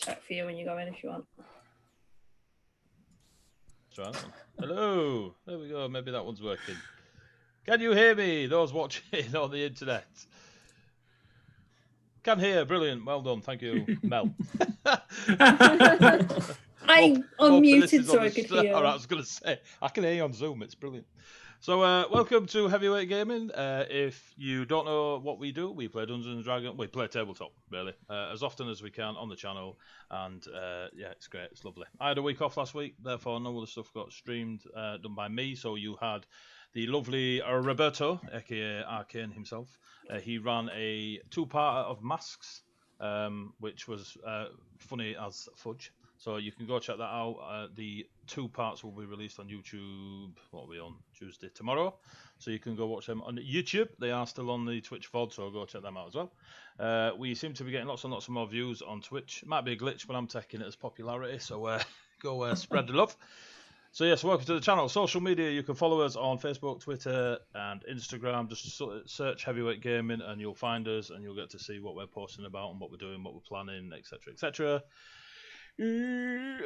chat for you when you go in if you want. Try that one. Hello. There we go. Maybe that one's working. Can you hear me? Those watching on the internet. Can hear. Brilliant. Well done. Thank you, Mel. I unmuted so I could hear. All right, I was going to say, I can hear you on Zoom. It's brilliant. So, welcome to Heavyweight Gaming. If you don't know what we do, we play Dungeons & Dragons. We play tabletop, really, as often as we can on the channel. And, yeah, it's great. It's lovely. I had a week off last week, therefore no other stuff got streamed, done by me. So you had the lovely Roberto, a.k.a. Arcane himself. He ran a two-parter of Masks, which was funny as fudge. So you can go check that out. The 2 parts will be released on YouTube. What are we on? Tuesday tomorrow. So you can go watch them on YouTube. They are still on the Twitch VOD, so go check them out as well. We seem to be getting lots and lots of more views on Twitch. It might be a glitch, but I'm taking it as popularity. So go spread the love. So yes, welcome to the channel. Social media, you can follow us on Facebook, Twitter, and Instagram. Just search Heavyweight Gaming, and you'll find us, and you'll get to see what we're posting about and what we're doing, what we're planning, etc., etc.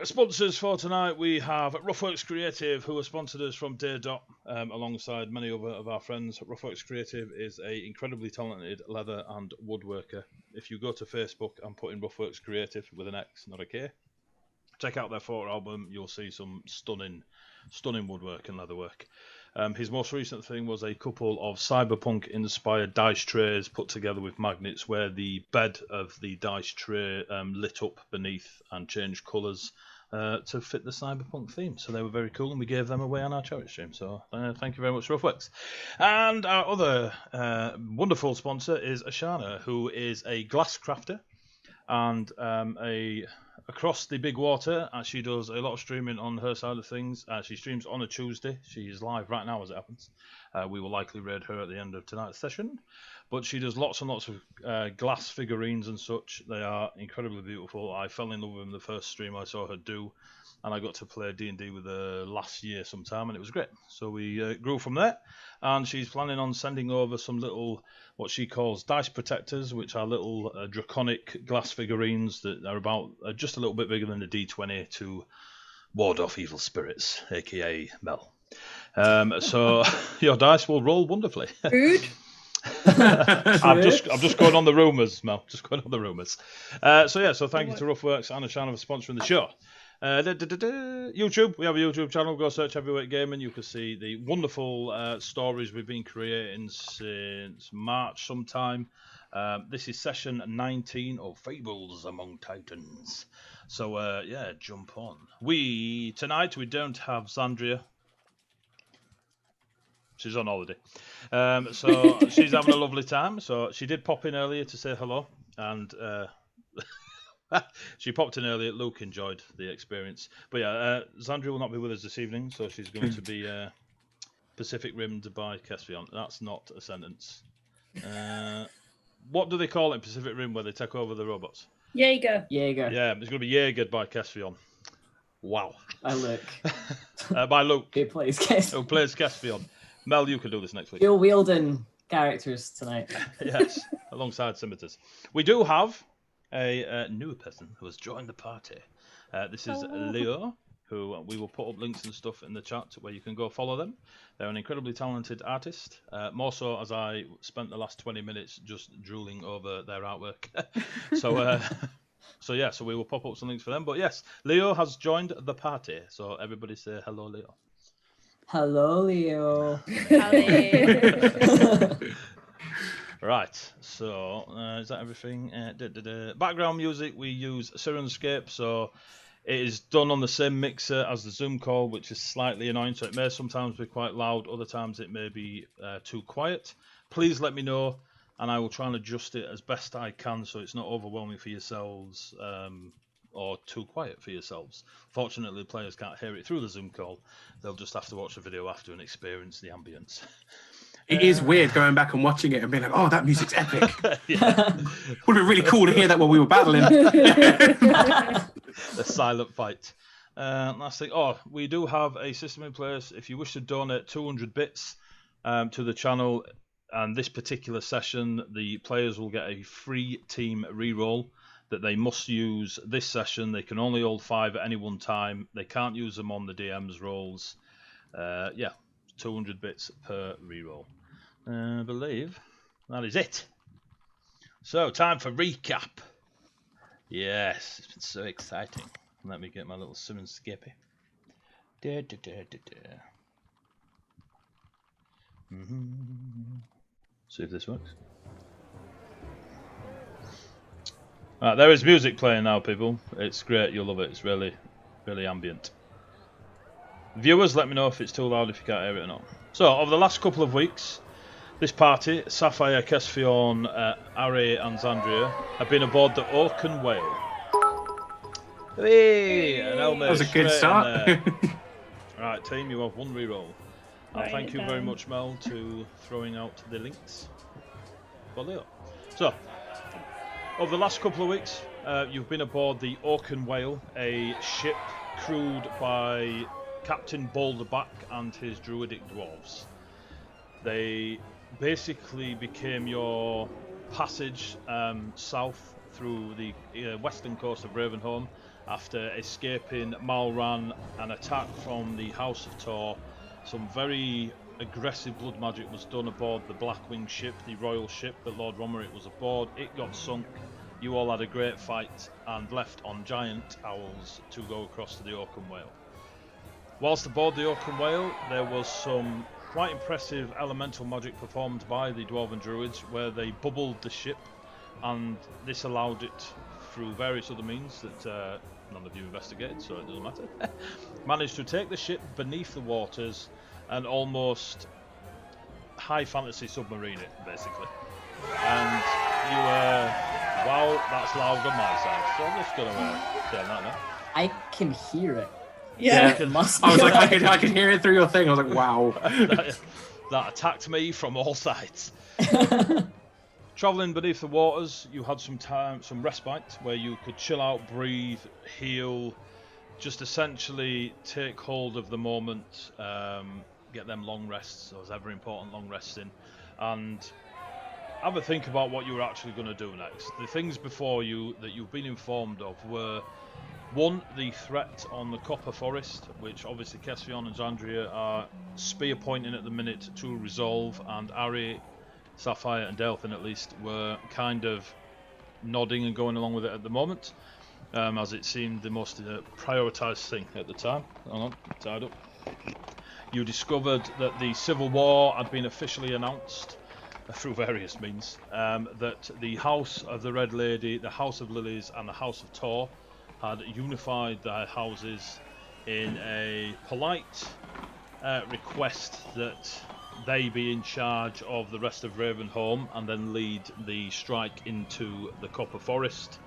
Sponsors for tonight, we have Ruffworx Creative, who have sponsored us from day dot, alongside many other of our friends. Ruffworx Creative is an incredibly talented leather and woodworker. If you go to Facebook and put in Ruffworx Creative with an X, not a K, check out their photo album. You'll see some stunning woodwork and leatherwork. His most recent thing was a couple of cyberpunk-inspired dice trays put together with magnets, where the bed of the dice tray lit up beneath and changed colours to fit the cyberpunk theme. So they were very cool, and we gave them away on our charity stream. So thank you very much, Ruffworx. And our other wonderful sponsor is Ashana, who is a glass crafter and across the big water. She does a lot of streaming on her side of things. She streams on a Tuesday. She is live right now as it happens. We will likely raid her at the end of tonight's session. But she does lots and lots of glass figurines and such. They are incredibly beautiful. I fell in love with them the first stream I saw her do, and I got to play D&D with her last year sometime, and it was great. So we grew from there, and she's planning on sending over some little, what she calls dice protectors, which are little draconic glass figurines that are about just a little bit bigger than the D20 to ward off evil spirits, aka Mel. So your dice will roll wonderfully. Rude. I'm just going on the rumours, Mel. Just going on the rumours. So thank you to Ruffworx and Ashana for sponsoring the show. YouTube, we have a YouTube channel. Go search Heavyweight Gaming. You can see the wonderful stories we've been creating since March sometime. This is session 19 of Fables Among Titans. So yeah, jump on. Tonight we don't have Zandria. She's on holiday. So she's having a lovely time. So she did pop in earlier to say hello, and she popped in earlier. Luke enjoyed the experience. But yeah, Zandria will not be with us this evening, so she's going to be Pacific Rimmed by Kesvion. That's not a sentence. What do they call it in Pacific Rim where they take over the robots? Jaeger. Yeah, it's going to be Jaegered by Kesvion. Wow. By Luke. By Luke. Who plays Kesvion? Who plays Kesvion. Mel, you can do this next week. Dual wielding characters tonight. Yes, alongside scimitars. We do have a new person who has joined the party. This is Leo, who we will put up links and stuff in the chat where you can go follow them. They're an incredibly talented artist, more so as I spent the last 20 minutes just drooling over their artwork. So we will pop up some links for them. But yes, Leo has joined the party. So everybody say hello, Leo. Hello, Leo. Right, so is that everything? Background music, we use Syrinscape, so it is done on the same mixer as the Zoom call, which is slightly annoying, so it may sometimes be quite loud, other times it may be too quiet. Please let me know, and I will try and adjust it as best I can so it's not overwhelming for yourselves or too quiet for yourselves. Fortunately, the players can't hear it through the Zoom call. They'll just have to watch the video after and experience the ambience. It is weird going back and watching it and being like, oh, that music's epic. Yeah. Would have been really cool to hear that while we were battling. The silent fight. Last thing. We do have a system in place. If you wish to donate 200 bits to the channel, and this particular session, the players will get a free team reroll. that they must use this session. They can only hold 5 at any one time. They can't use them on the DM's rolls. Yeah, 200 bits per reroll. I believe that is it. So, time for recap. Yes, it's been so exciting. Let me get my little Syrinscape. See if this works. Right, there is music playing now, people. It's great, you'll love it. It's really, really ambient. Viewers, let me know if it's too loud, if you can't hear it or not. So, over the last couple of weeks, this party, Sapphire, Kesfion, Ari and Zandria, have been aboard the Oaken Whale. Hey! An Elmer That was a good start. Right, team, you have 1 reroll. And Write thank it you very down. much, Mel, to throwing out the links for Leo. So, over the last couple of weeks, you've been aboard the Oaken Whale, a ship crewed by Captain Boulderback and his druidic dwarves. They basically became your passage south through the western coast of Ravenholm after escaping Malran, an attack from the House of Tor. Some very aggressive blood magic was done aboard the Blackwing ship, the royal ship that Lord Romerick was aboard. It got sunk. You all had a great fight and left on giant owls to go across to the Oaken Whale. Whilst aboard the Oaken Whale, there was some quite impressive elemental magic performed by the Dwarven Druids, where they bubbled the ship, and this allowed it, through various other means that none of you investigated, so it doesn't matter, managed to take the ship beneath the waters and almost high fantasy submarine it, basically. And you wow, that's loud on my side, so I'm just going to turn that now. I can hear it. Yeah. It must I was be like, right. I could hear it through your thing. I was like, wow. that attacked me from all sides. Travelling beneath the waters, you had some time, some respite, where you could chill out, breathe, heal, just essentially take hold of the moment, get them long rests, those ever important long rests in, and have a think about what you were actually going to do next. The things before you that you've been informed of were, 1, the threat on the Copper Forest, which obviously Kesfion and Zandria are spear pointing at the minute to resolve, and Ari, Sapphire and Delphin at least were kind of nodding and going along with it at the moment, as it seemed the most prioritised thing at the time. Hang on, tied up. You discovered that the Civil War had been officially announced through various means, that the House of the Red Lady, the House of Lilies and the House of Tor had unified their houses in a polite request that they be in charge of the rest of Ravenholm and then lead the strike into the Copper Forest.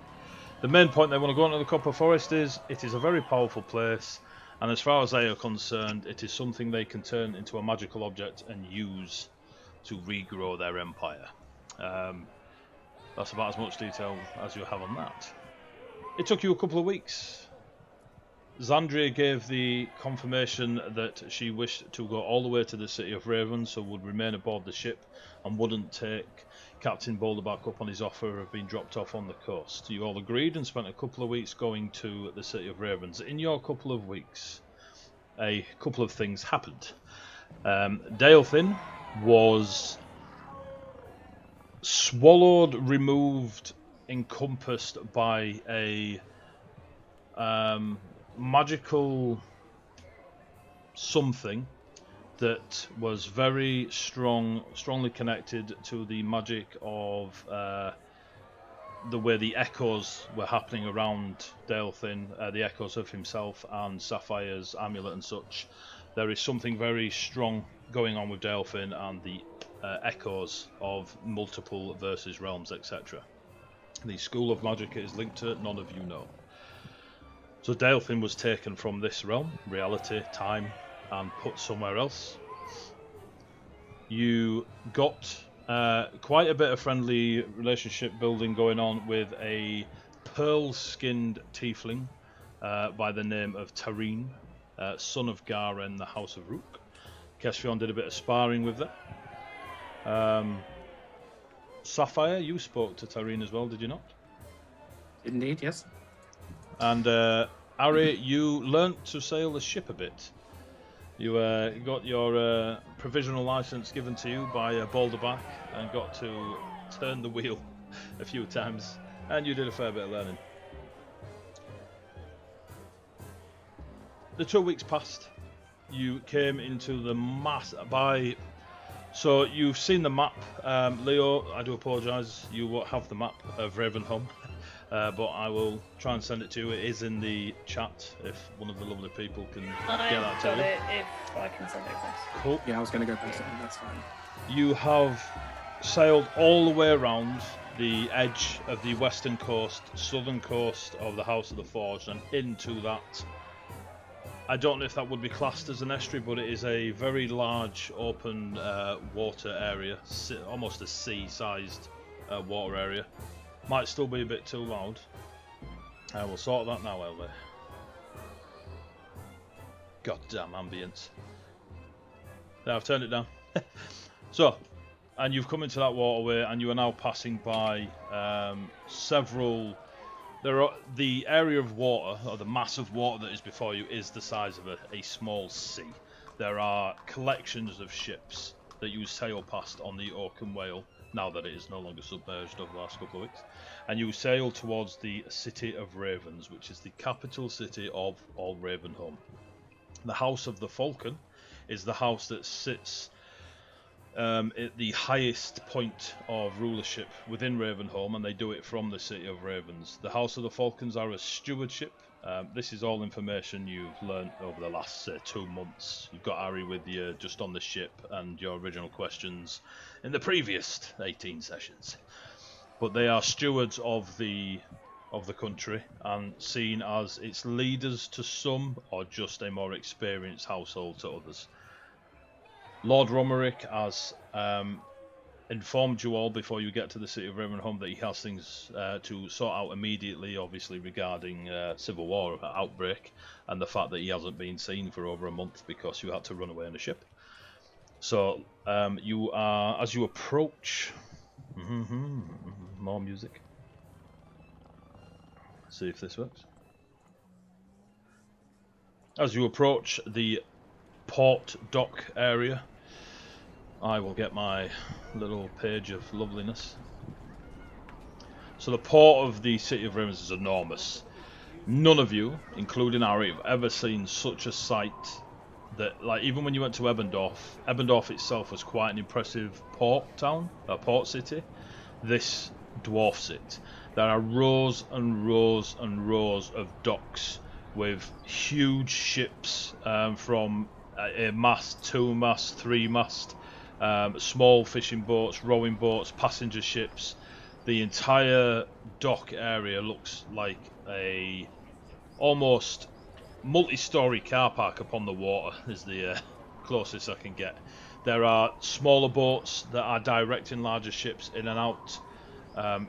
The main point they want to go into the Copper Forest is it is a very powerful place, and as far as they are concerned, it is something they can turn into a magical object and use to regrow their empire. That's about as much detail as you have on that. It took you a couple of weeks. Zandria gave the confirmation that she wished to go all the way to the city of Raven, so would remain aboard the ship and wouldn't take Captain Boulderback up on his offer of being dropped off on the coast. You all agreed and spent a couple of weeks going to the city of Ravens. In your couple of weeks, a couple of things happened. Daelthin was swallowed, removed, encompassed by a magical something that was very strongly connected to the magic of the way the echoes were happening around Daelthin, the echoes of himself and Sapphire's amulet and such. There is something very strong going on with Daelthin and the echoes of multiple versus realms, etc. The school of magic is linked to it, none of you know. So Daelthin was taken from this realm, reality, time, and put somewhere else. You got quite a bit of friendly relationship building going on with a pearl-skinned tiefling by the name of Tareen, son of Garen, the House of Rook. Kesfion did a bit of sparring with that. Sapphire, you spoke to Tareen as well, did you not? Indeed, yes. And Ari, you learnt to sail the ship a bit. You got your provisional license given to you by Boulderback and got to turn the wheel a few times, and you did a fair bit of learning. The 2 weeks passed. You came into the mass by. So you've seen the map, Leo. I do apologise. You won't have the map of Ravenholm, but I will try and send it to you. It is in the chat if one of the lovely people can get that to I've got you. it if I can send it across. Cool. Yeah, I was going to go post it. That's fine. You have sailed all the way around the edge of the western coast, southern coast of the House of the Forged, and into that. I don't know if that would be classed as an estuary, but it is a very large open water area, almost a sea-sized water area. Might still be a bit too loud. I will sort that now, Elder. Goddamn ambience. There, I've turned it down. So, and you've come into that waterway, and you are now passing by several. The area of water, or the mass of water that is before you, is the size of a small sea. There are collections of ships that you sail past on the Oaken Whale, now that it is no longer submerged over the last couple of weeks. And you sail towards the City of Ravens, which is the capital city of all Ravenholm. The House of the Falcon is the house that sits at the highest point of rulership within Ravenholm, and they do it from the City of Ravens. The House of the Falcons are a stewardship. This is all information you've learnt over the last 2 months. You've got Ari with you just on the ship and your original questions in the previous 18 sessions. But they are stewards of the country and seen as its leaders to some, or just a more experienced household to others. Lord Romerick has informed you all before you get to the City of Ravenholm that he has things to sort out immediately, obviously regarding civil war outbreak and the fact that he hasn't been seen for over a month because you had to run away on a ship. So you are, as you approach, more music. See if this works. As you approach the port dock area, I will get my little page of loveliness. So the port of the City of Ravens is enormous. None of you, including Ari, have ever seen such a sight that, like, even when you went to Ebbendorf itself was quite an impressive port town, a port city. This dwarfs it. There are rows and rows and rows of docks with huge ships from a mast, 2 mast, 3 mast. Small fishing boats, rowing boats, passenger ships. The entire dock area looks like a almost multi-story car park upon the water is the closest I can get. There are smaller boats that are directing larger ships in and out.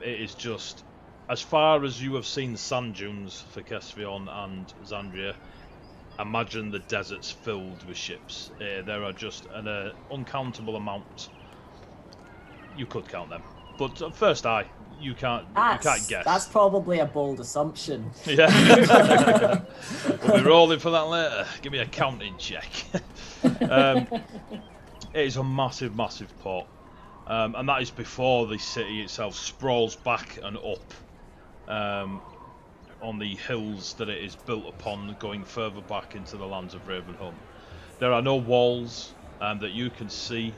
It is just, as far as you have seen sand dunes for Kesvion and Zandria, imagine the deserts filled with ships. There are just an uncountable amount. You could count them, but at first eye, you can't guess. That's probably a bold assumption. Yeah. We'll be rolling for that later. Give me a counting check. It is a massive, massive port, and that is before the city itself sprawls back and up. On the hills that it is built upon, going further back into the lands of Ravenholm. There are no walls that you can see,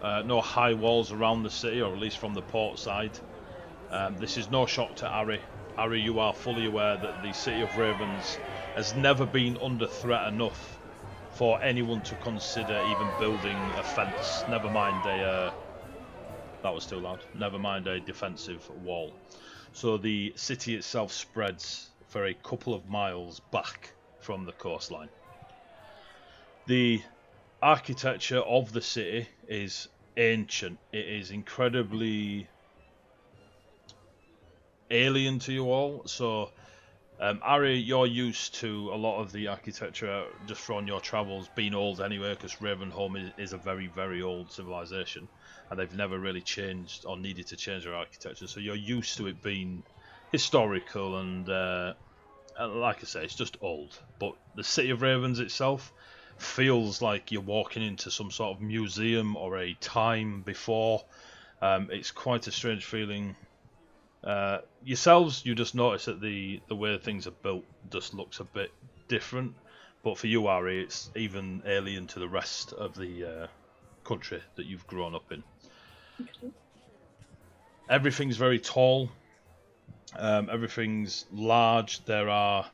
no high walls around the city, or at least from the port side. This is no shock to Ari. Ari, you are fully aware that the City of Ravens has never been under threat enough for anyone to consider even building a fence, never mind that was too loud, never mind a defensive wall. So the city itself spreads for a couple of miles back from the coastline. The architecture of the city is ancient. It is incredibly alien to you all. So, Ari, you're used to a lot of the architecture just from your travels being old anyway, because Ravenholm is a very, very old civilization, and they've never really changed or needed to change their architecture. So you're used to it being historical and like I say, it's just old. But the City of Ravens itself feels like you're walking into some sort of museum or a time before. It's quite a strange feeling. Yourselves, you just notice that the way things are built just looks a bit different. But for you, Ari, it's even alien to the rest of the country that you've grown up in. Okay. Everything's very tall. Everything's large. There are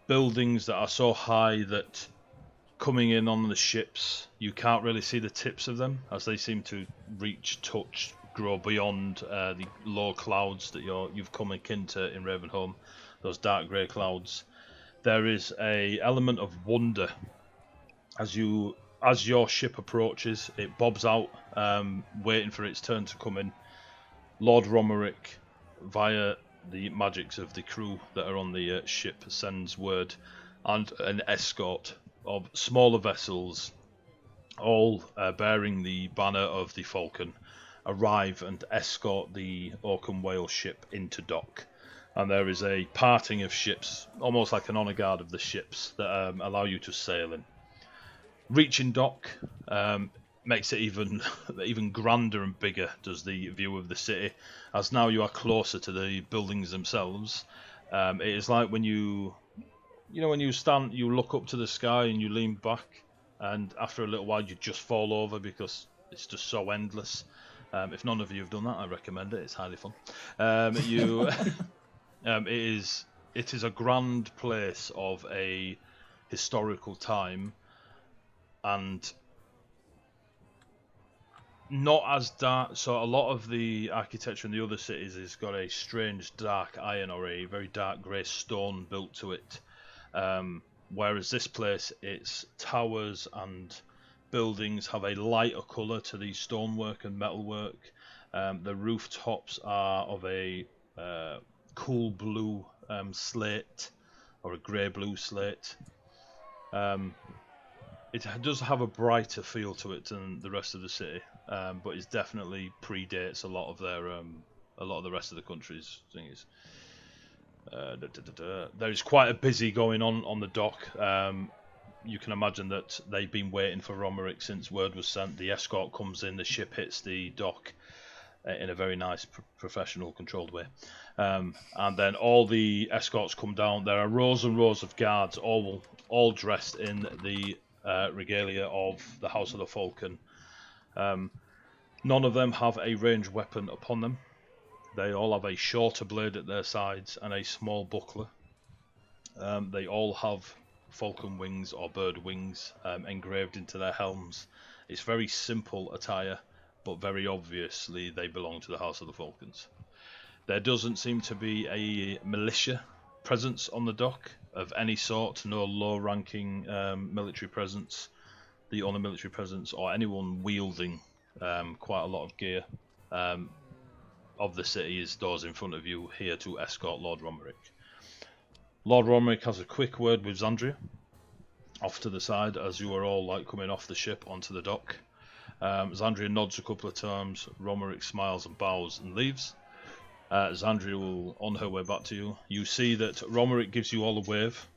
buildings that are so high that coming in on the ships, you can't really see the tips of them as they seem to reach, touch, grow beyond the low clouds that you've come akin to in Ravenholm, those dark grey clouds. There is a element of wonder as your ship approaches. It bobs out, waiting for its turn to come in. Lord Romerick, via the magics of the crew that are on the ship, sends word, and an escort of smaller vessels, all bearing the banner of the Falcon, arrive and escort the Oakham Whale ship into dock. And there is a parting of ships, almost like an honour guard of the ships, that allow you to sail in. Reaching dock makes it even grander and bigger, does the view of the city, as now you are closer to the buildings themselves. It is like when you stand, you look up to the sky and you lean back, and after a little while you just fall over because it's just so endless. If none of you have done that, I recommend it. It's highly fun. It is a grand place of a historical time, and not as dark. So a lot of the architecture in the other cities has got a strange dark iron or a very dark grey stone built to it. Whereas this place, its towers and buildings have a lighter colour to the stonework and metalwork. The rooftops are of a cool blue slate, or a grey blue slate. It does have a brighter feel to it than the rest of the city, but it definitely predates a lot of the rest of the country's things. There is quite a busy going on the dock. You can imagine that they've been waiting for Romerick since word was sent. The escort comes in, the ship hits the dock in a very nice, professional, controlled way. And then all the escorts come down. There are rows and rows of guards, all dressed in the regalia of the House of the Falcon. None of them have a ranged weapon upon them. They all have a shorter blade at their sides and a small buckler. They all have falcon wings or bird wings engraved into their helms. It's very simple attire, but very obviously they belong to the House of the Falcons. There doesn't seem to be a militia presence on the dock of any sort, no low-ranking military presence, the only military presence, or anyone wielding quite a lot of gear of the city is those in front of you here to escort Lord Romerick. Lord Romerick has a quick word with Xandria off to the side as you are all coming off the ship onto the dock. Xandria nods a couple of times, Romerick smiles and bows and leaves. Xandria will on her way back to you. You see that Romerick gives you all a wave.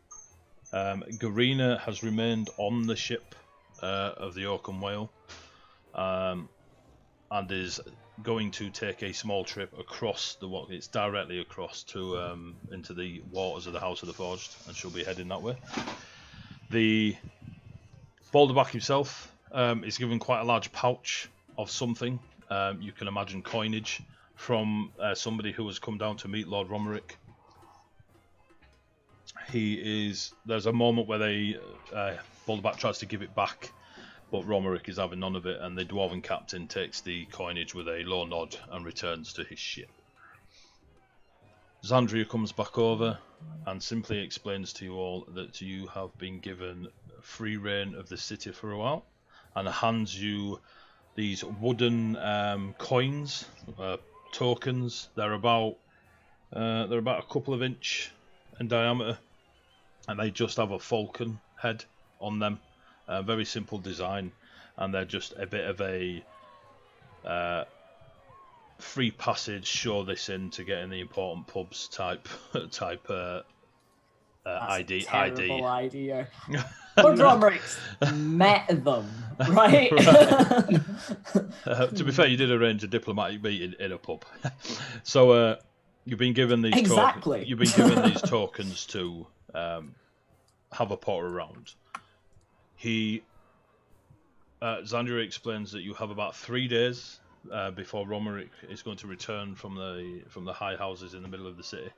Garina has remained on the ship of the Oakham Whale, and is going to take a small trip across it's directly across to into the waters of the House of the Forged, and she'll be heading that way. The Boulderback himself is given quite a large pouch of something. You can imagine coinage from somebody who has come down to meet Lord Romerick. There's a moment where Boulderback tries to give it back, but Romerick is having none of it, and the Dwarven captain takes the coinage with a low nod and returns to his ship. Xandria comes back over and simply explains to you all that you have been given free reign of the city for a while, and hands you these wooden coins, tokens. They're about a couple of inch in diameter, and they just have a falcon head on them. Very simple design, and they're just a bit of a free passage, show this in to get in the important pubs type That's ID. a terrible idea. ID. Rodromrix met them, right? To be fair, you did arrange a diplomatic meeting in a pub. So you've been given these exactly. You've been given these tokens to have a potter around. Xandria explains that you have about 3 days before Romerick is going to return from the high houses in the middle of the city.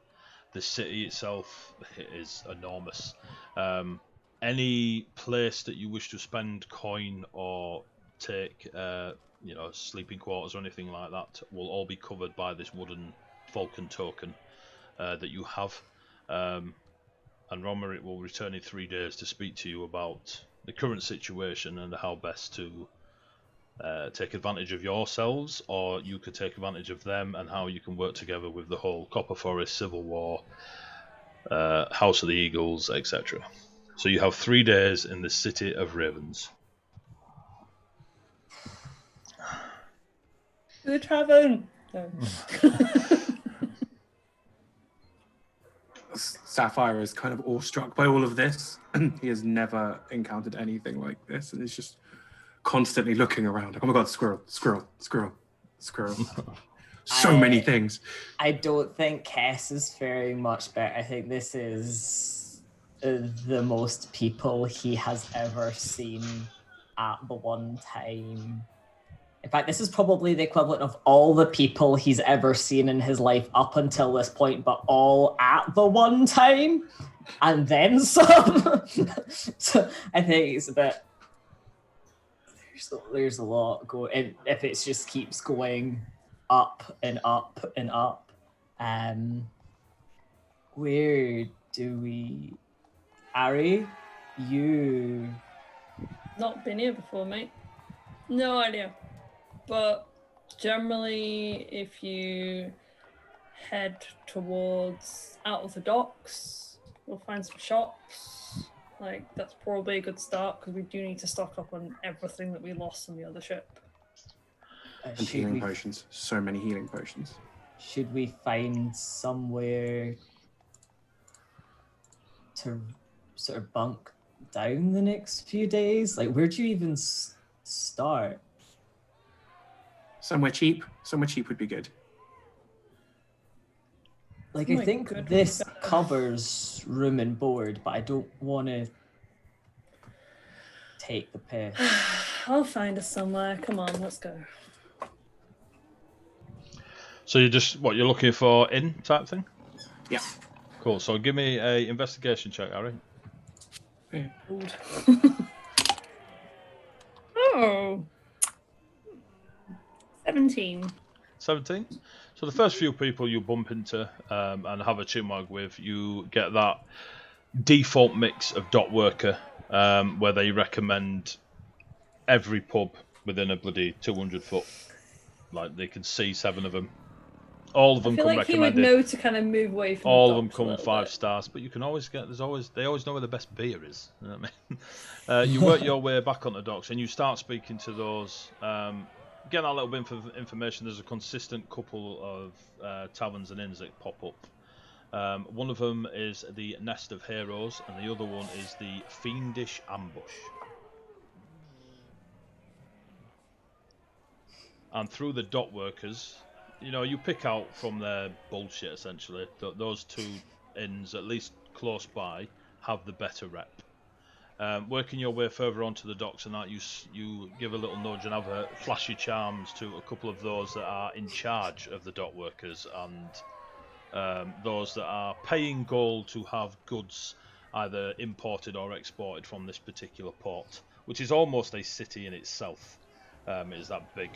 The city itself is enormous. Any place that you wish to spend coin or take, sleeping quarters or anything like that, will all be covered by this wooden falcon token that you have. And Romerick will return in 3 days to speak to you about the current situation and how best to take advantage of yourselves, or you could take advantage of them, and how you can work together with the whole Copper Forest, Civil War, House of the Eagles, etc. So you have 3 days in the City of Ravens. Good heaven! No. Sapphire is kind of awestruck by all of this. He has never encountered anything like this, and is just constantly looking around. Like, oh my god, squirrel. So many things. I don't think Kess is faring much better. I think this is the most people he has ever seen at the one time. In fact, this is probably the equivalent of all the people he's ever seen in his life up until this point, but all at the one time, and then some. So I think it's a bit... There's a lot going... If it just keeps going up and up and up. Where do we... Ari, you... Not been here before, mate. No idea. But generally, if you head towards out of the docks, you'll find some shops. Like, that's probably a good start, because we do need to stock up on everything that we lost on the other ship. And healing potions. So many healing potions. Should we find somewhere to sort of bunk down the next few days? Like, where do you even start? Somewhere cheap. Somewhere cheap would be good. Like, Oh I my think goodness. this covers room and board, but I don't want to take the piss. I'll find us somewhere. Come on, let's go. So you're looking for inn type thing? Yeah. Cool. So give me a investigation check, Harry. Oh. 17. 17. So the first few people you bump into and have a chinwag with, you get that default mix of dot worker, where they recommend every pub within a bloody 200 foot. Like, they can see 7 of them. All of them I feel come like he would recommended. know to kind of move away from All the of them docks a come little 5 bit. stars, but you can always get. They always know where the best beer is. You know what I mean? You work your way back on the docks, and you start speaking to those. Getting that little bit of information. There's a consistent couple of taverns and inns that pop up. One of them is the Nest of Heroes, and the other one is the Fiendish Ambush. And through the dot workers, you pick out from their bullshit, essentially. Those 2 inns, at least close by, have the better rep. Working your way further onto the docks and that, you give a little nudge and have a flash your charms to a couple of those that are in charge of the dock workers, and those that are paying gold to have goods either imported or exported from this particular port, which is almost a city in itself. It is that big.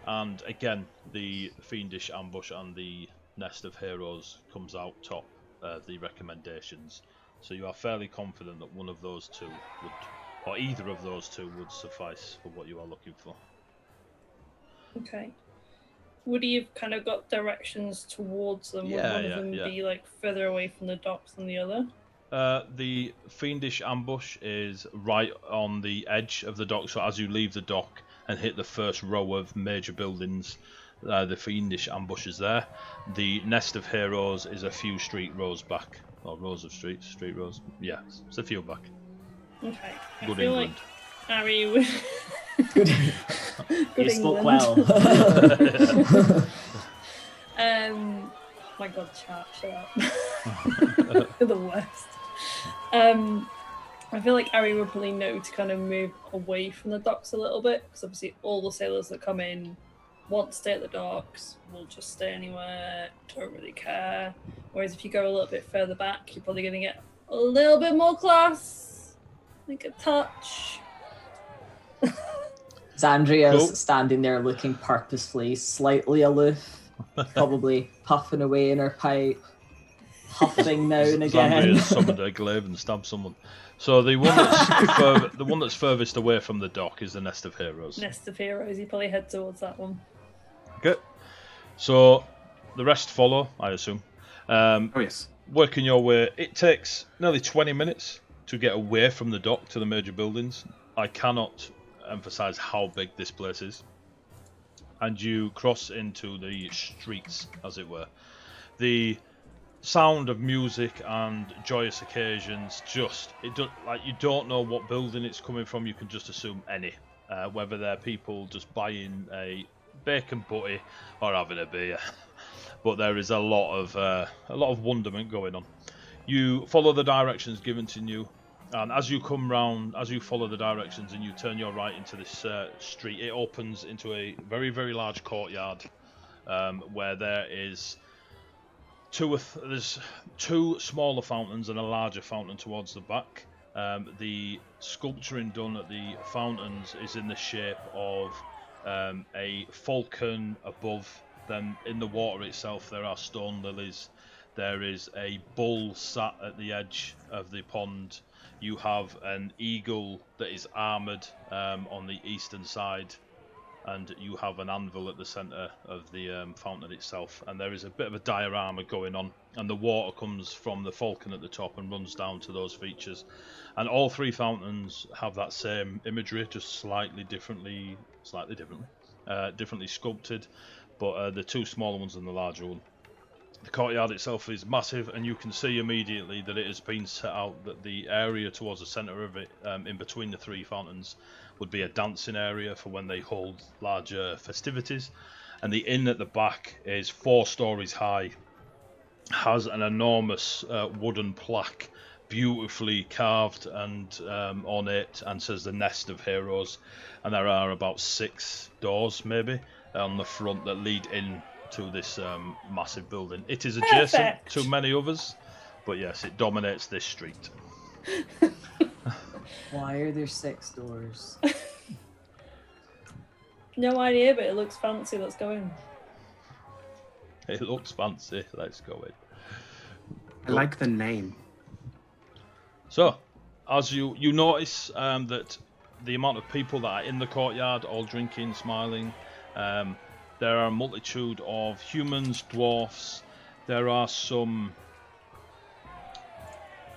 And again, the Fiendish Ambush and the Nest of Heroes comes out top of the recommendations. So you are fairly confident that one of those 2 would, or either of those 2 would suffice for what you are looking for. Okay. Would he have kind of got directions towards them? Would one of them be like further away from the docks than the other? The Fiendish Ambush is right on the edge of the dock, so as you leave the dock and hit the first row of major buildings, the fiendish ambushes there. The Nest of Heroes is a few street rows back, or rows of street rows. Yeah, it's a few back. Okay. I Good feel England. like Harry would. Good. Good You spoke England. well. My God, chat, shut up. You're the worst. I feel like Harry would probably know to kind of move away from the docks a little bit, because obviously all the sailors that come in want to stay at the docks, will just stay anywhere, don't really care. Whereas if you go a little bit further back, you're probably going to get a little bit more class, like a touch. Xandria's Cool. standing there looking purposefully slightly aloof, probably puffing away in her pipe, huffing now and again. Xandria's summoned a glaive and stabbed someone. So the one that's furthest away from the dock is the Nest of Heroes. Nest of Heroes, you probably head towards that one. Okay. So the rest follow, I assume. Oh yes. Working your way, it takes nearly 20 minutes to get away from the dock to the major buildings. I cannot emphasize how big this place is. And you cross into the streets, as it were. The sound of music and joyous occasions, you don't know what building it's coming from. You can just assume any, whether they're people just buying a bacon butty or having a beer. But there is a lot of wonderment going on. You follow the directions given to you, and as you follow the directions and you turn your right into this street, it opens into a very, very large courtyard, where there's two smaller fountains and a larger fountain towards the back. The sculpturing done at the fountains is in the shape of a falcon above them. In the water itself there are stone lilies. There is a bull sat at the edge of the pond. You have an eagle that is armoured on the eastern side, and you have an anvil at the centre of the fountain itself. And there is a bit of a diorama going on, and the water comes from the falcon at the top and runs down to those features. And all three fountains have that same imagery, just slightly differently sculpted, but the two smaller ones and the larger one. The courtyard itself is massive, and you can see immediately that it has been set out that the area towards the centre of it, in between the three fountains, would be a dancing area for when they hold larger festivities. And the inn at the back is 4 stories high, has an enormous wooden plaque, beautifully carved and ornate, and says the Nest of Heroes. And there are about 6 doors maybe on the front that lead in to this massive building. It is adjacent to many others, but yes, it dominates this street. Why are there 6 doors? No idea, but it looks fancy. Let's go in. It looks fancy. Let's go in. I like the name. So, as you notice that the amount of people that are in the courtyard, all drinking, smiling, there are a multitude of humans, dwarfs. There are some,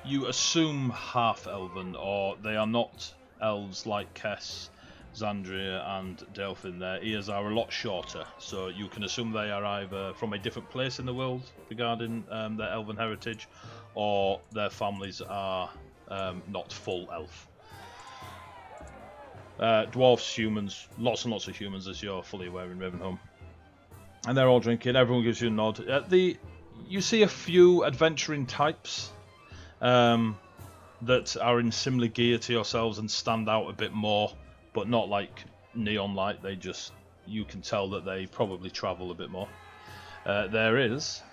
you assume, half-elven, or they are not elves like Kess, Xandria and Delphin. Their ears are a lot shorter, so you can assume they are either from a different place in the world regarding their elven heritage, or their families are not full elf. Dwarfs, humans, lots and lots of humans, as you're fully aware in Ravenholm. And they're all drinking, everyone gives you a nod. You see a few adventuring types that are in similar gear to yourselves and stand out a bit more, but not like neon light. You can tell that they probably travel a bit more. There is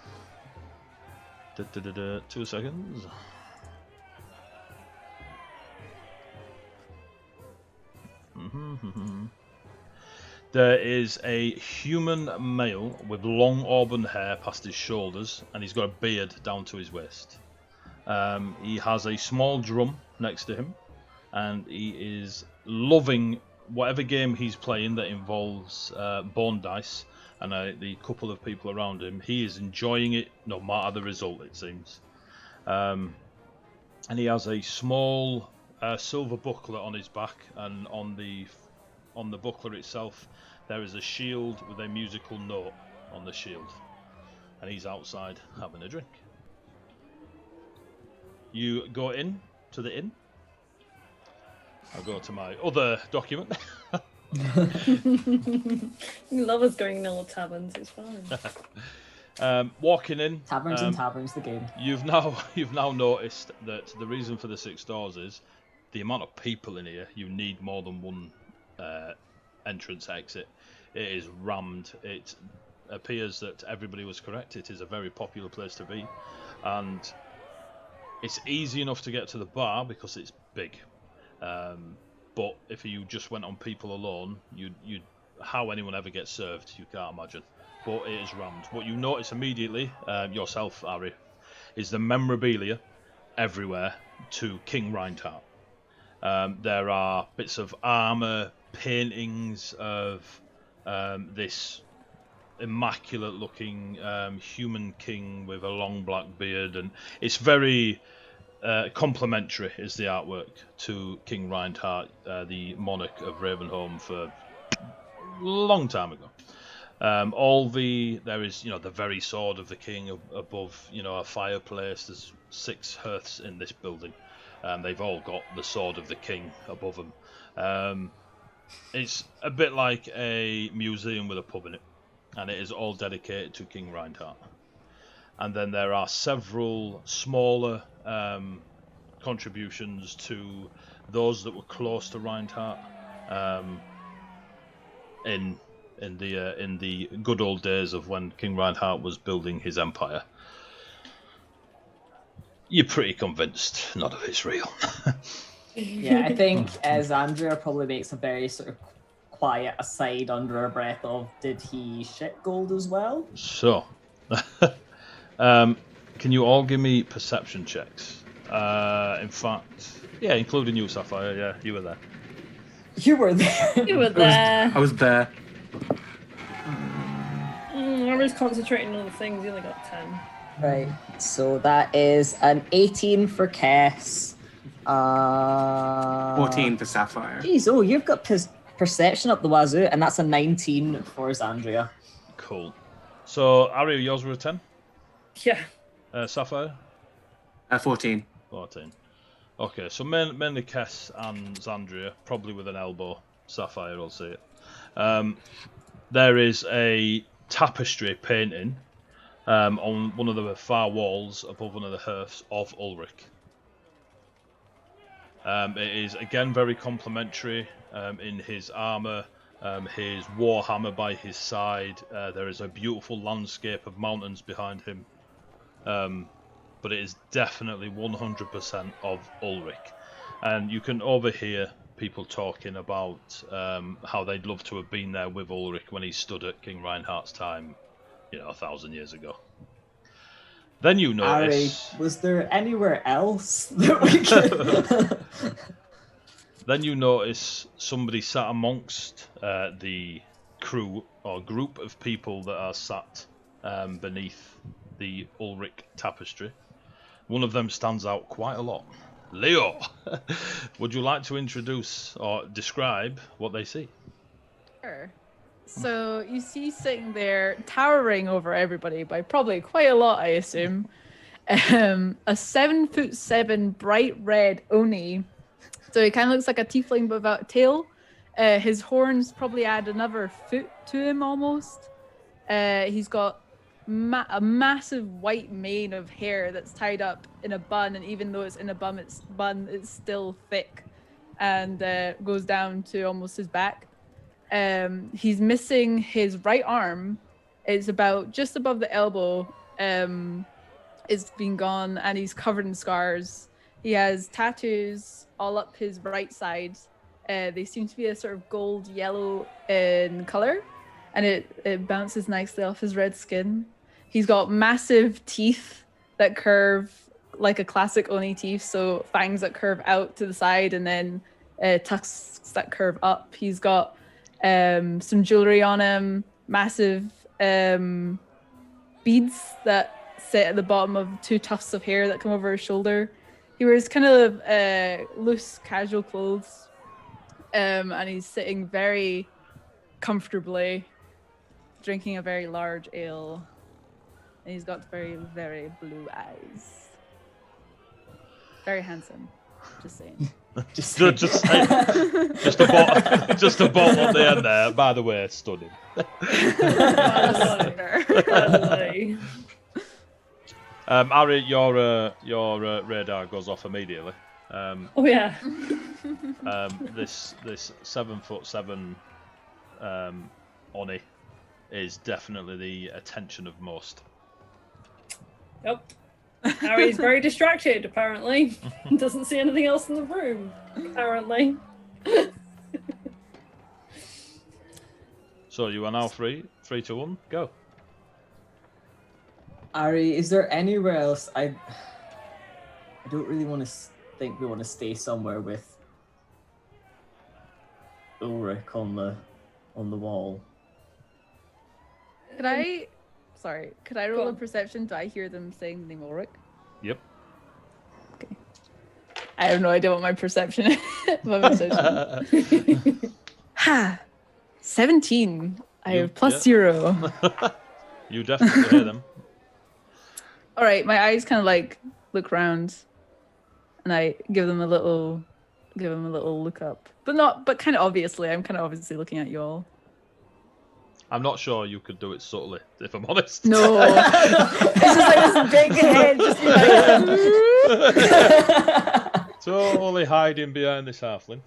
2 seconds. There is a human male with long auburn hair past his shoulders, and he's got a beard down to his waist. He has a small drum next to him, and he is loving whatever game he's playing that involves bone dice and the couple of people around him. He is enjoying it no matter the result, it seems. And he has a small silver booklet on his back, and on on the buckler itself, there is a shield with a musical note on the shield. And he's outside having a drink. You go in to the inn. I'll go to my other document. You love us going in all taverns, it's fine. Walking in. Taverns and taverns, the game. You've now noticed that the reason for the 6 doors is the amount of people in here. You need more than one entrance exit. It is rammed. It appears that everybody was correct. It is a very popular place to be, and it's easy enough to get to the bar because it's big. But if you just went on people alone, you'd how anyone ever gets served, you can't imagine. But it is rammed. What you notice immediately, yourself, Ari, is the memorabilia everywhere to King Reinhardt. There are bits of armor, paintings of this immaculate-looking human king with a long black beard, and it's very complimentary is the artwork to King Reinhardt, the monarch of Ravenholm for a long time ago. There is the very sword of the king above a fireplace. There's 6 hearths in this building. They've all got the sword of the king above them. It's a bit like a museum with a pub in it, and it is all dedicated to King Reinhardt. And then there are several smaller contributions to those that were close to Reinhardt in the good old days of when King Reinhardt was building his empire. You're pretty convinced none of it's real. Yeah, I think Xandria probably makes a very sort of quiet aside under her breath of, did he shit gold as well? So, can you all give me perception checks? In fact, yeah, including you, Sapphire. Yeah, you were there. You were there. You were there. I was there. I was concentrating on the things. You only got 10. Right, so that is an 18 for Kess. 14 for Sapphire. Geez, you've got perception up the wazoo, and that's a 19 for Xandria. Cool. So, Ari, yours were a 10? Yeah. Sapphire? 14. 14. Okay, so mainly Kess and Xandria, probably with an elbow. Sapphire, I'll see it. There is a tapestry painting on one of the far walls above one of the hearths of Ulrich. It is again very complimentary in his armour, his warhammer by his side. There is a beautiful landscape of mountains behind him, but it is definitely 100% of Ulrich. And you can overhear people talking about how they'd love to have been there with Ulrich when he stood at King Reinhardt's time, 1,000 years ago. Then you notice... Ari, was there anywhere else that we could... Then you notice somebody sat amongst the crew or group of people that are sat beneath the Ulrich tapestry. One of them stands out quite a lot. Leo, would you like to introduce or describe what they see? Sure. So you see sitting there, towering over everybody by probably quite a lot, I assume, a 7'7" bright red Oni. So he kind of looks like a tiefling but without a tail. His horns probably add another foot to him almost. He's got a massive white mane of hair that's tied up in a bun, and even though it's in a bun, it's still thick and goes down to almost his back. He's missing his right arm. It's about just above the elbow. It's been gone, and he's covered in scars. He has tattoos all up his right side. They seem to be a sort of gold yellow in color, and it bounces nicely off his red skin. He's got massive teeth that curve like a classic Oni teeth, so fangs that curve out to the side, and then tusks that curve up. He's got some jewelry on him, massive beads that sit at the bottom of 2 tufts of hair that come over his shoulder. He wears kind of loose, casual clothes. And he's sitting very comfortably, drinking a very large ale. And he's got very, very blue eyes. Very handsome. Just saying. Just a bottle at the end there. By the way, stunning. Ari, your radar goes off immediately. Oh yeah. This 7'7" Oni is definitely the attention of most. Yep. Harry's very distracted, apparently. Doesn't see anything else in the room, apparently. So you are now 3, 3 to 1, go. Ari, is there anywhere else? I don't really want to think we want to stay somewhere with Ulrich on the wall. Could I roll a perception? Do I hear them saying the name Ulrich? Yep. Okay. I have no idea what my perception is. Ha! 17. I have plus 0. You definitely hear them. All right, my eyes kind of like look round, and I give them a little look up, but kind of obviously. I'm kind of obviously looking at you all. I'm not sure you could do it subtly, if I'm honest. No, it's just like this big head, just like totally hiding behind this halfling.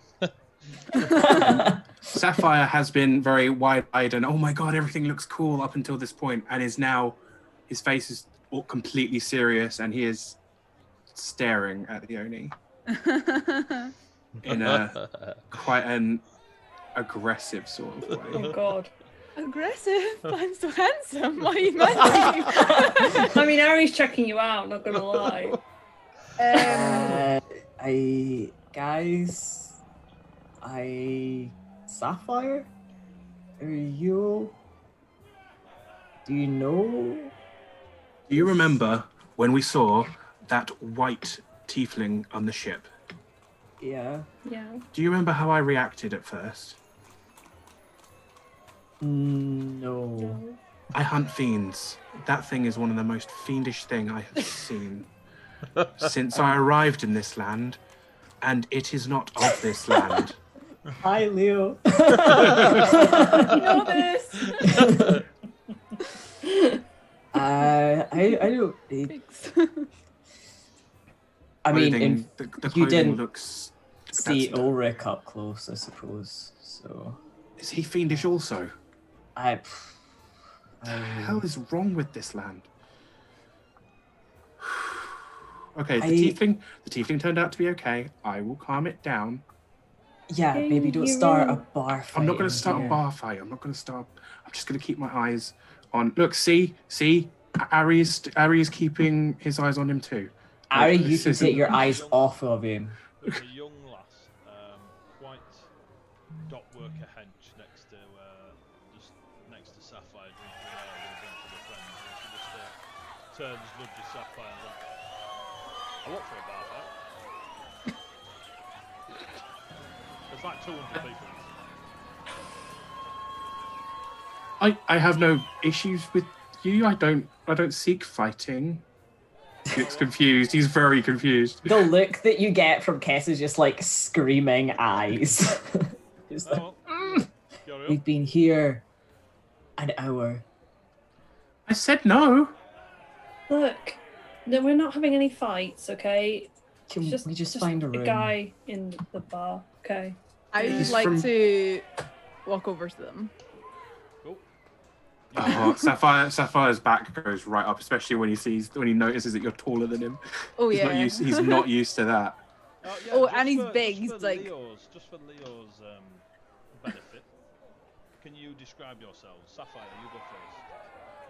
Sapphire has been very wide-eyed and, oh my god, everything looks cool up until this point, and is now, his face is all completely serious, and he is staring at the Oni in a quite an aggressive sort of way. Oh god. aggressive. I'm so handsome. Why are you mad at me? I mean, Harry's checking you out. Not gonna lie. Sapphire? Do you know? Do you remember when we saw that white tiefling on the ship? Yeah. Yeah. Do you remember how I reacted at first? No. I hunt fiends. That thing is one of the most fiendish thing I have seen since I arrived in this land, and it is not of this land. Hi, Leo. You know this. I don't. Thanks. I mean, Clothing- the you clothing didn't looks. see that's- Ulrich up close, I suppose. So Is he fiendish also? I. What the hell is wrong with this land? Okay, the tiefling turned out to be okay. I will calm it down. Yeah, maybe don't start a bar fight. I'm not going to start a bar fight. I'm just going to keep my eyes on. Look, see, Ari is keeping his eyes on him too. Ari, Look, you this can isn't- take your eyes off of him. There's a young lass, white dock worker hench next to Sapphire drinking an ale with a bunch of her friends, and she just turns, nudges Sapphire and is like, I want for a bar fight. There's like 200 people. I have no issues with you. I don't seek fighting. He looks confused. He's very confused. The look that you get from Kess is just like screaming eyes. Just like, we've been here an hour. I said no. Look, no, we're not having any fights, okay? Can It's we just find a room? guy in the bar, okay? I would He's like from- to walk over to them. Oh, Sapphire's back goes right up, especially when he notices that you're taller than him. Oh He's yeah. not used to that. Oh, and he's big, he's like- Just for Leo's benefit, can you describe yourselves? Sapphire, you go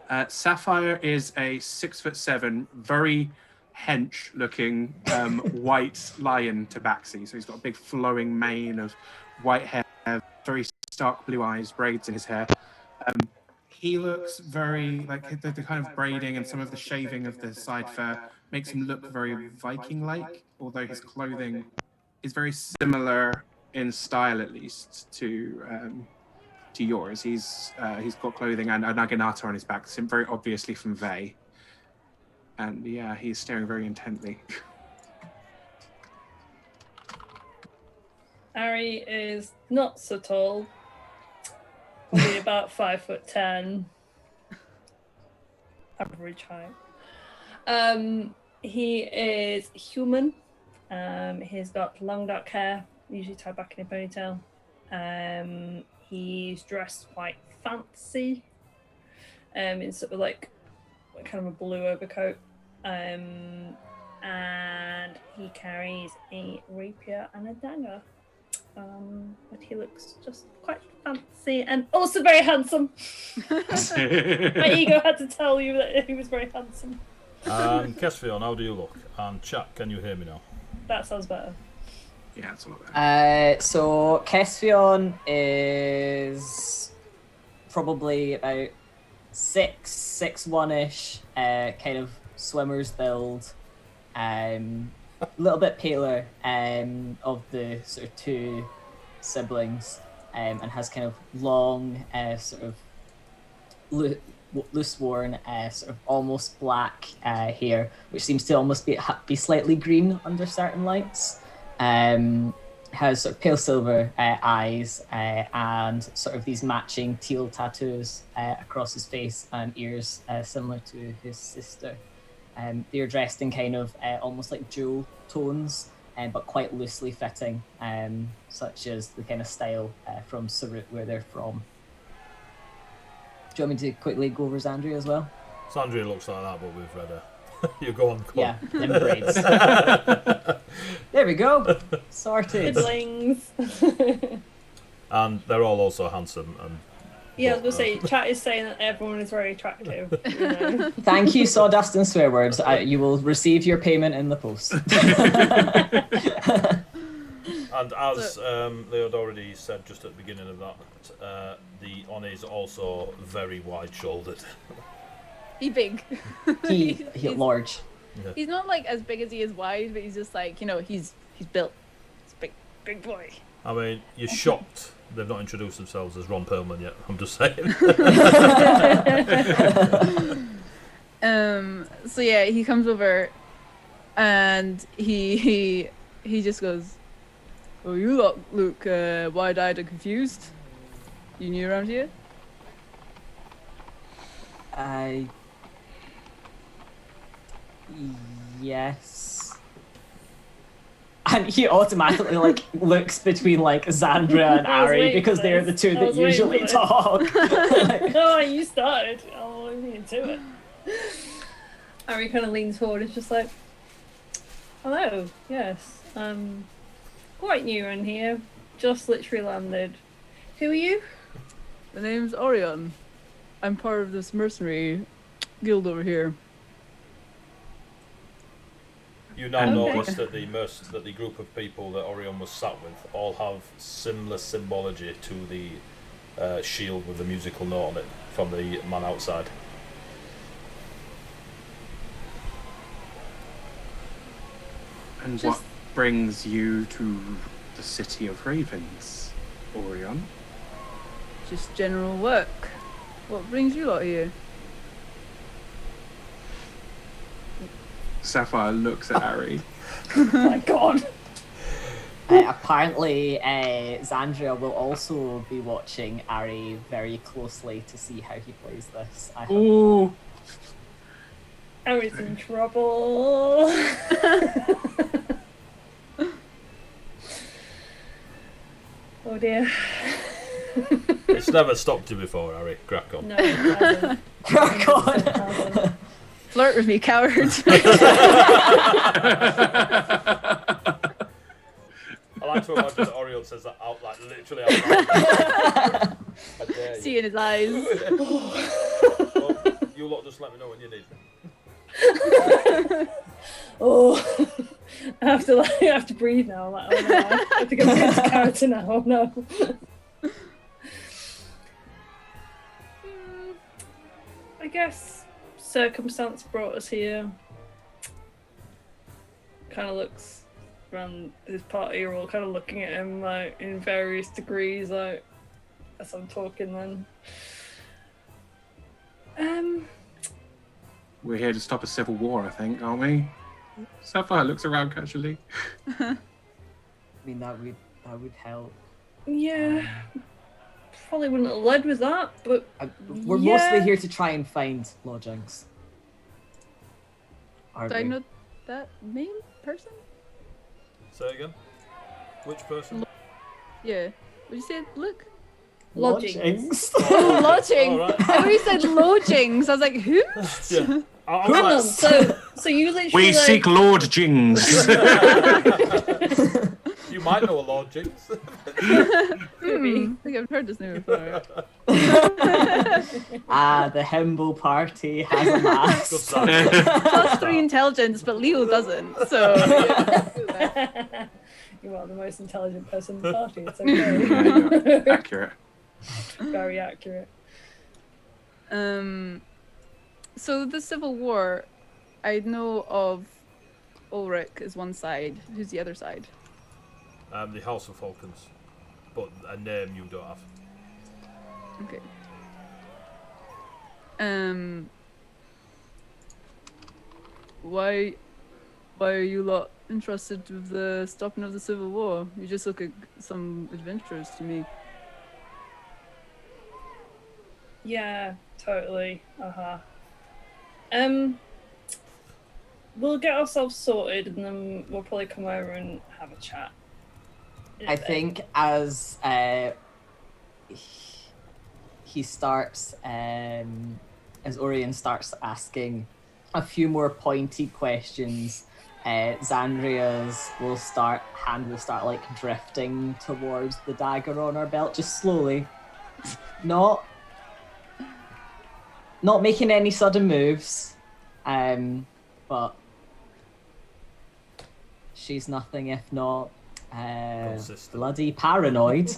first. Sapphire is a 6'7", very hench-looking white lion tabaxi. So he's got a big flowing mane of white hair, very stark blue eyes, braids in his hair. He looks very like the kind of braiding and some of the shaving of the side fur makes him look very Viking-like, although his clothing is very similar in style, at least, to yours. He's got clothing and a naginata on his back, very obviously from Vey. And yeah, he's staring very intently. Ari is not so tall, probably about 5'10", average height. He is human. He's got long dark hair, usually tied back in a ponytail. He's dressed quite fancy, in sort of like kind of a blue overcoat. And he carries a rapier and a dagger. But he looks just quite fancy and also very handsome. My ego had to tell you that he was very handsome. And Kesfion, how do you look? And chat, can you hear me now? That sounds better. Yeah, it's a lot better. So Kesfion is probably about 6'1" kind of swimmer's build. A little bit paler of the sort of two siblings, and has kind of long, sort of loose worn, sort of almost black hair, which seems to almost be slightly green under certain lights. Has sort of pale silver eyes and sort of these matching teal tattoos across his face and ears, similar to his sister. They're dressed in kind of almost like jewel tones, but quite loosely fitting, such as the kind of style from Sarut, where they're from. Do you want me to quickly go over Zandria as well? Zandria looks like that, but with red. You go on. Yeah, in braids. There we go. Sorted. Siblings. And they're all also handsome. And Yeah, I was going to say, chat is saying that everyone is very attractive. You know? Thank you, Sawdust and Swearwords. You will receive your payment in the post. And as they had already said just at the beginning of that, the Oni is also very wide-shouldered. He's big. He's large. Yeah. He's not like as big as he is wide, but he's just like, you know, he's built. He's a big boy. I mean, you're shocked they've not introduced themselves as Ron Perlman yet. I'm just saying. So yeah, he comes over, and he just goes, "Oh, you lot look wide-eyed and confused. You new around here?" Yes. And he automatically like looks between like Zandra and Ari because they're the two that usually talk. No, you started. I'll leave you to it. Ari kind of leans forward. It's just like, hello. Yes. Quite new in here. Just literally landed. Who are you? The name's Orion. I'm part of this mercenary guild over here. You now notice that the group of people that Orion was sat with all have similar symbology to the shield with the musical note on it from the man outside. And what brings you to the City of Ravens, Orion? Just general work. What brings you lot here? Sapphire looks at Ari. Oh my god. Apparently, Zandria will also be watching Ari very closely to see how he plays this. Ooh. Ari's in trouble. Oh dear. It's never stopped you before, Harry. Crack on. No, it hasn't. Crack on. It hasn't. Flirt with me, coward. I like to imagine that Orion says that out, like literally out loud. I dare you. See in his eyes. Well, you lot just let me know when you need me. Oh, I have to breathe now. I'm like, oh no, I have to go into character now. Oh no. I guess circumstance brought us here. Kind of looks around his party are all kind of looking at him like in various degrees, like as I'm talking. Then, We're here to stop a civil war, I think, aren't we? Sapphire looks around casually. I mean, that would help. yeah, probably wouldn't have led with that, but We're mostly here to try and find lodgings. Do I know that name person? Say again. Which person? Yeah. What did you say? Luke? lodgings. Oh, lodging. All right. I always said lodgings. I was like, who? Yeah. I Hang on, was so you literally We like, seek Lord Jings. you might know a Lord Jinx. I think I've heard this name before. The Himbo party has a Good mask. start. Plus 3 intelligence, but Leo doesn't. So yeah. You are the most intelligent person in the party. It's Yeah, okay. accurate. Very accurate. So the Civil War, I know of Ulrich is one side. Who's the other side? The House of Falcons, but a name you don't have. Okay. Why are you lot interested with the stopping of the Civil War? You just look at some adventurers to me. Yeah, totally. We'll get ourselves sorted and then we'll probably come over and have a chat. I think as he starts, as Orion starts asking a few more pointy questions, Xandria's hand will start like drifting towards the dagger on her belt, just slowly, not making any sudden moves, but she's nothing if not Consistent. bloody paranoid.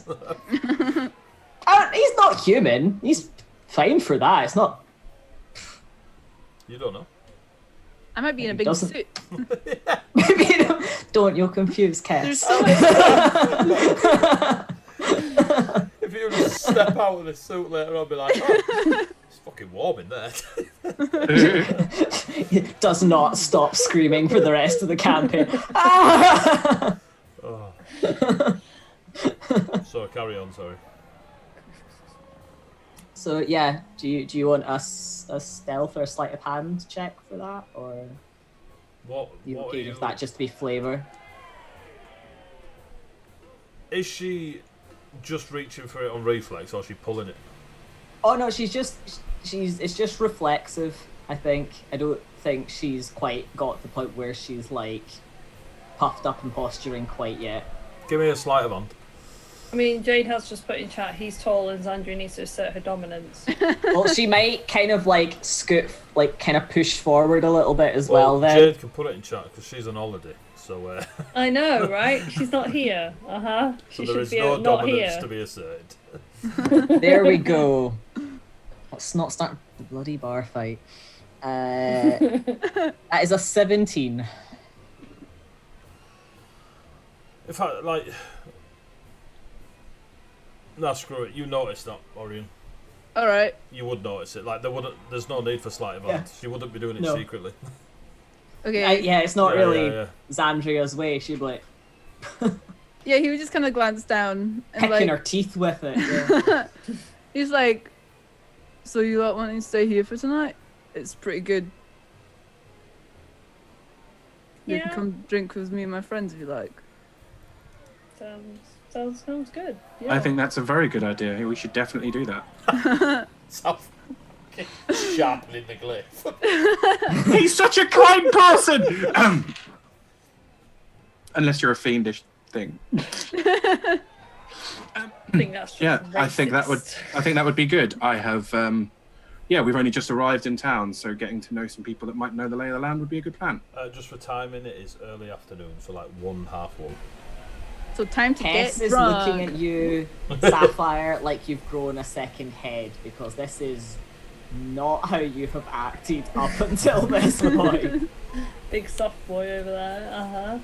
He's not human. He's fine for that. It's not. You don't know. I might be in a big Doesn't- suit. Maybe don't you're confused, There's Kes. so much. If you just step out of the suit later, I'll be like, oh, it's fucking warm in there. Does not stop screaming for the rest of the campaign. Ah! Oh. So carry on. Sorry. So yeah, do you want a stealth or a sleight of hand check for that, or What? you What are okay you? with that just to be flavour? Is she just reaching for it on reflex, or is she pulling it? Oh no, it's just reflexive. I think. I don't think she's quite got to the point where she's like puffed up and posturing quite yet. Give me a sleight of hand. I mean, Jade has just put in chat, he's tall and Xandria needs to assert her dominance. Well, she might kind of like scoot, like kind of push forward a little bit as well. Then Jade can put it in chat because she's on holiday. So, I know, right? She's not here. so She there should is be no not dominance here. to be asserted. there we go. Let's not start the bloody bar fight. That is a 17. In fact, like, nah, screw it. You noticed that, Orion. All right. You would notice it. Like, there's no need for sleight of hand. Yeah. She wouldn't be doing it No. secretly. Okay. Yeah, it's not Yeah, really yeah. Xandria's way. She'd be like Yeah, he would just kind of glance down and picking like her teeth with it. Yeah. he's like, "So you lot wanting to stay here for tonight? It's pretty good. You can Yeah. come drink with me and my friends if you like." Sounds good. Yeah. I think that's a very good idea. We should definitely do that. Stop sharpening the glyph. He's such a kind person. Unless you're a fiendish thing. I think that's just Yeah, I think that would be good. I have we've only just arrived in town, so getting to know some people that might know the lay of the land would be a good plan. Just for timing, it is early afternoon, so like 1:30. So time to Tess get is drunk. looking at you, Sapphire, like you've grown a second head, because this is not how you have acted up until this point. Big soft boy over there. Uh-huh.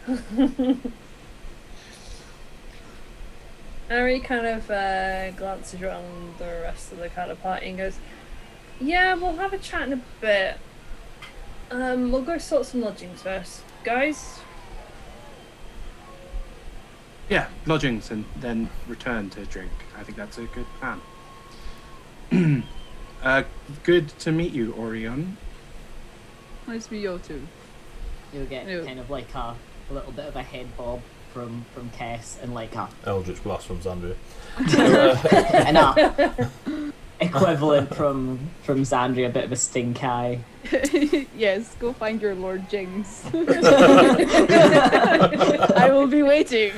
Ari kind of glances around the rest of the kind of party and goes, yeah, we'll have a chat in a bit. We'll go sort some lodgings first. Guys? Yeah, lodgings and then return to drink. I think that's a good plan. Good to meet you, Orion. Nice to meet you too. You'll get Ew. kind of like a little bit of a head bob from Kess and like a Eldritch Blast from Xandria. and a equivalent from Xandria, a bit of a stink eye. Yes, go find your Lord Jings. I will be waiting.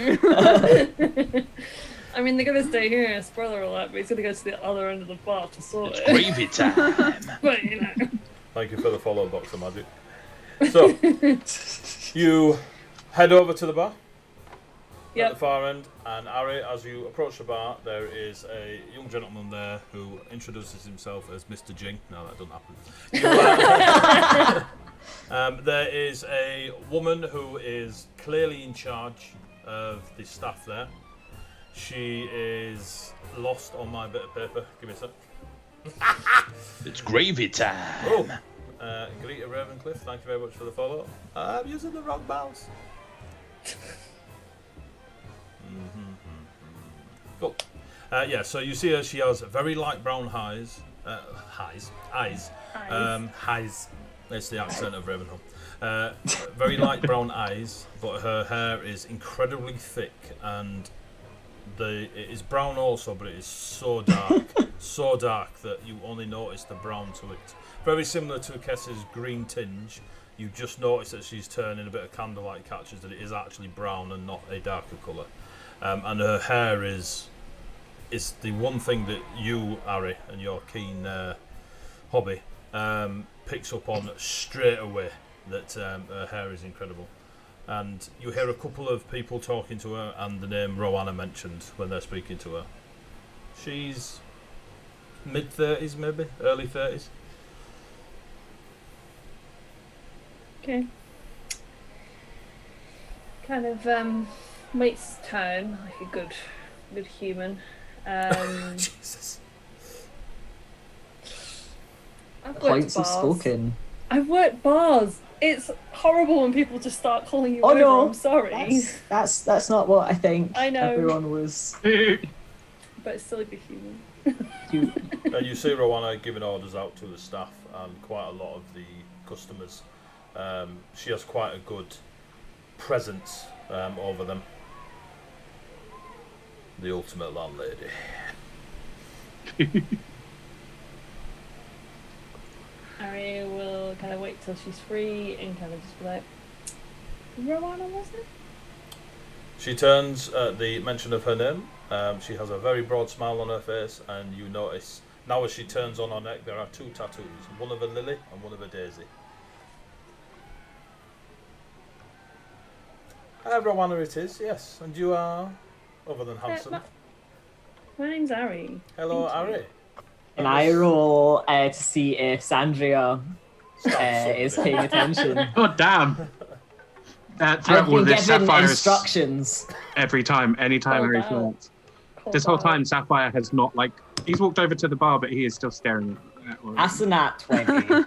I mean, they're gonna stay here, spoiler alert, but he's gonna go to the other end of the bar to sort it. Gravy time. But, you know. Thank you for the follow box of magic. So, you head over to the bar at the far end, and Ari, as you approach the bar, there is a young gentleman there who introduces himself as Mr. Jing. No, that doesn't happen. There is a woman who is clearly in charge of the staff there. She is lost on my bit of paper. Give me a sec. It's gravy time. Oh, Greta Ravencliff, thank you very much for the follow. I'm using the wrong mouse. Cool. Yeah, so you see her. She has very light brown eyes. Eyes. It's the accent of Ravenholm. Very light brown eyes, but her hair is incredibly thick, and it is brown also, but it is so dark, so dark that you only notice the brown to it. Very similar to Kessa's green tinge. You just notice that she's turning a bit of candlelight catches that it is actually brown and not a darker colour. And her hair is the one thing that you, Ari, and your keen hobby picks up on straight away, that her hair is incredible. And you hear a couple of people talking to her, and the name Rowanna mentioned when they're speaking to her. She's mid-30s, maybe, early 30s. Okay. Kind of waits turn like a good human. Jesus. I've worked Points have bars. spoken. I've worked bars. It's horrible when people just start calling you Oh over. no, I'm sorry. That's not what I think. I know. Everyone was. But it's still a good human. And you see Rowanna giving orders out to the staff and quite a lot of the customers. She has quite a good presence over them. The ultimate landlady. Ari will kind of wait till she's free and kind of just be like, Rowanna, was it? She turns at the mention of her name. She has a very broad smile on her face, and you notice now as she turns on her neck there are two tattoos, one of a lily and one of a daisy. Rowanna it is, yes. And you are, other than handsome. My name's Ari. Hello, Ari. And I roll to see if Sandria is paying attention. God damn. That I've been this given Sapphire instructions. every time, anytime Called Harry out. flirts. Called This whole out. time, Sapphire has not, like, he's walked over to the bar, but he is still staring at Orion. That's a nat 20.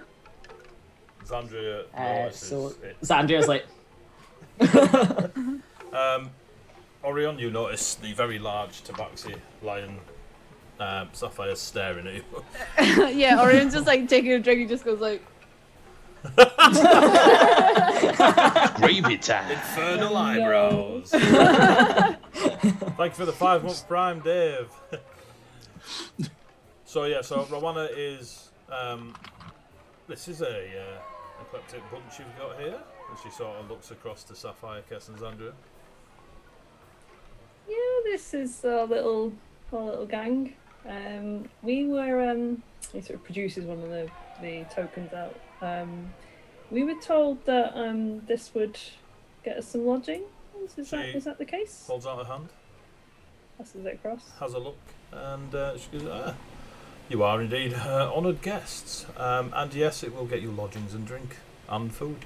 Xandria notices So it. Sandria's like. Orion, you notice the very large tabaxi lion Sapphire staring at you. Yeah, Orion's just like taking a drink. He just goes like, Gravy time. Infernal eyebrows. Thank you for the 5-month prime, Dave. So Rowanna is this is a eclectic bunch you've got here. And she sort of looks across to Sapphire, Kess and Xandria. Yeah, this is our little gang. We were he sort of produces one of the tokens out. We were told that this would get us some lodging. Is that the case? Holds out her hand, Passes it across. has a look, and she goes, You are indeed honoured guests, and yes, it will get you lodgings and drink and food.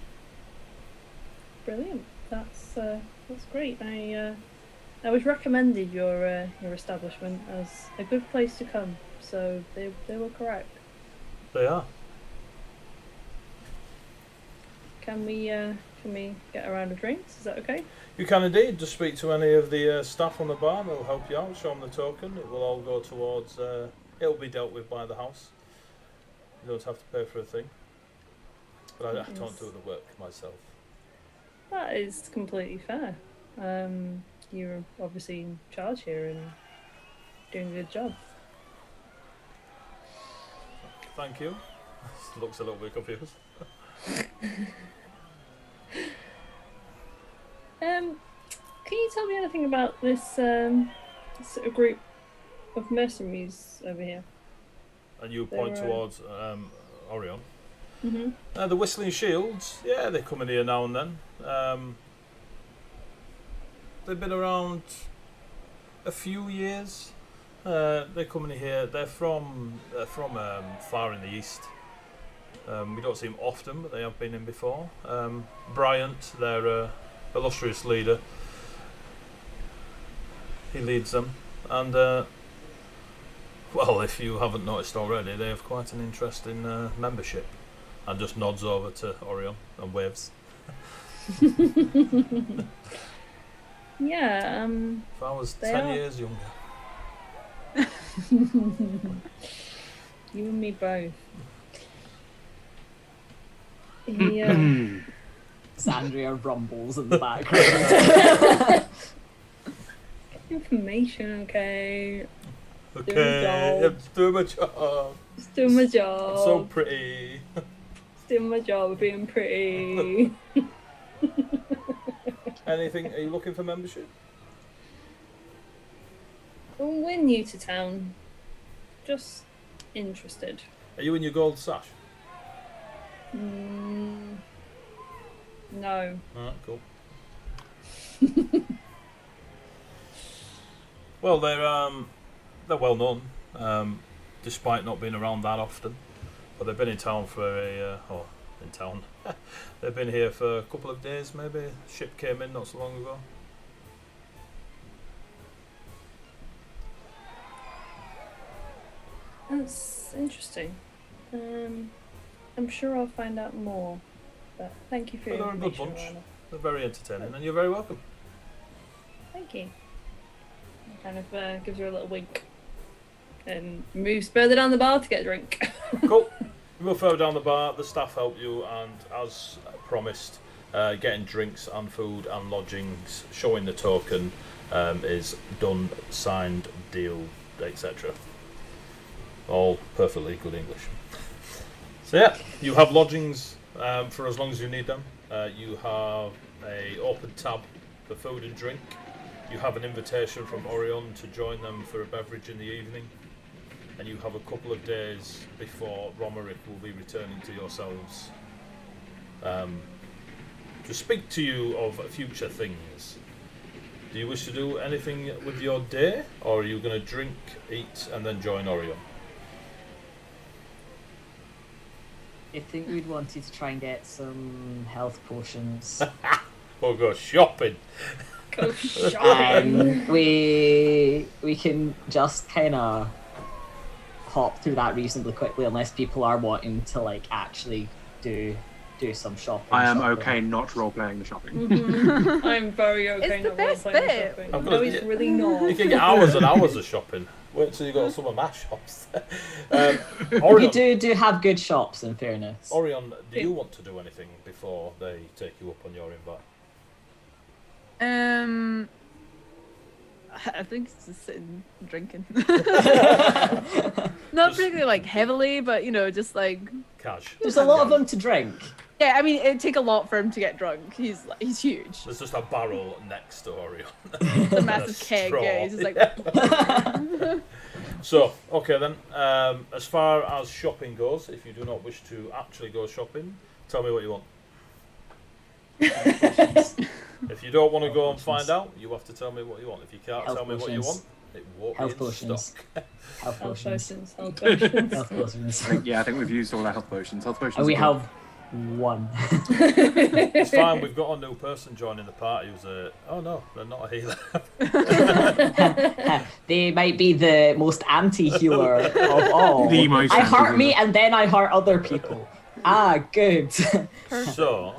Brilliant. That's great. I was recommended your establishment as a good place to come, so they were correct. They are. Can we get a round of drinks? Is that okay? You can indeed. Just speak to any of the staff on the bar. They'll help you out. Show them the token. It will all go towards. It'll be dealt with by the house. You don't have to pay for a thing. But I don't do the work myself. That is completely fair. You're obviously in charge here and doing a good job. Thank you. Looks a little bit confused. Can you tell me anything about this sort of group of mercenaries over here? And you point towards Orion. Mm-hmm. The Whistling Shields, yeah, they come in here now and then. They've been around a few years. They come in here. They're from far in the east. We don't see them often, but they have been in before. Bryant, their illustrious leader, he leads them. And, well, if you haven't noticed already, they have quite an interesting membership. And just nods over to Orion and waves. Yeah, If I was 10 years younger. You and me both. Yeah. Sandria rumbles in the background. Information, okay. Okay, I'm just doing my job. Just doing my job. I'm so pretty. Just doing my job of being pretty. Anything? Are you looking for membership? Well, we're new to town. Just interested. Are you in your gold sash? No. Alright, cool. Well, they're well known, despite not being around that often. But they've been in town for in town. They've been here for a couple of days, maybe. Ship came in not so long ago. That's interesting. I'm sure I'll find out more. But thank you for your They're a good information, bunch. Lana. They're very entertaining, and you're very welcome. Thank you. Kind of gives her a little wink and moves further down the bar to get a drink. Cool. You move further down the bar, the staff help you, and as promised, getting drinks and food and lodgings, showing the token is done, signed, deal, etc. All perfectly good English. So yeah, you have lodgings for as long as you need them. You have a open tab for food and drink. You have an invitation from Orion to join them for a beverage in the evening. And you have a couple of days before Romerick will be returning to yourselves to speak to you of future things. Do you wish to do anything with your day, or are you going to drink, eat, and then join Orion? I think we'd wanted to try and get some health potions. We'll go shopping. Go shopping. We can just kind of hop through that reasonably quickly, unless people are wanting to like actually do some shopping. I am okay not role-playing the shopping. Mm-hmm. I'm very okay It's the not best role-playing the bit. shopping. I'm No, gonna- it's really not. You can get hours and hours of shopping. Wait till you go to some of my shops. We Orion, do have good shops, in fairness. Orion, do you want to do anything before they take you up on your invite? I think it's just sitting and drinking. Not particularly like heavily, but you know, just like Cash. There's a lot of them to drink. yeah. I mean, it'd take a lot for him to get drunk. He's huge. There's just a barrel next to Orion. It's a massive keg. straw. Yeah, he's just like So, okay then. As far as shopping goes, if you do not wish to actually go shopping, tell me what you want. If you don't want to go and find out, you have to tell me what you want. If you can't Health tell me what you potions. want, It won't Health be in potions. stock. Health Health potions. potions. Health potions. Health potions. I think we've used all our health potions. Health potions. And we are good. have one. It's fine. We've got a new person joining the party who's a. Oh no, they're not a healer. They might be the most anti-healer of all. The most I hurt anti-healer. me and then I hurt other people. Ah, good. So.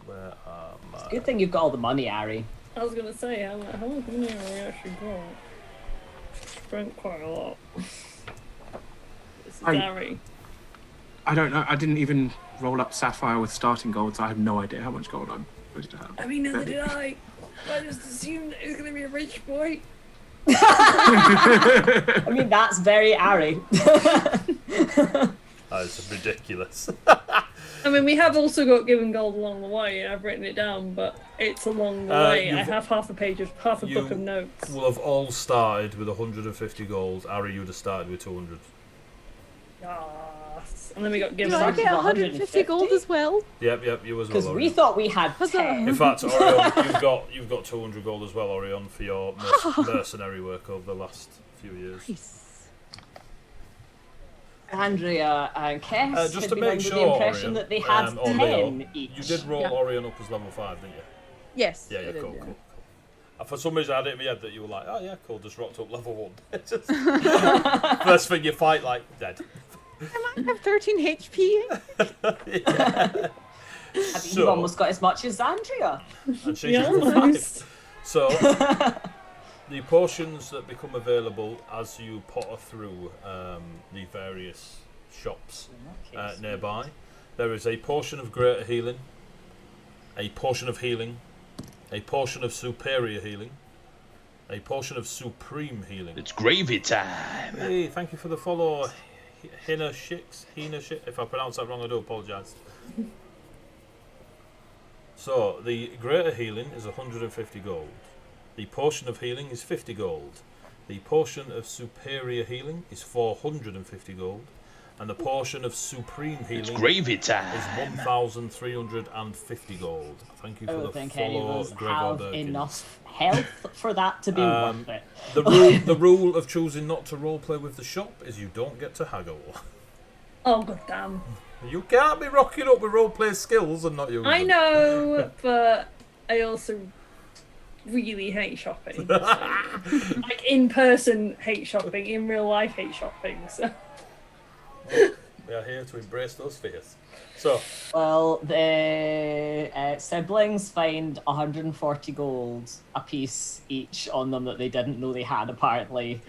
Where are my... Good thing you've got all the money, Ari. I was gonna say, how much money have we actually got? Spent quite a lot. This is Harry. I don't know. I didn't even roll up Sapphire with starting gold, so I have no idea how much gold I'm supposed to have. I mean, neither did I. I just assumed that he was gonna be a rich boy. I mean, that's very Ari. That's ridiculous. I mean, we have also got given gold along the way. I've written it down, but it's along the way. I have half a book of notes. Will have all started with 150 gold. Ari, you'd have started with 200. Yes. And then we got given. Did I get 150 gold as well? Yep, you as well. Because we Orion. thought we had 10. In fact, Orion, you've got 200 gold as well, Orion, for your mercenary work over the last few years. Nice. Andrea and Kess Just had to been make under sure, the impression Orion, that they had or Leo, 10 each. you did roll Yeah. Orion up as level 5, didn't you? Yes. Yeah, I did, cool, yeah. cool. For some reason, I had it in my head that you were like, oh yeah, cool, just rocked up level 1. It's just first thing you fight, like, dead. I might have 13 HP. Yeah. I mean, you've almost got as much as Andrea. And she's Yeah, level 5. almost. So, the potions that become available as you potter through the various shops nearby, there is a potion of greater healing, a potion of healing, a potion of superior healing, a potion of supreme healing. It's gravy time. Hey, thank you for the follow, Hina Shix. If I pronounce that wrong, I do apologise. So, the greater healing is 150 gold. The potion of healing is 50 gold. The potion of superior healing is 450 gold. And the potion of supreme It's healing gravy is time. 1,350 gold. Thank you I for don't the think any of follow, us Gregor have Durkin. enough health for that to be worth it. The rule of choosing not to roleplay with the shop is you don't get to haggle. Oh god damn! You can't be rocking up with roleplay skills and not using I them. know, but I also really hate shopping. So. Like in person, hate shopping. In real life, hate shopping. So. We are here to embrace those fears. So, Well, the siblings find 140 gold a piece each on them that they didn't know they had, apparently,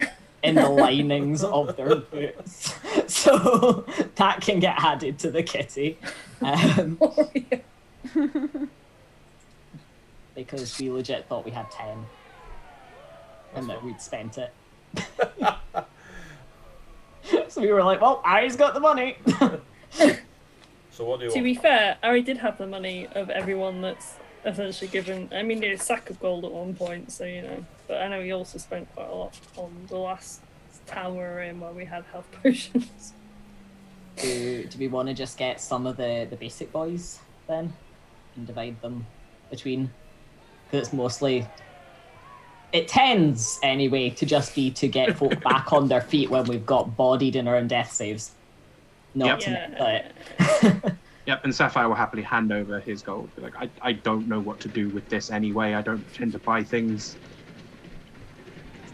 in the linings of their boots. So that can get added to the kitty. Oh, yeah. Because we legit thought we had 10. And that we'd spent it. So we were like, well, Ari's got the money. so what do you To want? be fair, Ari did have the money of everyone that's essentially given. I mean, there's a sack of gold at one point, so you know. But I know he also spent quite a lot on the last town we were in where we had health potions. Do we want to just get some of the basic boys then? And divide them between? Because it's mostly... It tends, anyway, to just be to get folk back on their feet when we've got bodied in our own death saves. Not to Yep. make it. Yep, and Sapphire will happily hand over his gold. Be like, I don't know what to do with this anyway. I don't tend to buy things.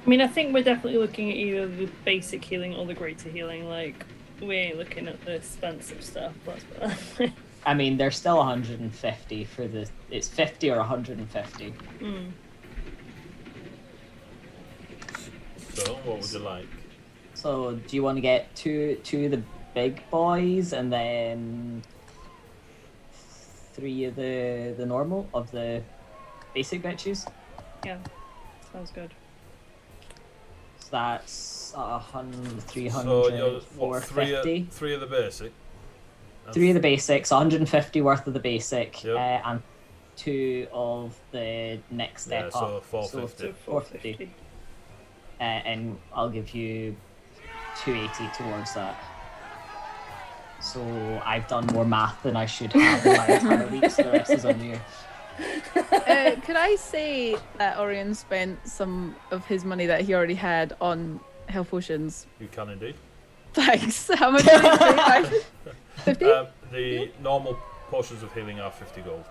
I mean, I think we're definitely looking at either the basic healing or the greater healing. Like, we ain't looking at the expensive stuff. Let's put it that way. I mean, there's still 150 for the... It's 50 or 150. Mm. So, what would you like? So, do you want to get two of the big boys and then 3 of the normal, of the basic bitches? Yeah, sounds good. So that's 100, 300, So, you're, what, 450. three of the basic? 3 of the basics, 150 worth of the Yep. basic, and 2 of the next step Yeah, so up. 450. So 450. And I'll give you 280 towards that. So I've done more math than I should have in my entire week, so the rest is on you. Could I say that Orion spent some of his money that he already had on health potions? You can indeed. Thanks. How much did he pay? 50? The normal potions of healing are 50 gold.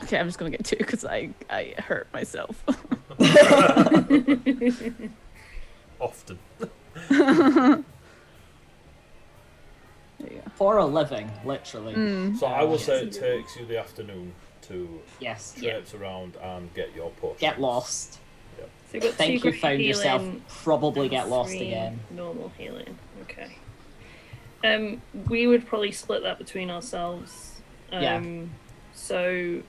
Okay, I'm just gonna get 2 because I hurt myself. Often. There you go. For a living, literally. So I will say Yes. it takes you the afternoon to Yes. traipse around and get your potions. Get lost. So you've got Think 2 you found yourself. healing Probably and get lost 3 again. Normal healing. Okay. We would probably split that between ourselves. Yeah. So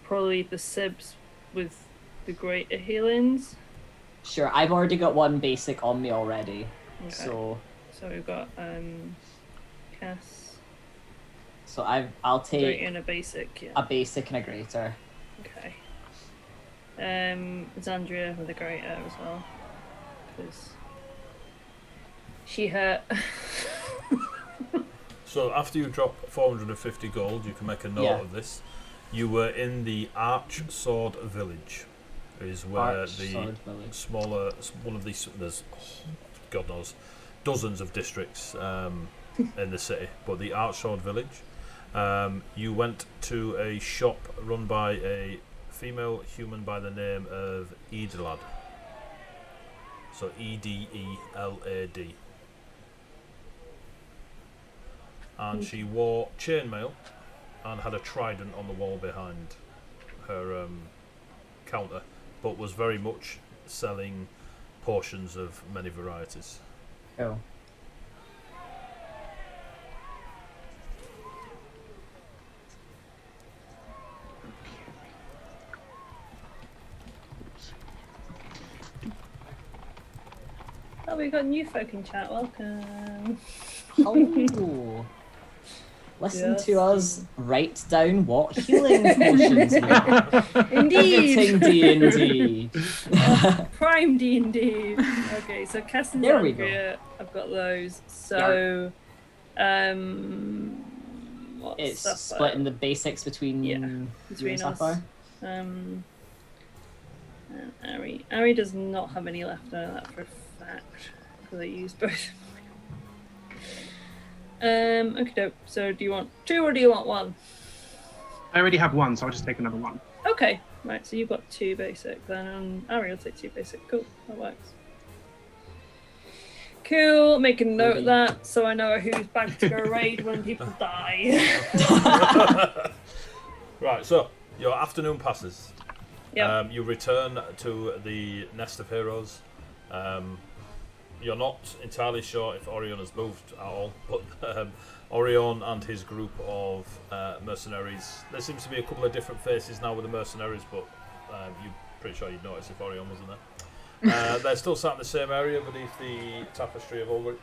probably the Sibs with the greater healings. Sure, I've already got 1 basic on me already. Okay. So we've got Cass, I'll greater take and a basic. Yeah. a basic and a greater. Okay. Zandria with a greater as well, because she hurt. So after you drop 450 gold, you can make a note Yeah. of this. You were in the Arch Sword Village, is where Arch the Sword Village. smaller one of these. There's God knows dozens of districts in the city, but the Arch Sword Village. You went to a shop run by a female human by the name of Edelad. So Edelad. And she wore chainmail and had a trident on the wall behind her counter, but was very much selling portions of many varieties. Cool. Oh, we've got new folk in chat. Welcome. Hello. Listen Yes. to us write down what healing potions we have. Indeed. Editing D&D. Prime D&D. Okay, so Cass and There we Zandria, I've got those. So, what's It's Sapphire? splitting the basics between Yeah, you between and us. Sapphire. And Ari. Ari does not have any left. I know that for a fact because I used both. Okay, dope. So, do you want 2 or do you want 1? I already have 1, so I'll just take another 1. Okay, right. So you've got 2 basic then, and Ari will take 2 basic. Cool, that works. Cool. Make a note of that so I know who's back to go raid when people die. Right, so your afternoon passes. Yep. You return to the Nest of Heroes. You're not entirely sure if Orion has moved at all, but Orion and his group of mercenaries. There seems to be a couple of different faces now with the mercenaries, but you're pretty sure you'd notice if Orion wasn't there. They're still sat in the same area beneath the tapestry of Ulrich,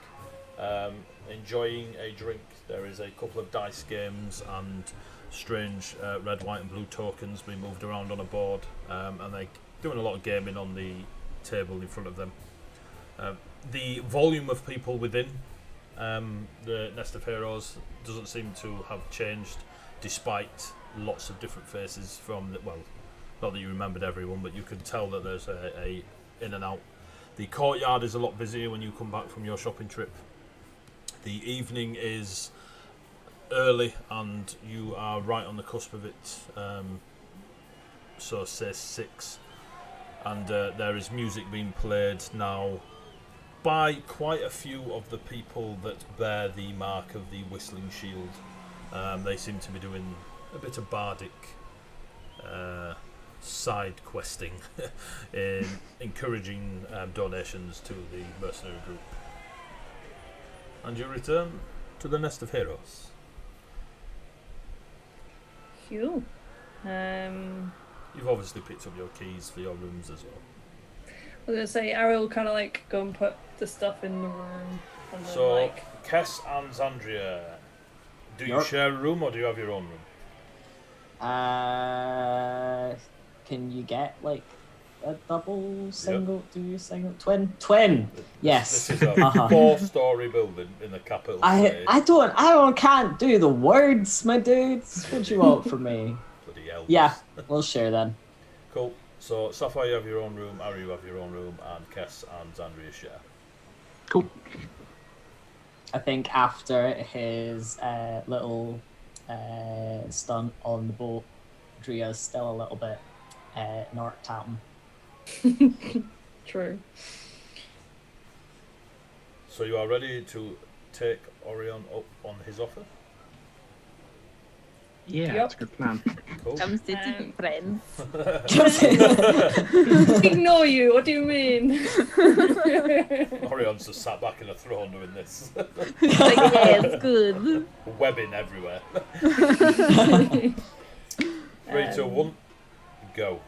enjoying a drink. There is a couple of dice games and strange red, white and blue tokens being moved around on a board, and they're doing a lot of gaming on the table in front of them. The volume of people within the Nest of Heroes doesn't seem to have changed, despite lots of different faces from well, not that you remembered everyone, but you can tell that there's a in and out. The courtyard is a lot busier when you come back from your shopping trip. The evening is early and you are right on the cusp of it, so say 6, and there is music being played now by quite a few of the people that bear the mark of the Whistling Shield. They seem to be doing a bit of bardic side questing in encouraging donations to the mercenary group. And you return to the Nest of Heroes. Cool. You've obviously picked up your keys for your rooms as well. I was gonna say Ari will kind of like go and put the stuff in the room. And then, So, like, Kess and Zandria, do you Yep. share a room or do you have your own room? Can you get like a double, single, do you single, twin? Yes. This is a Uh-huh. 4-story building in the capital city. I can't do the words, my dudes. What do you want from me? Bloody elves. Yeah, we'll share then. Cool. So, Sapphire, you have your own room, Ari, you have your own room, and Kess and Zandria share. Cool. I think after his little stunt on the boat, Dria's still a little bit knocked at him. True. So you are ready to take Orion up on his offer? Yeah, Yep. that's a good plan. Cool. Come sit with friends. Ignore you. What do you mean? Orion's just sat back in a throne doing this. He's like, yeah, it's good. Webbing everywhere. 3, 2, 1, go.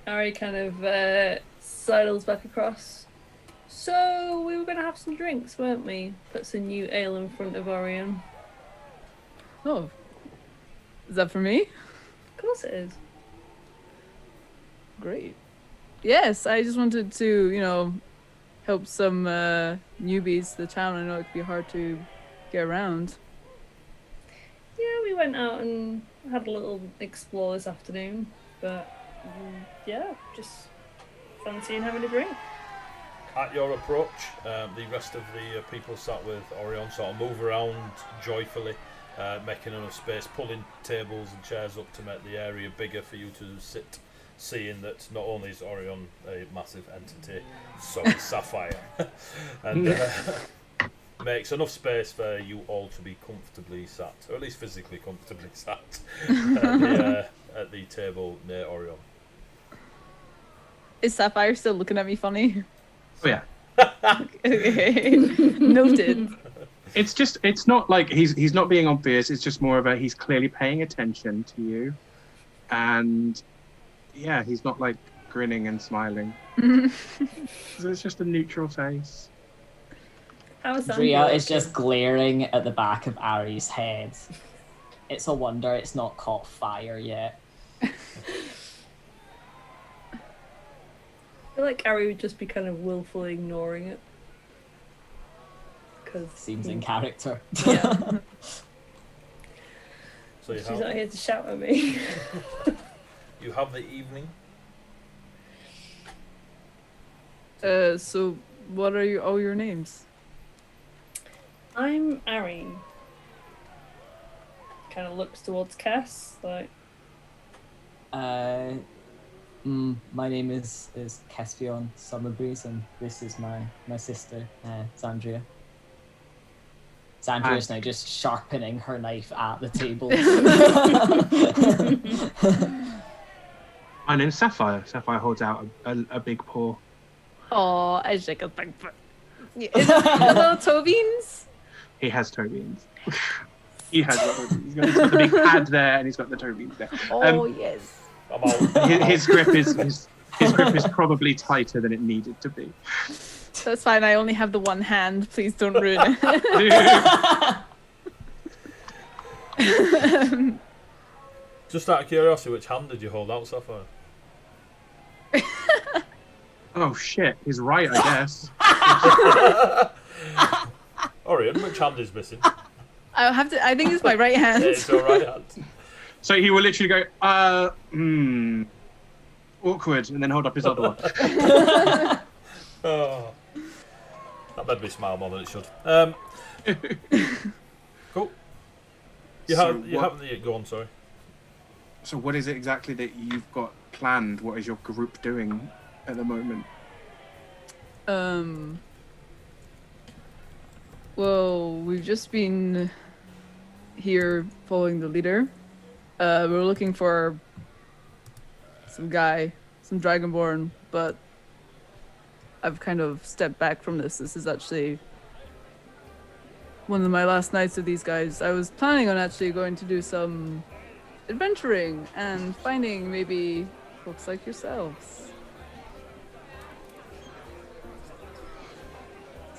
Ari kind of sidles back across. So we were going to have some drinks, weren't we? Puts a new ale in front of Orion. Oh, is that for me? Of course it is. Great. Yes, I just wanted to, help some newbies to the town. I know it could be hard to get around. Yeah, we went out and had a little explore this afternoon. But, yeah, just fancying having a drink. At your approach, the rest of the people sat with Orion sort of move around joyfully, making enough space, pulling tables and chairs up to make the area bigger for you to sit, seeing that not only is Orion a massive entity, so is Sapphire, and makes enough space for you all to be comfortably sat, or at least physically comfortably sat, at the table near Orion. Is Sapphire still looking at me funny? Oh yeah. Okay. Noted. It's not like he's not being obvious. It's just more about he's clearly paying attention to you, and yeah, he's not like grinning and smiling. So it's just a neutral face. How is Dria is just glaring at the back of Ari's head. It's a wonder it's not caught fire yet. I feel like Ari would just be kind of willfully ignoring it. Cause Seems in character. Yeah. So She's not here to shout at me. you have the evening. So what are all your names? I'm Ari. Kind of looks towards Cass, like. My name is Caspian Summerbreeze, and this is my sister, Zandria. Zandria's now just sharpening her knife at the table. My name's Sapphire. Sapphire holds out a big paw. Oh, I shake a big foot. Is it little toe beans? He has toe beans. He's got the big pad there, and he's got the toe beans there. Oh yes. I'm out. His grip is probably tighter than it needed to be. That's fine. I only have the one hand. Please don't ruin it. Just out of curiosity, which hand did you hold out, Sapphire? Oh shit, he's right, I guess. Orion, which hand is missing? I'll have to. I think it's my right hand. It's your right hand. So he will literally go, awkward, and then hold up his other one. Oh, that made me smile more than it should. Cool. You haven't yet. Go on, sorry. So what is it exactly that you've got planned? What is your group doing at the moment? Well, we've just been here following the leader. We're looking for some Dragonborn, but I've kind of stepped back from this. This is actually one of my last nights with these guys. I was planning on actually going to do some adventuring and finding maybe folks like yourselves.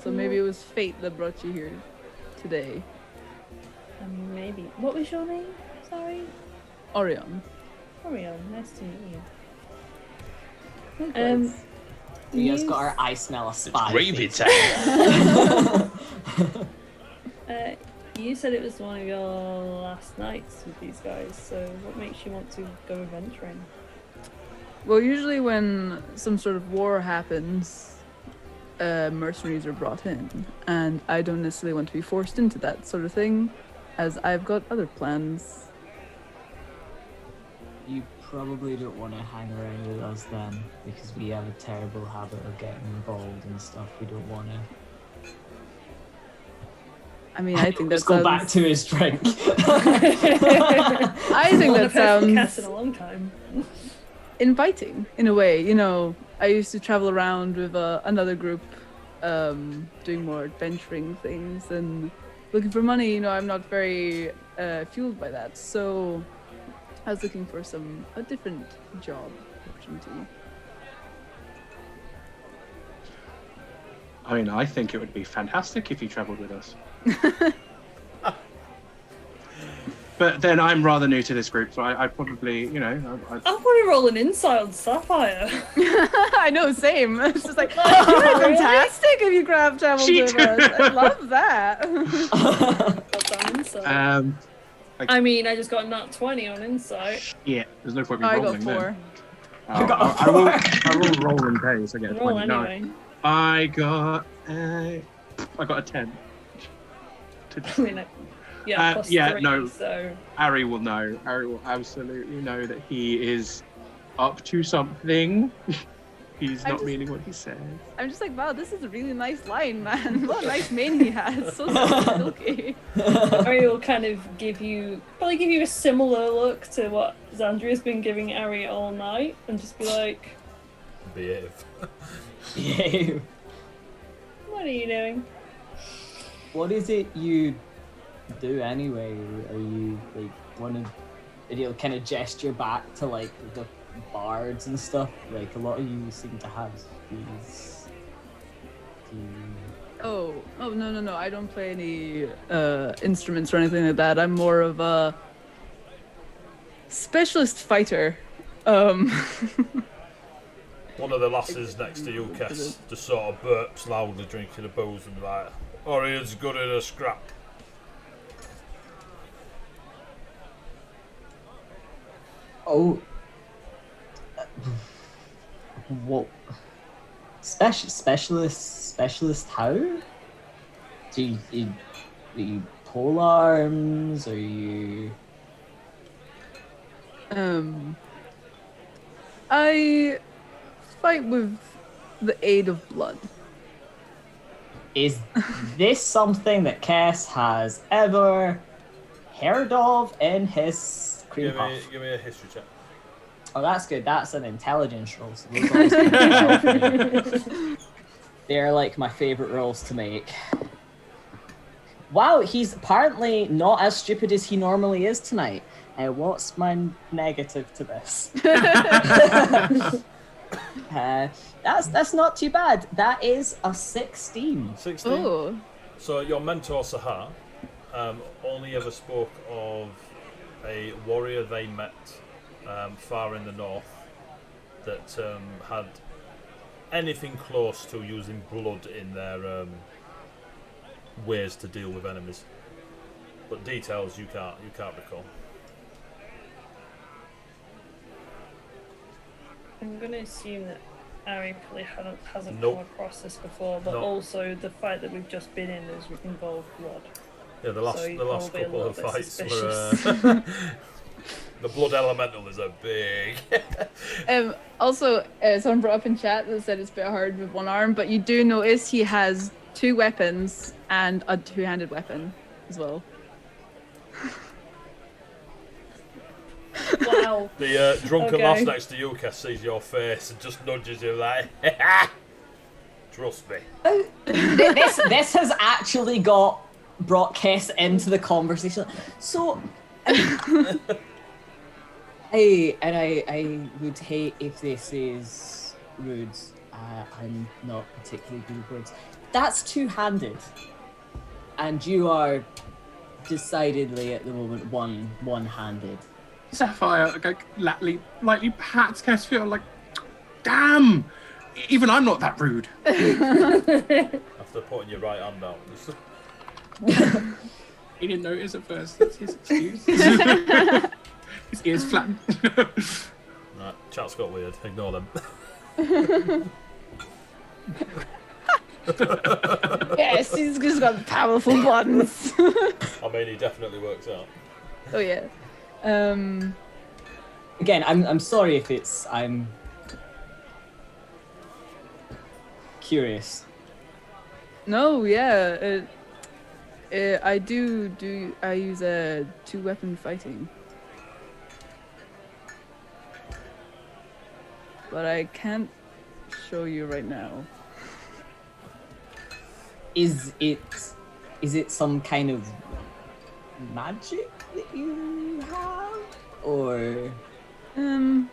So maybe it was fate that brought you here today. Maybe. What was your name? Sorry? Orion. Orion, nice to meet you. Likewise. Dria's got her I smell a spy. Gravy face. time. You said it was one of your last nights with these guys, so what makes you want to go adventuring? Well, usually when some sort of war happens, mercenaries are brought in, and I don't necessarily want to be forced into that sort of thing, as I've got other plans. You probably don't want to hang around with us then, because we have a terrible habit of getting involved in stuff we don't want to. I mean, I think that Let's go back to his drink. I think that sounds in a long time. inviting in a way. You know, I used to travel around with another group, doing more adventuring things and looking for money. You know, I'm not very fueled by that, so I was looking for a different job opportunity. I mean, I think it would be fantastic if you travelled with us. But then I'm rather new to this group, so I probably, you know, I want to roll an insight on Sapphire. I know, same. It's just like, oh, fantastic if you grab travel with us. I love that. I mean, I just got a nat 20 on insight. Yeah, there's no point me I rolling got 4. then. I will roll in case I get a Roll 20. No, anyway. I got a 10. I mean, yeah, plus 3, no. so... Ari will know. Ari will absolutely know that he is up to something. He's not meaning what he says. I'm just like, wow, this is a really nice line, man. What a nice mane he has. So silky. Ari will kind of probably give you a similar look to what Xandria's been giving Ari all night, and just be like, Behave. Behave. What are you doing? What is it you do anyway? Are you like you'll kind of gesture back to like the bards and stuff? Like a lot of you seem to have these. Oh no! I don't play any instruments or anything like that. I'm more of a specialist fighter. One of the lasses next to you, Cass, just sort of burps loudly, drinking a booze and like, Orion's good in a scrap. Oh. What? Specialist how? Do you pole arms? Are you? I fight with the aid of blood. Is this something that Cass has ever heard of in his cream puff? Give me a history check. Oh, that's good. That's an intelligence roll. So those always go well for me. They're like my favourite rolls to make. Wow, he's apparently not as stupid as he normally is tonight. What's my negative to this? That's not too bad. That is a 16. 16? Oh. So your mentor, Sahar, only ever spoke of a warrior they met far in the north that had anything close to using blood in their ways to deal with enemies. But details you can't recall. I'm going to assume that Ari probably hasn't Nope. come across this before, but also the fight that we've just been in has involved blood. Yeah, the last probably a couple little of bit fights suspicious. were. The blood elemental is a big. Also, someone brought up in chat that said it's a bit hard with one arm, but you do notice he has 2 weapons and a 2-handed weapon as well. Wow. The drunken Okay. lass next to you, Cass, sees your face and just nudges you like, trust me. This has actually brought Kess into the conversation. So, I would hate if this is rude. I'm not particularly good at words. That's 2-handed, and you are decidedly at the moment one-handed. Sapphire lightly pats Cass' foot, like, damn! Even I'm not that rude. After putting your right hand out. He didn't notice at first. That's his excuse. His ears flattened. No, Right, chat's got weird. Ignore them. Yes, he's just got powerful buttons. I mean, he definitely works out. Oh yeah. Again, I'm sorry if I'm curious. No, yeah. I I use a 2-weapon fighting. But I can't show you right now. Is it some kind of magic that you have, or In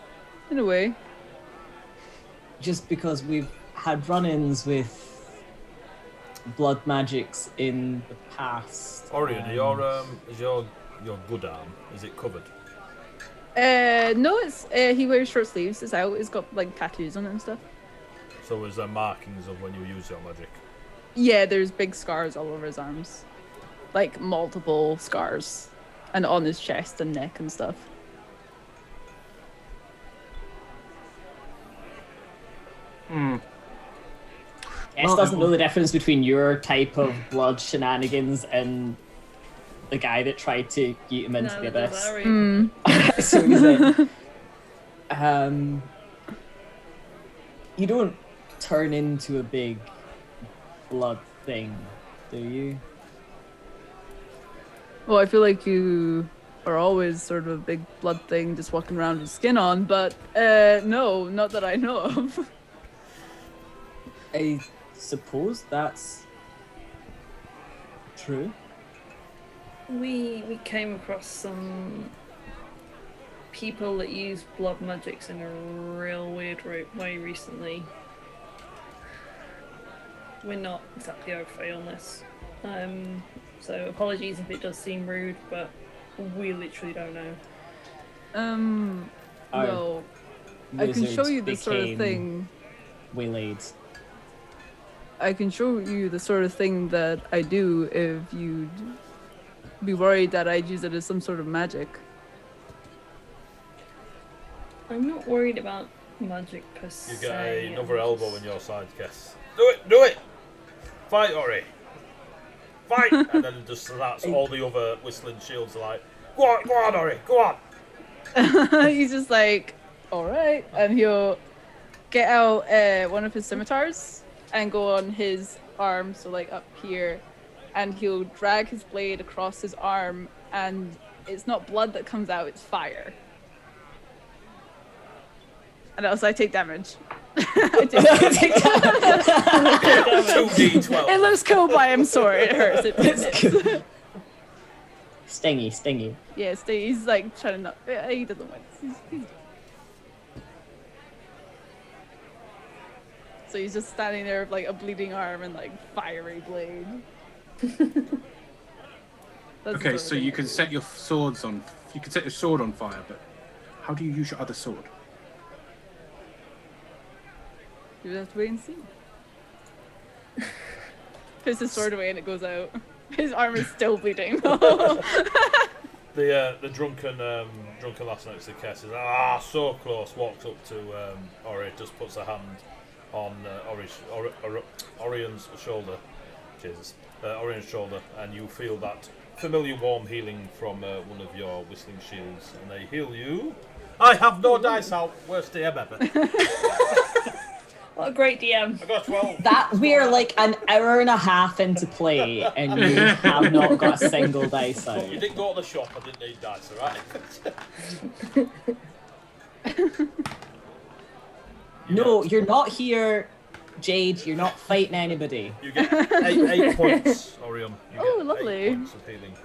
a way. just because we've had run-ins with blood magics in the past? Orion, is your good arm, is it covered? No, it's he wears short sleeves. It's out. It's got like tattoos on it and stuff. So is there markings of when you use your magic? Yeah, there's big scars all over his arms, like multiple scars, and on his chest and neck and stuff. S doesn't know the difference between your type of blood shenanigans and the guy that tried to eat him into the abyss. So he's like, you don't turn into a big blood thing, do you? Well, I feel like you are always sort of a big blood thing, just walking around with skin on. But no, not that I know of. I suppose that's true. We came across some people that use blood magics in a real weird way recently. We're not exactly au fait on this. So apologies if it does seem rude, but we literally don't know. Well, I can show you the sort of became thing. Waylaid. I can show you the sort of thing that I do if you'd be worried that I'd use it as some sort of magic. I'm not worried about magic per se. You get another elbow in your side, Kess. Do it! Fight, Ori! Fight! And then just that's all the other whistling shields are like, go on, Ori, go on! He's just like, alright. And he'll get out one of his scimitars and go on his arm, so like up here, and he'll drag his blade across his arm, and it's not blood that comes out, it's fire. And also I take damage. I take damage. 2d12. It looks cool, but I'm sorry, it hurts. It hurts. Stingy. Yeah, he's like trying to not. He doesn't win. He's... So he's just standing there with like a bleeding arm and like fiery blade. Okay, so you can set your swords on. You can set your sword on fire, but how do you use your other sword? You have to wait and see. Puts his sword away and it goes out. His arm is still bleeding. The drunken last next to Kess is so close. Walks up to Ori, just puts a hand on Orion's shoulder. Jesus, Orion's shoulder, and you feel that familiar warm healing from one of your whistling shields, and they heal you. I have no dice out. Worst DM ever. What a great DM. I got 12. That we're like an hour and a half into play and you have not got a single dice out. You didn't go to the shop. I didn't need dice, alright? No, you're not here, Jade. You're not fighting anybody. You get 8 points, Orion. You Oh, get lovely. 8 points of healing.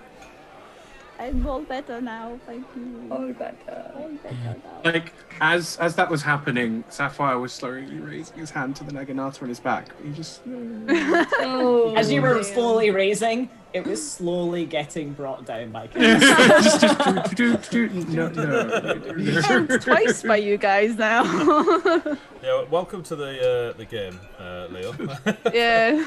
I'm all better now, thank you. All better. All better now. Like as that was happening, Sapphire was slowly raising his hand to the Naginata on his back. He just Oh, As you were man. slowly raising, it was slowly getting brought down by no. Killed twice by you guys now. Yeah, welcome to the game, Leo. Yeah.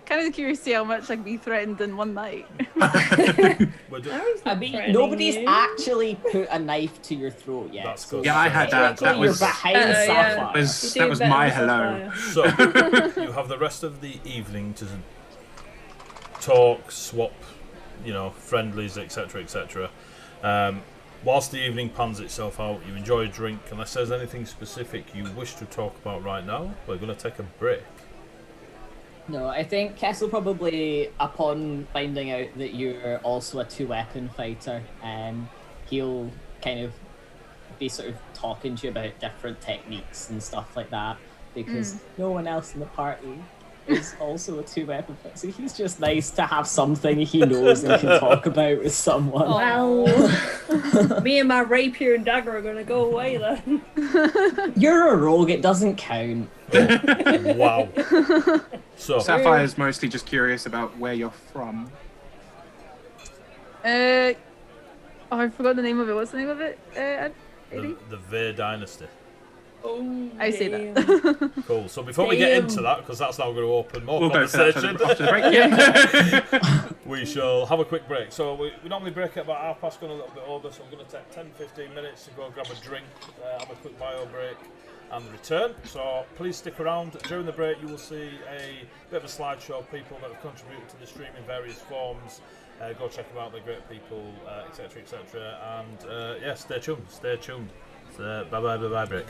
kind of curious to see how much I can be threatened in one night. I mean, nobody's actually put a knife to your throat yet. That's good. Yeah, I had that. That You're was behind yeah. Sapphire. that was my hello. So you have the rest of the evening to talk, swap, friendlies, etc., etc. Whilst the evening pans itself out, you enjoy a drink. Unless there's anything specific you wish to talk about right now, we're going to take a break. No, I think Kessel probably, upon finding out that you're also a two-weapon fighter, he'll kind of be sort of talking to you about different techniques and stuff like that, because no one else in the party is also a two-weapon fighter. So he's just nice to have something he knows and can talk about with someone. Well, me and my rapier and dagger are going to go away then. You're a rogue, it doesn't count. Oh, wow. So Sapphire's mostly just curious about where you're from. I forgot the name of it. What's the name of it? the Ver Dynasty. Oh, I say that. Cool. So before we get into that, because that's now going to open more We'll go for that conversation, after the break. Yeah. we shall have a quick break. So we normally break at about 1:30, going a little bit over, so we're going to take 10-15 minutes to go grab a drink, have a quick bio break, and return. So please stick around. During the break, you will see a bit of a slideshow of people that have contributed to the stream in various forms. Go check them out, they're great people, etc., etc. And yeah, stay tuned. Stay tuned. Bye break.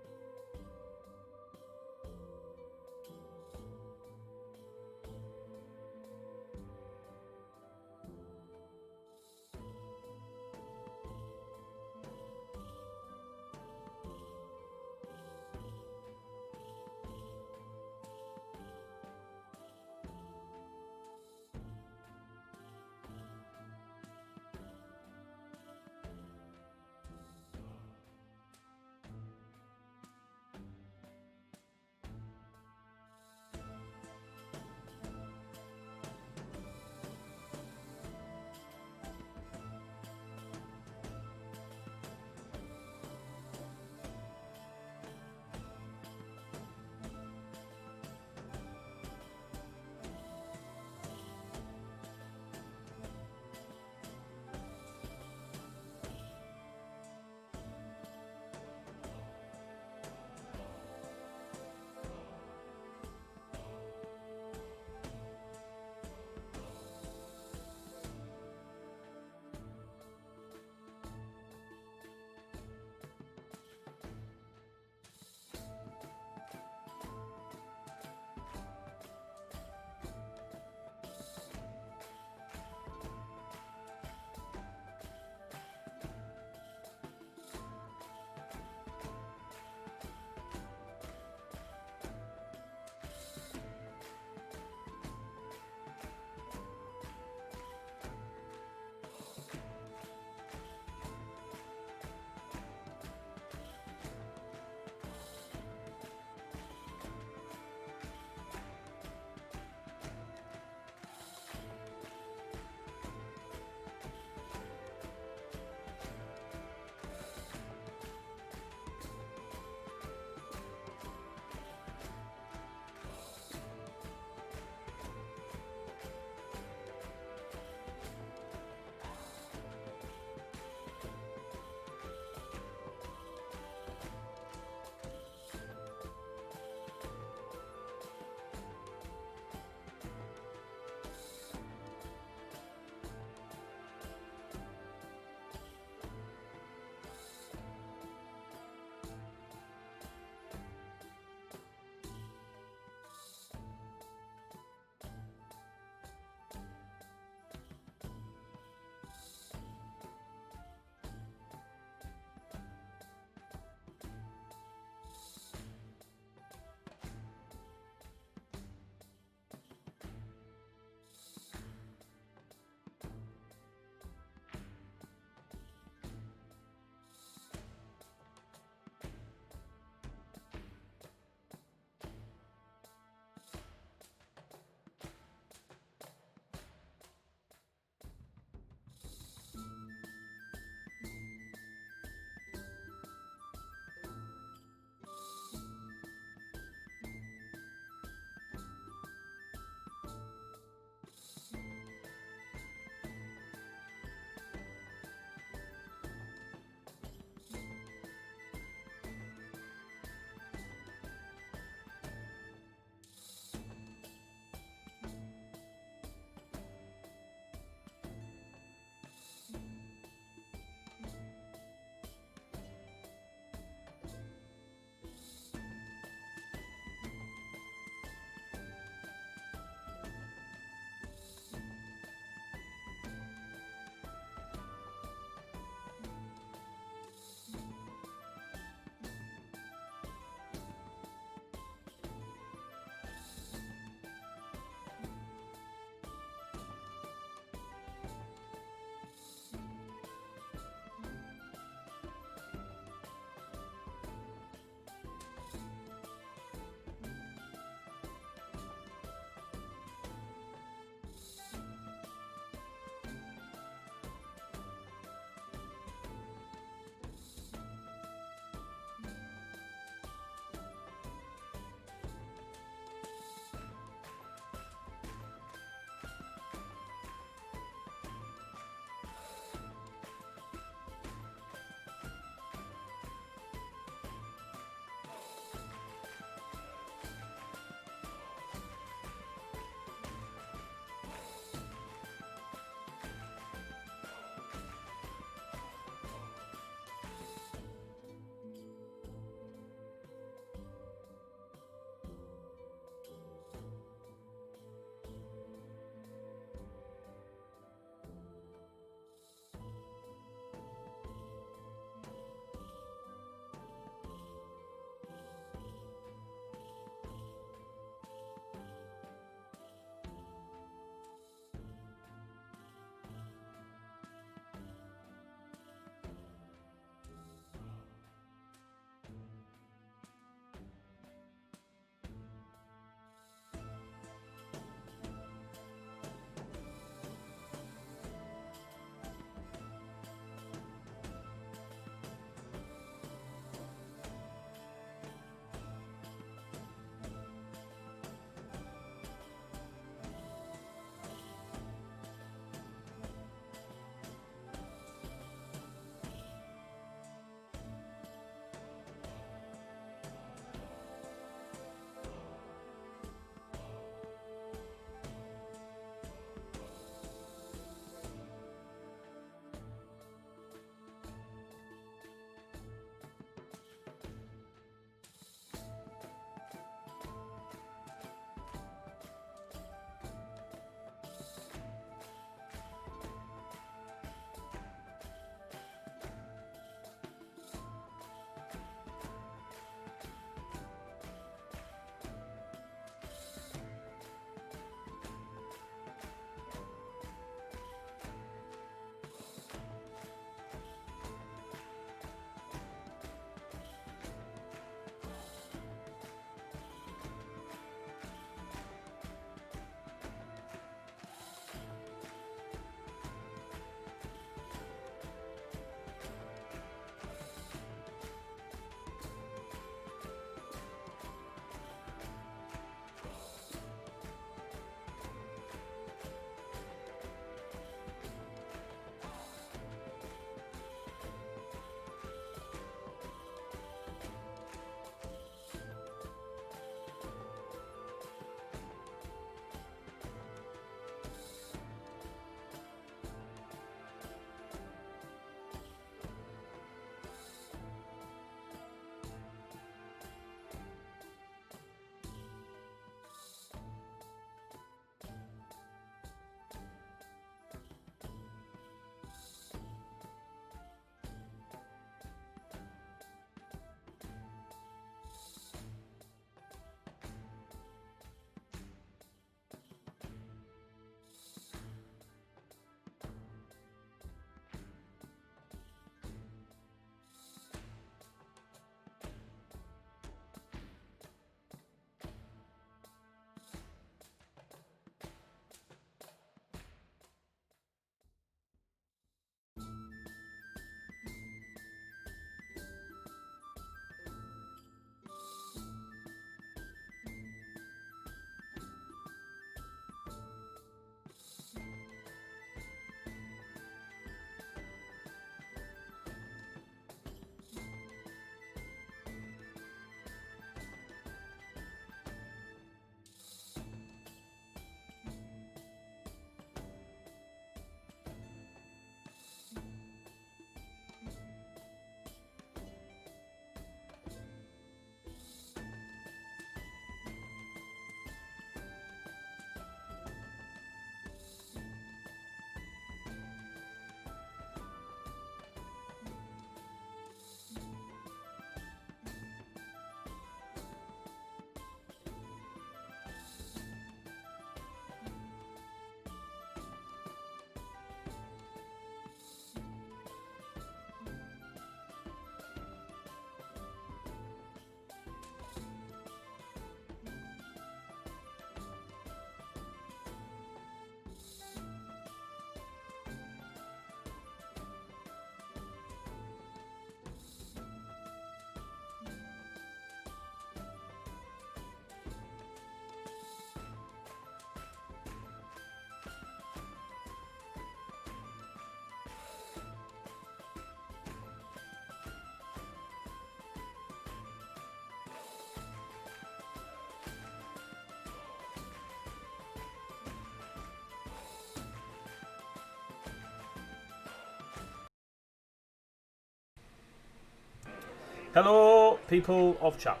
Hello, people of chat.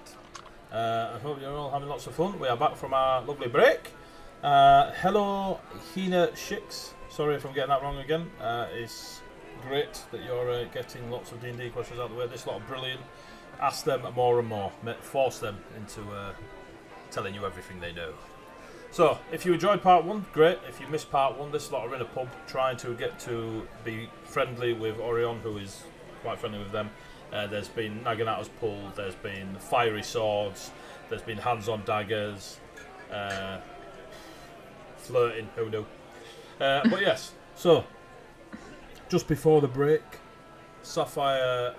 I hope you're all having lots of fun. We are back from our lovely break. Hello, Hina Shix. Sorry if I'm getting that wrong again. It's great that you're getting lots of D&D questions out of the way. This lot are brilliant. Ask them more and more. Force them into telling you everything they know. So, if you enjoyed part 1, great. If you missed part 1, this lot are in a pub trying to get to be friendly with Orion, who is quite friendly with them. There's been Naginata's pulled, there's been fiery swords, there's been hands-on daggers, flirting, who knew. But yes, so, just before the break, Sapphire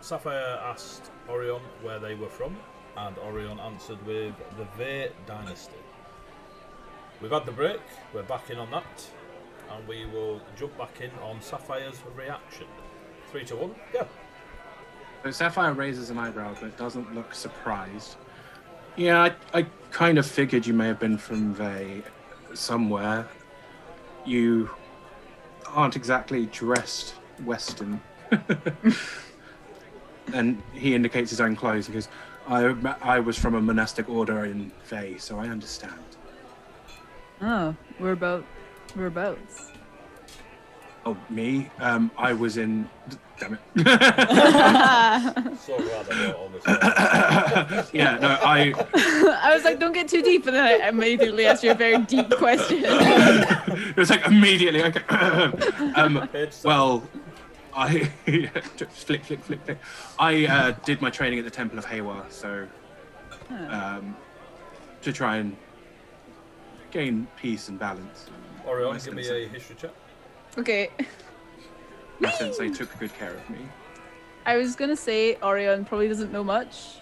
asked Orion where they were from, and Orion answered with the Vey Dynasty. We've had the break, we're back in on that, and we will jump back in on Sapphire's reaction. 3, 2, 1, go. So Sapphire raises an eyebrow, but doesn't look surprised. Yeah, I kind of figured you may have been from Vey somewhere. You aren't exactly dressed Western. And he indicates his own clothes and goes, I was from a monastic order in Vey, so I understand. Oh, whereabouts? Oh, me? I was in... Damn it. So glad I got all this. Yeah, no, I was like, don't get too deep, and then I immediately asked you a very deep question. It was like immediately. Okay. Well, I flick. I did my training at the Temple of Hawa, so to try and gain peace and balance. Orion, give me a history check. Okay. My sensei took good care of me. I was gonna say Orion probably doesn't know much.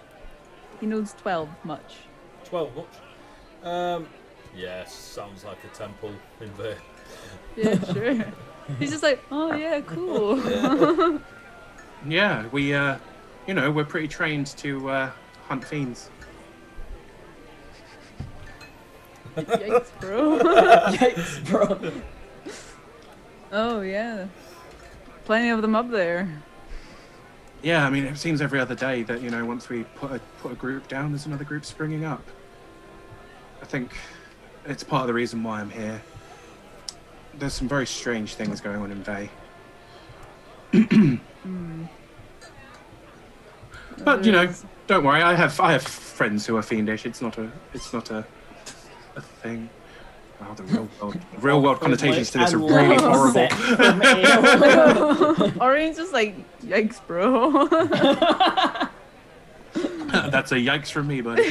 He knows 12 much. 12 much? Yes, sounds like a temple in there. Yeah, sure. He's just like, oh yeah, cool. Yeah, we, we're pretty trained to hunt fiends. Yikes, bro. Yikes, bro. Oh yeah. Plenty of them up there. Yeah, I mean, it seems every other day that, once we put a group down, there's another group springing up. I think it's part of the reason why I'm here. There's some very strange things going on in Vey. But, don't worry, I have friends who are fiendish. It's not a thing. Wow, the real world connotations to this are really horrible. Orion's just like, yikes, bro. That's a yikes from me, buddy.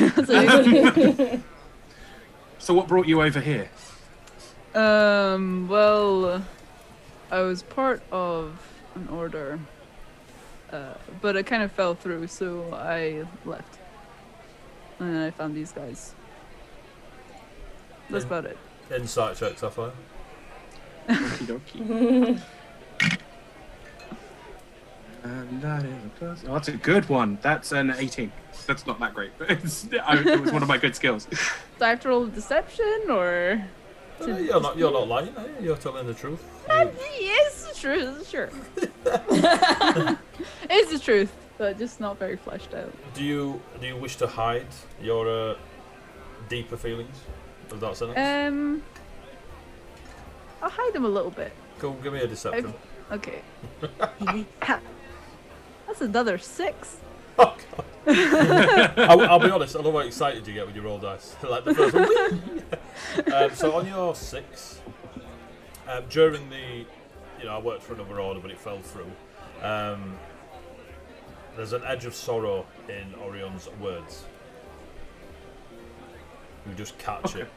So what brought you over here? Well, I was part of an order, but it kind of fell through, so I left. And then I found these guys. That's about it. Insight check, Sapphire. Okie dokie. And that is a plus. Oh, that's a good one. That's an 18. That's not that great, but it was one of my good skills. Do I have to roll deception, or? You're not lying, are you? You're telling the truth. Yes, it's true. Sure. It's the truth, but just not very fleshed out. Do you wish to hide your deeper feelings of that sentence? I'll hide them a little bit. Go give me a deception. Okay. That's another 6. Oh, God. I'll be honest, I love how excited you get when you roll dice. Like the first one. So on your 6, during the, I worked for another order, but it fell through. There's an edge of sorrow in Orion's words. You just catch it.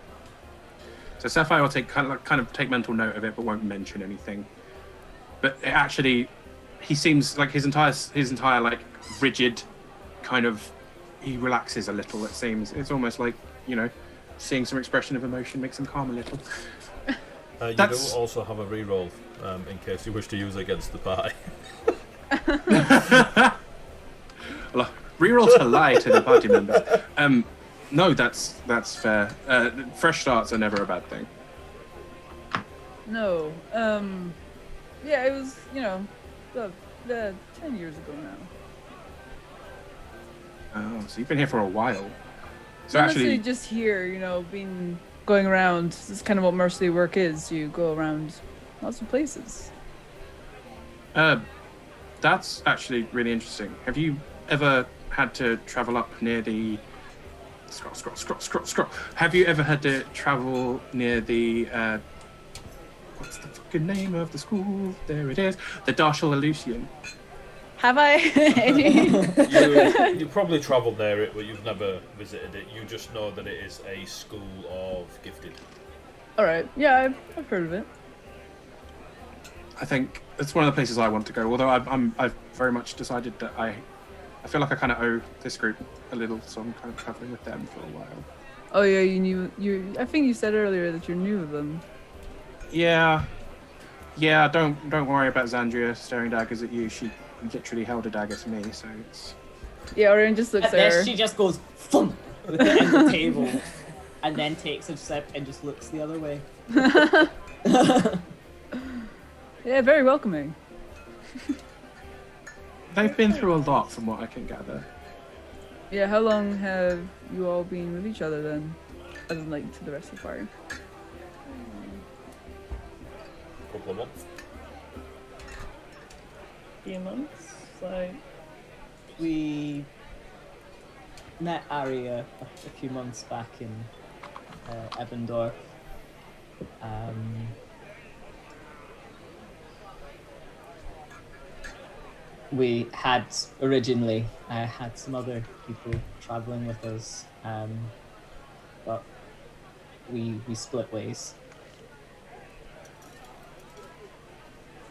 So Sapphire will kind of take mental note of it, but won't mention anything. But it actually, he seems like his entire like rigid, kind of, he relaxes a little. It seems it's almost like seeing some expression of emotion makes him calm a little. You do also have a reroll in case you wish to use it against the party. Well, reroll to lie to the party members. No, that's fair. Fresh starts are never a bad thing. No. Yeah, it was, the 10 years ago now. Oh, so you've been here for a while. So Not actually, necessarily just here, you know, going around. This is kind of what mercenary work is. You go around lots of places. that's actually really interesting. Have you ever had to travel up near the scroll? Have you ever had to travel near the what's the fucking name of the school? There it is. The Darshal Elysium. Have I? You probably travelled near it, but you've never visited it. You just know that it is a school of gifted. All right. Yeah, I've heard of it. I think it's one of the places I want to go. Although I've very much decided that I feel like I kind of owe this group a little, so I'm kind of traveling with them for a while. Oh yeah, you. I think you said earlier that you're new of them. Yeah. Don't worry about Xandria staring daggers at you. She literally held a dagger to me, so it's. Yeah, Orion just looks And at her. then she just goes thump with it in the table, and then takes a sip and just looks the other way. Yeah, very welcoming. They've been through a lot, from what I can gather. Yeah, how long have you all been with each other then? As in, like, to the rest of the party? Couple of months. Few months. So We met Arya a few months back in Ebendorf. We had originally had some other people traveling with us, but we split ways.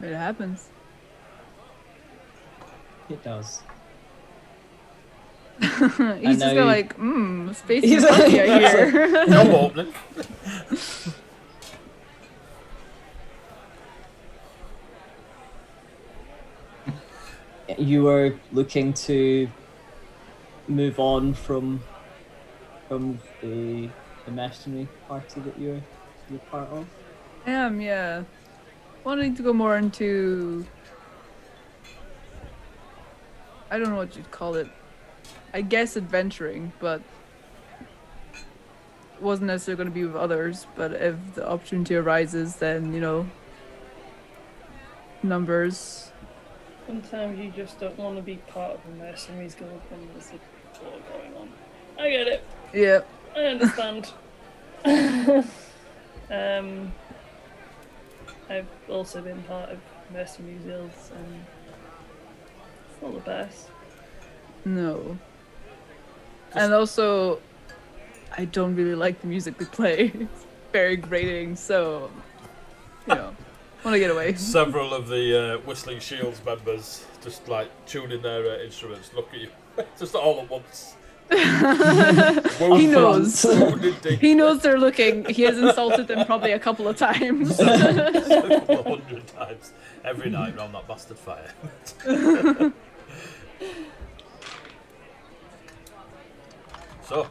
It happens. It does. He's just now got like, space He's and money like- out here. No opening. You were looking to move on from the mercenary party that you're part of. I am, yeah. Wanting to go more into, I don't know what you'd call it. I guess adventuring, but wasn't necessarily going to be with others. But if the opportunity arises, then, you know, numbers. sometimes you just don't want to be part of a mercenaries guild when there's a war going on. I get it. Yeah. I understand. I've also been part of mercenary guilds, and it's not the best. No. And also, I don't really like the music they play. It's very grating, so, you know, want to get away. Several of the Whistling Shields members just like tuning their instruments, look at you, just all at once. He knows. Wounded deep. He knows they're looking. He has insulted them probably a couple of times. A couple of 100 times every night around that bastard fire. So,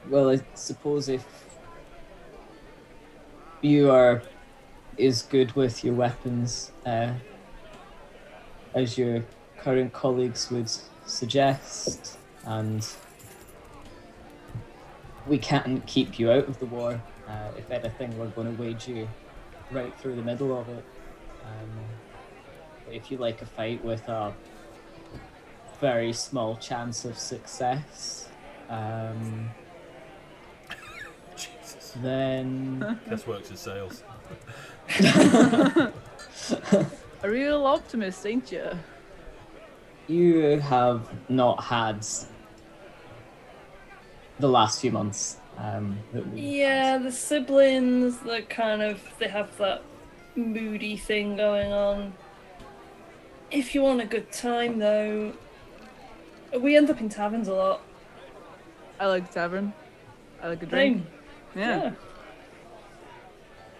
Well, I suppose if you are as good with your weapons as your current colleagues would suggest, and we can't keep you out of the war. If anything, we're going to wage you right through the middle of it. But if you like a fight with a very small chance of success, Jesus. then This works in sales. A real optimist, ain't you? you have not had the last few months. That we Yeah, the siblings, that kind of, they have that moody thing going on. If you want a good time, though, we end up in taverns a lot. I like tavern. I like a drink. Same. Yeah.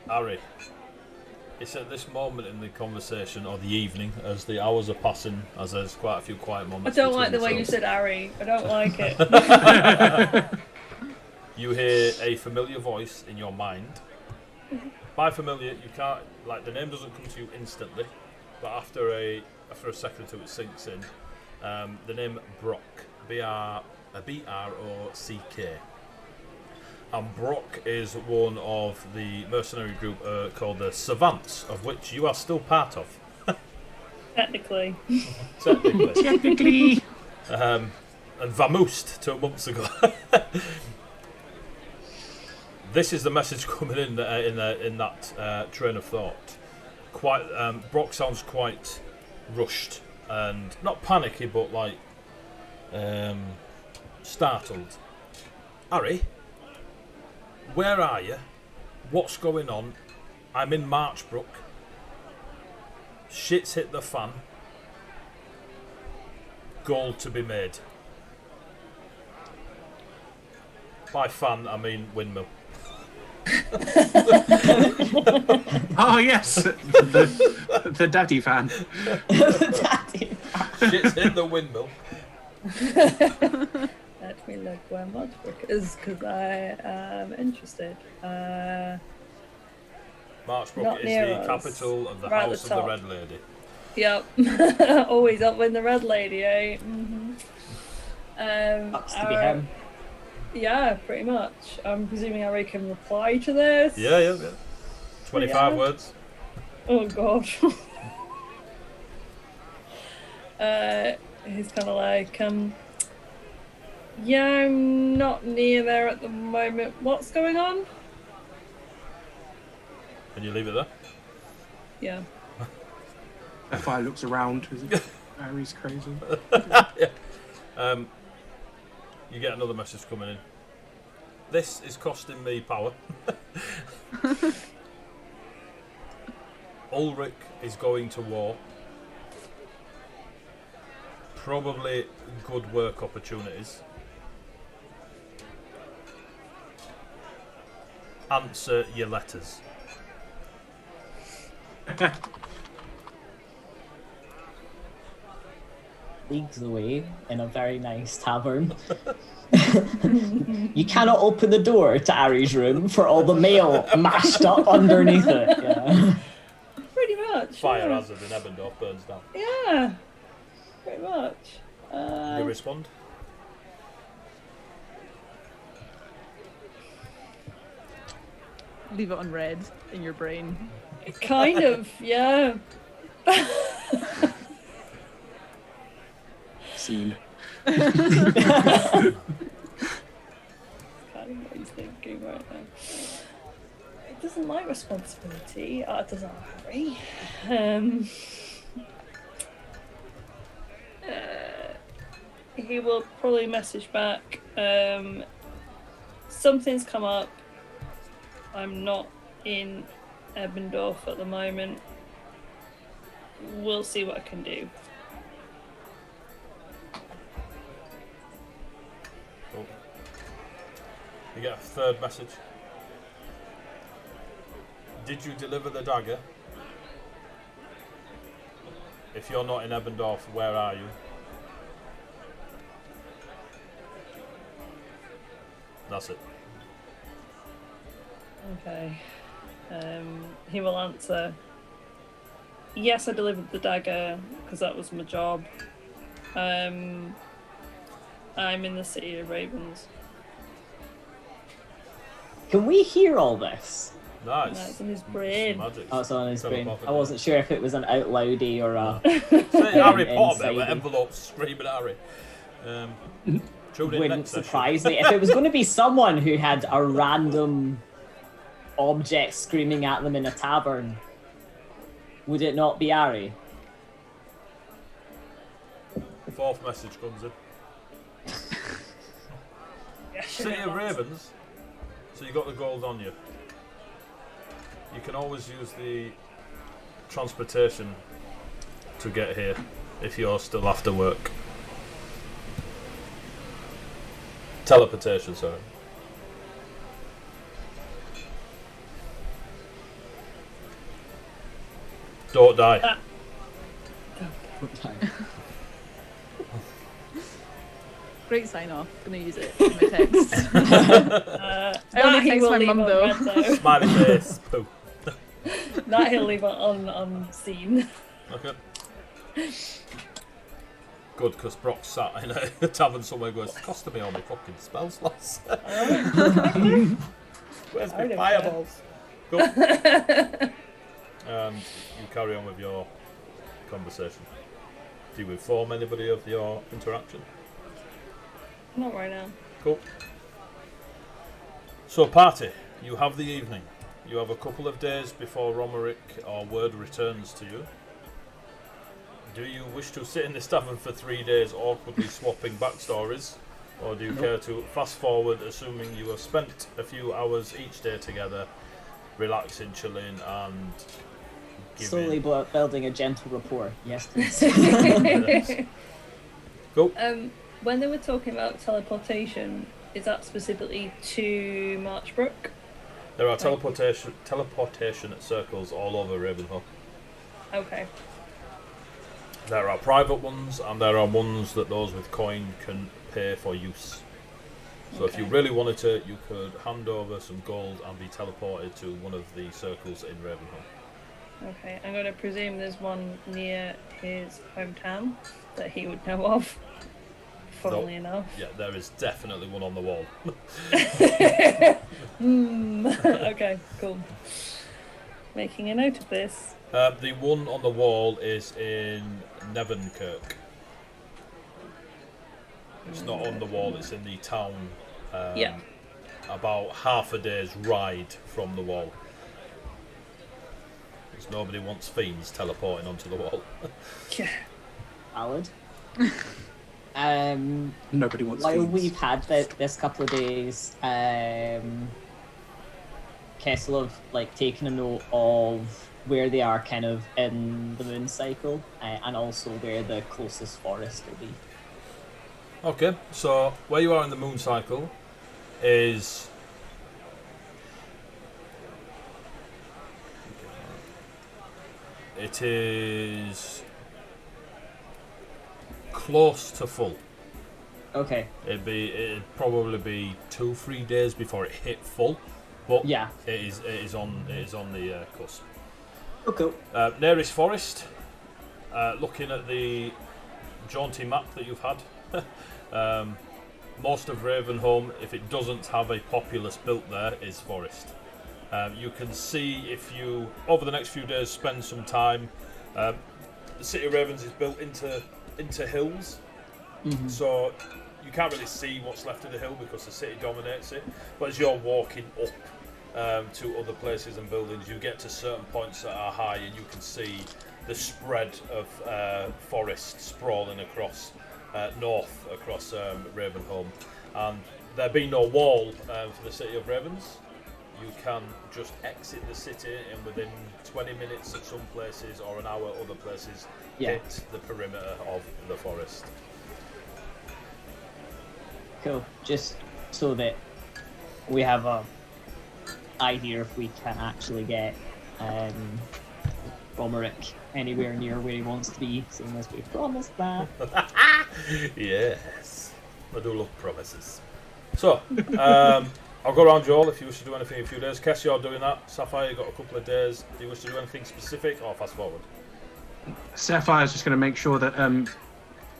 Harry, it's at this moment in the conversation, or the evening, as the hours are passing, as there's quite a few quiet I moments. don't like the between way you yourselves. said Ari. I don't like it. You hear a familiar voice in your mind. By familiar, you can't, like, the name doesn't come to you instantly, but after a second or two it sinks in. the name Brock, B-R-O-C-K. And Brock is one of the mercenary group called the Savants, of which you are still part of. Technically. Technically. And vamoosed 2 months ago. This is the message coming in that train of thought. Brock sounds quite rushed and not panicky, but like startled. Harry, where are you? What's going on? I'm in Marchbrook. Shit's hit the fan. Gold to be made. By fan, I mean windmill. Oh yes, the daddy fan. Daddy. Shit's hit the windmill. Let me look where Marchbrook is, because I am interested. Marchbrook Not is near the us. capital of the Right at House the of the top. Red Lady. Yep. Always up with the red lady, eh? Sucks to be him. Yeah, pretty much. I'm presuming Harry can reply to this. Yeah. 25 Yeah. words. Oh god. He's kind of like, yeah, I'm not near there at the moment. What's going on? Can you leave it there? Yeah. The fire looks around. Harry's crazy. You get another message coming in. This is costing me power. Ulrich is going to war. Probably good work opportunities. Answer your letters. Leagues away in a very nice tavern. You cannot open the door to Ari's room for all the mail mashed up underneath it. Yeah. Pretty much. Fire yeah. hazard in Ebendorf burns down. Yeah. Pretty much. You respond? Leave it on red in your brain. Kind of, yeah. Scene. Kind of what he's thinking right now. He doesn't like responsibility. Oh, it doesn't Harry. He will probably message back. Something's come up. I'm not in Ebendorf at the moment. We'll see what I can do. Cool. You get a third message. Did you deliver the dagger? If you're not in Ebendorf, where are you? That's it. Okay. He will answer. Yes, I delivered the dagger because that was my job. I'm in the city of Ravens. Can we hear all this? Nice. That's in his brain. Magic. Oh, it's on his brain. Telepathic. I wasn't sure if it was an out loudy or a Say Harry Potter inside with you. envelopes screaming at Harry. Tune in Wouldn't next session. surprise me. If it was going to be someone who had a random object screaming at them in a tavern, would it not be Ari? Fourth message comes in. City of Ravens. So you got the gold on you. You can always use the transportation to get here if you're still after work. Teleportation, sorry. Don't die. Great sign off. Gonna use it in my text. I only That he text will my leave mum on though. red, though. Smiley face. Poo. That he'll leave on scene. Okay. Good, because Brock sat in a tavern somewhere and goes, costing me all my fucking spell slots. Where's my fireballs? Go. And you carry on with your conversation. Do you inform anybody of your interaction? Not right now. Cool. So, party, you have the evening. You have a couple of days before Romerick or word returns to you. Do you wish to sit in this tavern for 3 days, awkwardly swapping backstories? Or do you care to fast forward, assuming you have spent a few hours each day together, relaxing, chilling, and Slowly building a gentle rapport. Yes, please. Yes. Cool. When they were talking about teleportation, is that specifically to Marchbrook? There are teleportation circles all over Ravenhill. Okay. There are private ones, and there are ones that those with coin can pay for use. So if you really wanted to, you could hand over some gold and be teleported to one of the circles in Ravenhill. Okay, I'm going to presume there's one near his hometown that he would know of, funnily enough. Yeah, there is definitely one on the wall. Okay, cool. Making a note of this. The one on the wall is in Nevenkirk. It's not on the wall, it's in the town. About half a day's ride from the wall. Because nobody wants fiends teleporting onto the wall. Yeah. Valid. Nobody wants While fiends. we've had this couple of days, Kessel have taken a note of where they are kind of in the moon cycle, and also where the closest forest will be. Okay, so where you are in the moon cycle is it is close to full. Okay. It'd probably be 2-3 days before it hit full, but Yeah. it is on the cusp. Oh, cool. Nearest forest. Looking at the jaunty map that you've had, most of Ravenholm, if it doesn't have a populace built there, is forest. You can see if you, over the next few days, spend some time. The City of Ravens is built into hills, so you can't really see what's left of the hill because the city dominates it. But as you're walking up to other places and buildings, you get to certain points that are high, and you can see the spread of forest sprawling across north across Ravenholm. And there being no wall for the City of Ravens, you can just exit the city and within 20 minutes at some places or an hour other places hit the perimeter of the forest. Cool. Just so that we have a idea if we can actually get Romerick anywhere near where he wants to be, seeing as we promised that. Yes, I do love promises. So, I'll go around Joel if you wish to do anything in a few days. Kess, you're doing that. Sapphire, you've got a couple of days. Do you wish to do anything specific or fast forward? Sapphire's just going to make sure that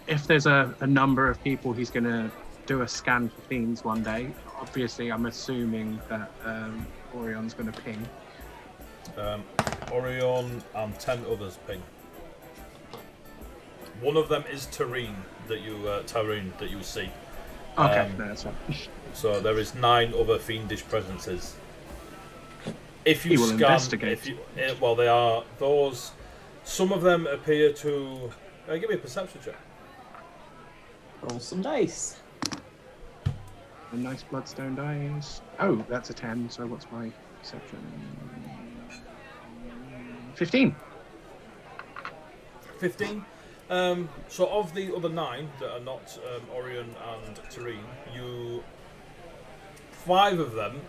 if there's a number of people, he's going to do a scan for fiends one day. Obviously, I'm assuming that Orion's going to ping. Orion and 10 others ping. One of them is Tareen that you see. Okay, no, that's fine. So there is 9 other fiendish presences. If you He will scan, investigate. well, they are those. Some of them appear to. Give me a perception check. Roll some dice. A nice bloodstone dice. Oh, that's a 10. So what's my perception? 15. 15. So of the other 9 that are not Orion and Tareen, 5 of them,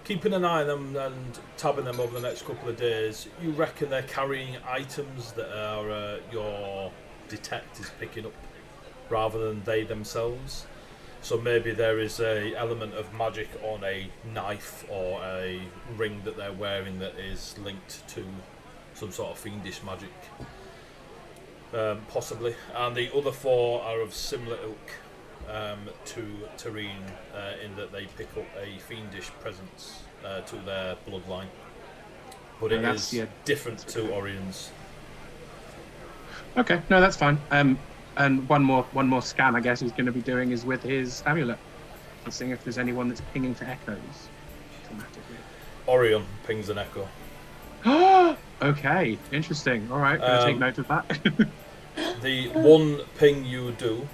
keeping an eye on them and tabbing them over the next couple of days, you reckon they're carrying items that are your detect is picking up rather than they themselves. So maybe there is a element of magic on a knife or a ring that they're wearing that is linked to some sort of fiendish magic. Possibly. And the other 4 are of similar ilk to Tareen, in that they pick up a fiendish presence to their bloodline. But it is different to Orion's. Okay, no, that's fine. And one more scan, I guess, he's going to be doing is with his amulet, and seeing if there's anyone that's pinging for echoes automatically. Orion pings an echo. Okay, interesting. All right, gonna take note of that. The one ping you do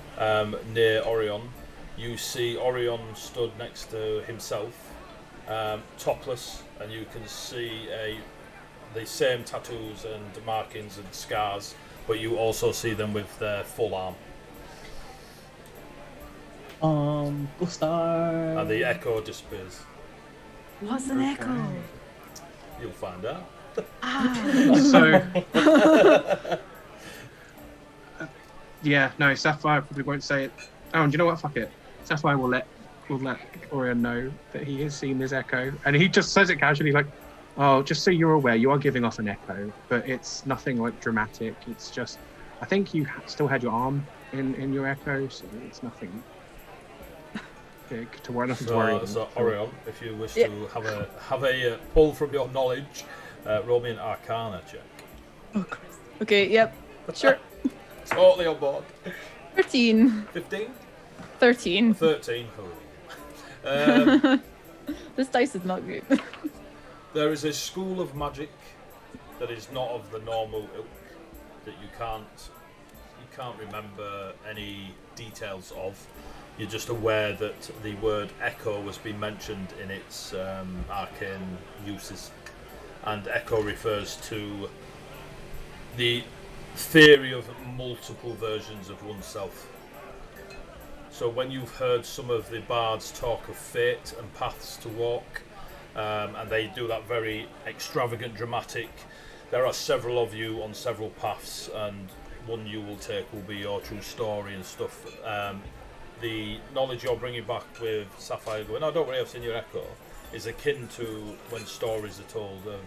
near Orion, you see Orion stood next to himself, topless, and you can see the same tattoos and markings and scars, but you also see them with their full arm. Gustar. And the echo disappears. What's an echo? You'll find out. So, yeah, no, Sapphire probably won't say it. Oh, and you know what? Fuck it. Sapphire will let Orion know that he has seen this echo, and he just says it casually, like, "Oh, just so you're aware, you are giving off an echo, but it's nothing like dramatic. It's just, I think you still had your arm in your echo, so it's nothing big to worry. Nothing to worry about." So Orion, if you wish to have a pull from your knowledge, roll me an Arcana check. Oh, Christ. Okay, yep, sure. Totally on board. 13. 15? 13. 13. This dice is not good. There is a school of magic that is not of the normal ilk, that you can't remember any details of. You're just aware that the word echo has been mentioned in its arcane uses, and echo refers to the theory of multiple versions of oneself. So when you've heard some of the bards talk of fate and paths to walk, and they do that very extravagant, dramatic, there are several of you on several paths, and one you will take will be your true story and stuff. The knowledge you're bringing back with Sapphire going, "Oh, don't worry, I've seen your echo," is akin to when stories are told of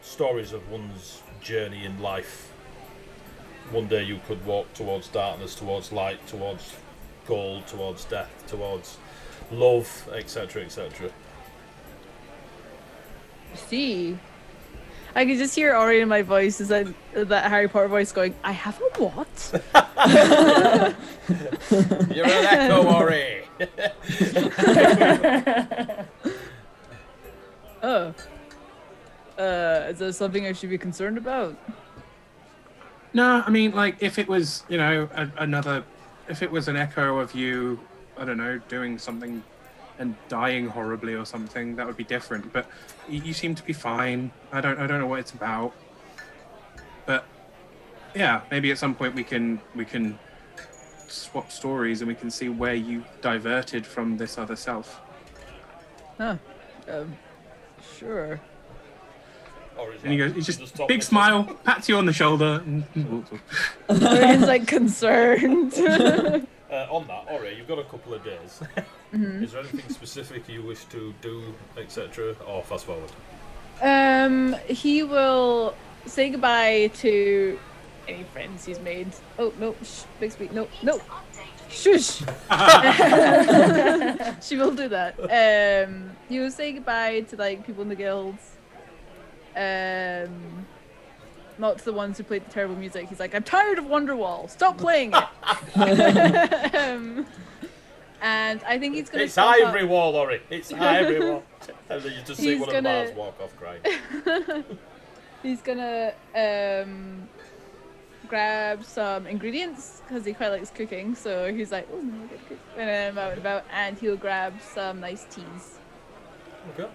stories of one's journey in life. One day you could walk towards darkness, towards light, towards gold, towards death, towards love, etc., etc. See, I can just hear Ori in my voice, is that Harry Potter voice going, "I have a what?" You're an echo, Ori. Oh. Is there something I should be concerned about? No, I mean, like, if it was, you know, if it was an echo of you, I don't know, doing something and dying horribly or something, that would be different. But you seem to be fine. I don't know what it's about. But yeah, maybe at some point we can swap stories and we can see where you diverted from this other self. Huh. Sure. And he goes, he's just big smile, pats you on the shoulder, and walks off. He's like concerned. On that, Ori, you've got a couple of days. Mm-hmm. Is there anything specific you wish to do, etc., or fast forward? He will say goodbye to any friends he's made. Oh no, shh, big speak. No, shush. She will do that. He will say goodbye to like people in the guilds. Not to the ones who played the terrible music. He's like, "I'm tired of Wonderwall. Stop playing it." And I think he's gonna. It's Ivory Wall, Ori. It's Ivory Wall. And then you just see one of the bars walk off crying. He's gonna grab some ingredients because he quite likes cooking. So he's like, "Oh, no, I gotta cook." And I'm out and about, and he'll grab some nice teas. Okay.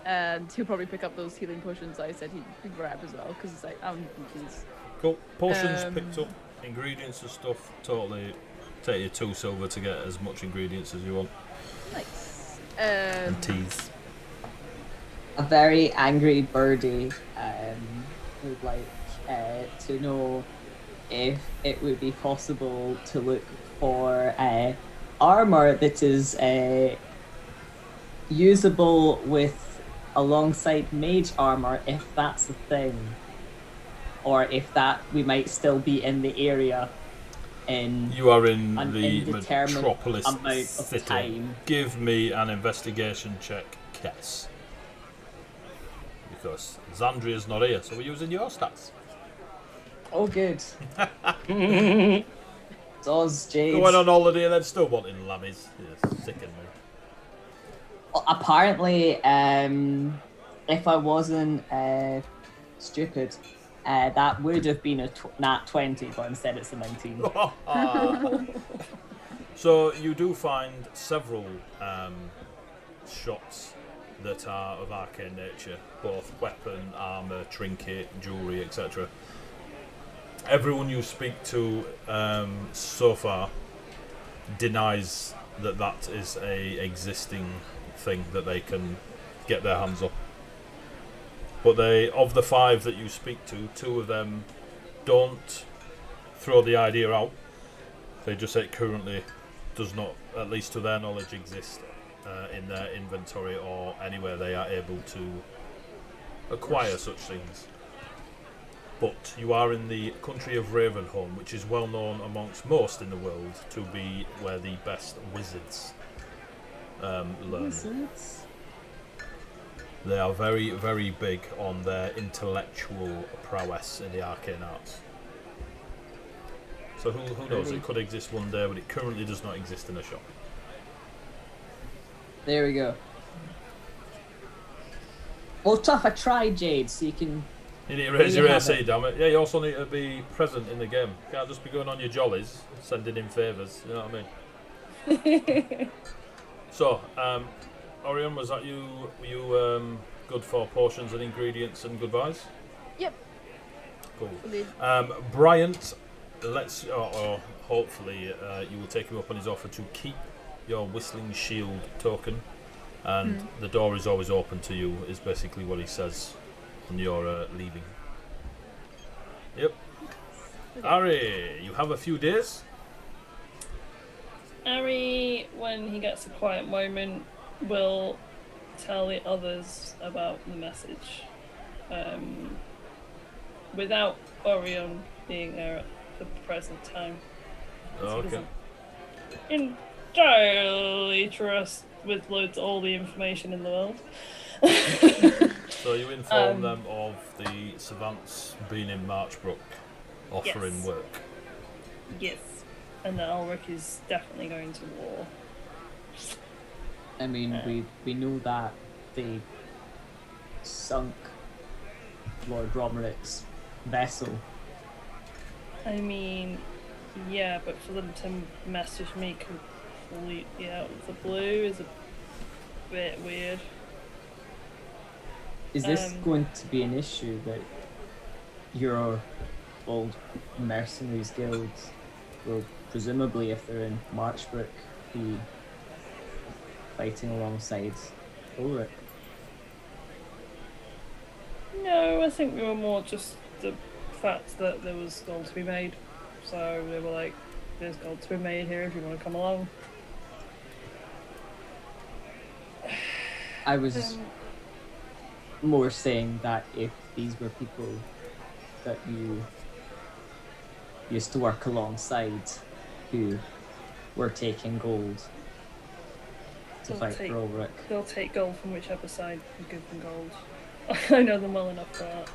And he'll probably pick up those healing potions that I said he'd grab as well, because he's like, "I don't need these." Cool. Potions picked up. Ingredients and stuff. Totally take you 2 silver to get as much ingredients as you want. Nice. And teas. A very angry birdie would like to know if it would be possible to look for armor that is usable with alongside mage armor, if that's a thing. or if that we might still be in the area in You are in an the indeterminate metropolis amount of city. time. Give me an investigation check, Kess. Because Xandria's not here, so we're using your stats. Oh, good. Does Jade. Going on holiday and then still wanting lammies. You're sicking me. Well, apparently, if I wasn't stupid, that would have been a nat 20, but instead it's a 19. So you do find several shops that are of arcane nature, both weapon, armour, trinket, jewellery, etc. Everyone you speak to so far denies that that is a existing thing that they can get their hands on. But of the 5 that you speak to, 2 of them don't throw the idea out. They just say it currently does not, at least to their knowledge, exist in their inventory or anywhere they are able to acquire such things. But you are in the country of Ravenholm, which is well known amongst most in the world to be where the best wizards learn. Wizards? They are very, very big on their intellectual prowess in the arcane arts. So who knows, it could exist one day, but it currently does not exist in a shop. There we go. Well, tough, I tried, Jade, so you can... You need to raise your AC, damn it. Yeah, you also need to be present in the game. You can't just be going on your jollies, sending in favours, you know what I mean? So, Orion, was that you? Were you good for potions and ingredients and goodbyes? Yep. Cool. Bryant, let's, or hopefully you will take him up on his offer to keep your Whistling Shield token, and the door is always open to you, is basically what he says when you're leaving. Yep. Ari, you have a few days? Ari, when he gets a quiet moment, will tell the others about the message. Without Orion being there at the present time. Oh, okay. Entirely trust with loads all the information in the world. So you inform them of the savants being in Marchbrook offering work. Yes. And that Ulrich is definitely going to war. I mean, we know that they sunk Lord Romeric's vessel. I mean, yeah, but for them to message me completely out of the blue is a bit weird. Is this going to be an issue that your old mercenaries guilds will presumably, if they're in Marchbrook, be fighting alongside Ulrich? No, I think we were more just the fact that there was gold to be made. So they were like, there's gold to be made here if you want to come along. I was more saying that if these were people that you used to work alongside who were taking gold to fight for Ulrich. They'll take gold from whichever side you give them gold. I know them well enough for that.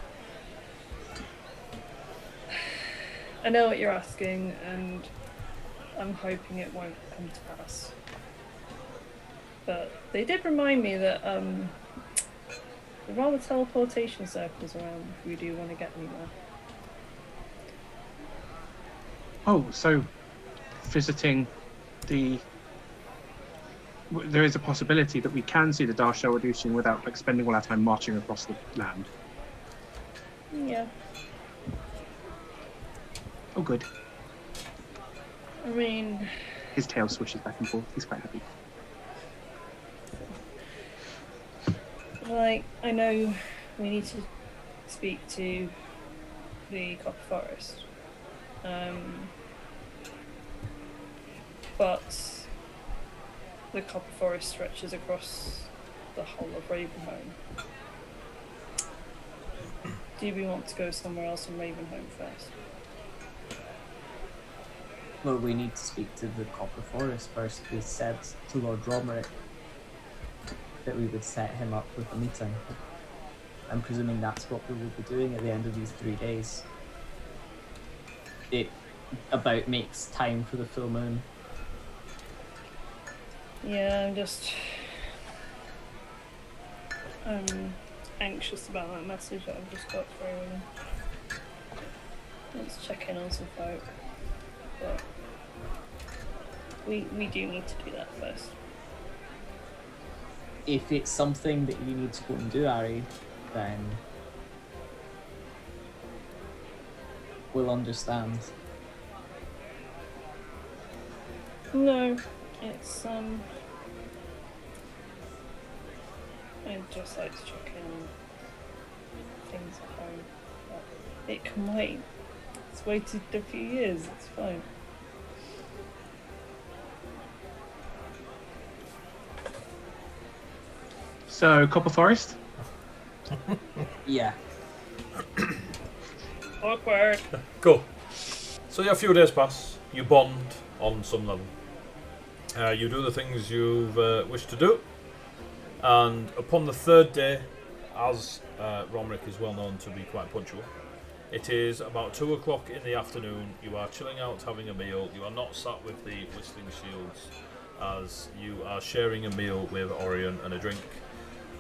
I know what you're asking, and I'm hoping it won't come to pass. But they did remind me that there are teleportation circles around if we do want to get anywhere. Oh, so visiting the... There is a possibility that we can see the Darshell reducing without like spending all our time marching across the land. Yeah. Oh, good. I mean... His tail swishes back and forth. He's quite happy. Like, I know we need to speak to the Copper Forest. But the Copper Forest stretches across the whole of Ravenholm. do we want to go somewhere else in Ravenholm first? Well, we need to speak to the Copper Forest first. We said to Lord Romerick that we would set him up with a meeting. I'm presuming that's what we will be doing at the end of these 3 days. It about makes time for the full moon. Yeah, I'm anxious about that message that I've just got through. Let's check in on some folk. But we do need to do that first. If it's something that you need to go and do, Ari, then we'll understand. No, it's I'd just like to check in on things at home. But it can wait. It's waited a few years, it's fine. So, Copper Forest? Yeah. Awkward. Cool. So yeah, a few days pass. You bond on some level. You do the things you've wished to do. And upon the third day, as Romerick is well known to be quite punctual, it is about 2 o'clock in the afternoon. You are chilling out, having a meal. You are not sat with the Whistling Shields, as you are sharing a meal with Orion and a drink.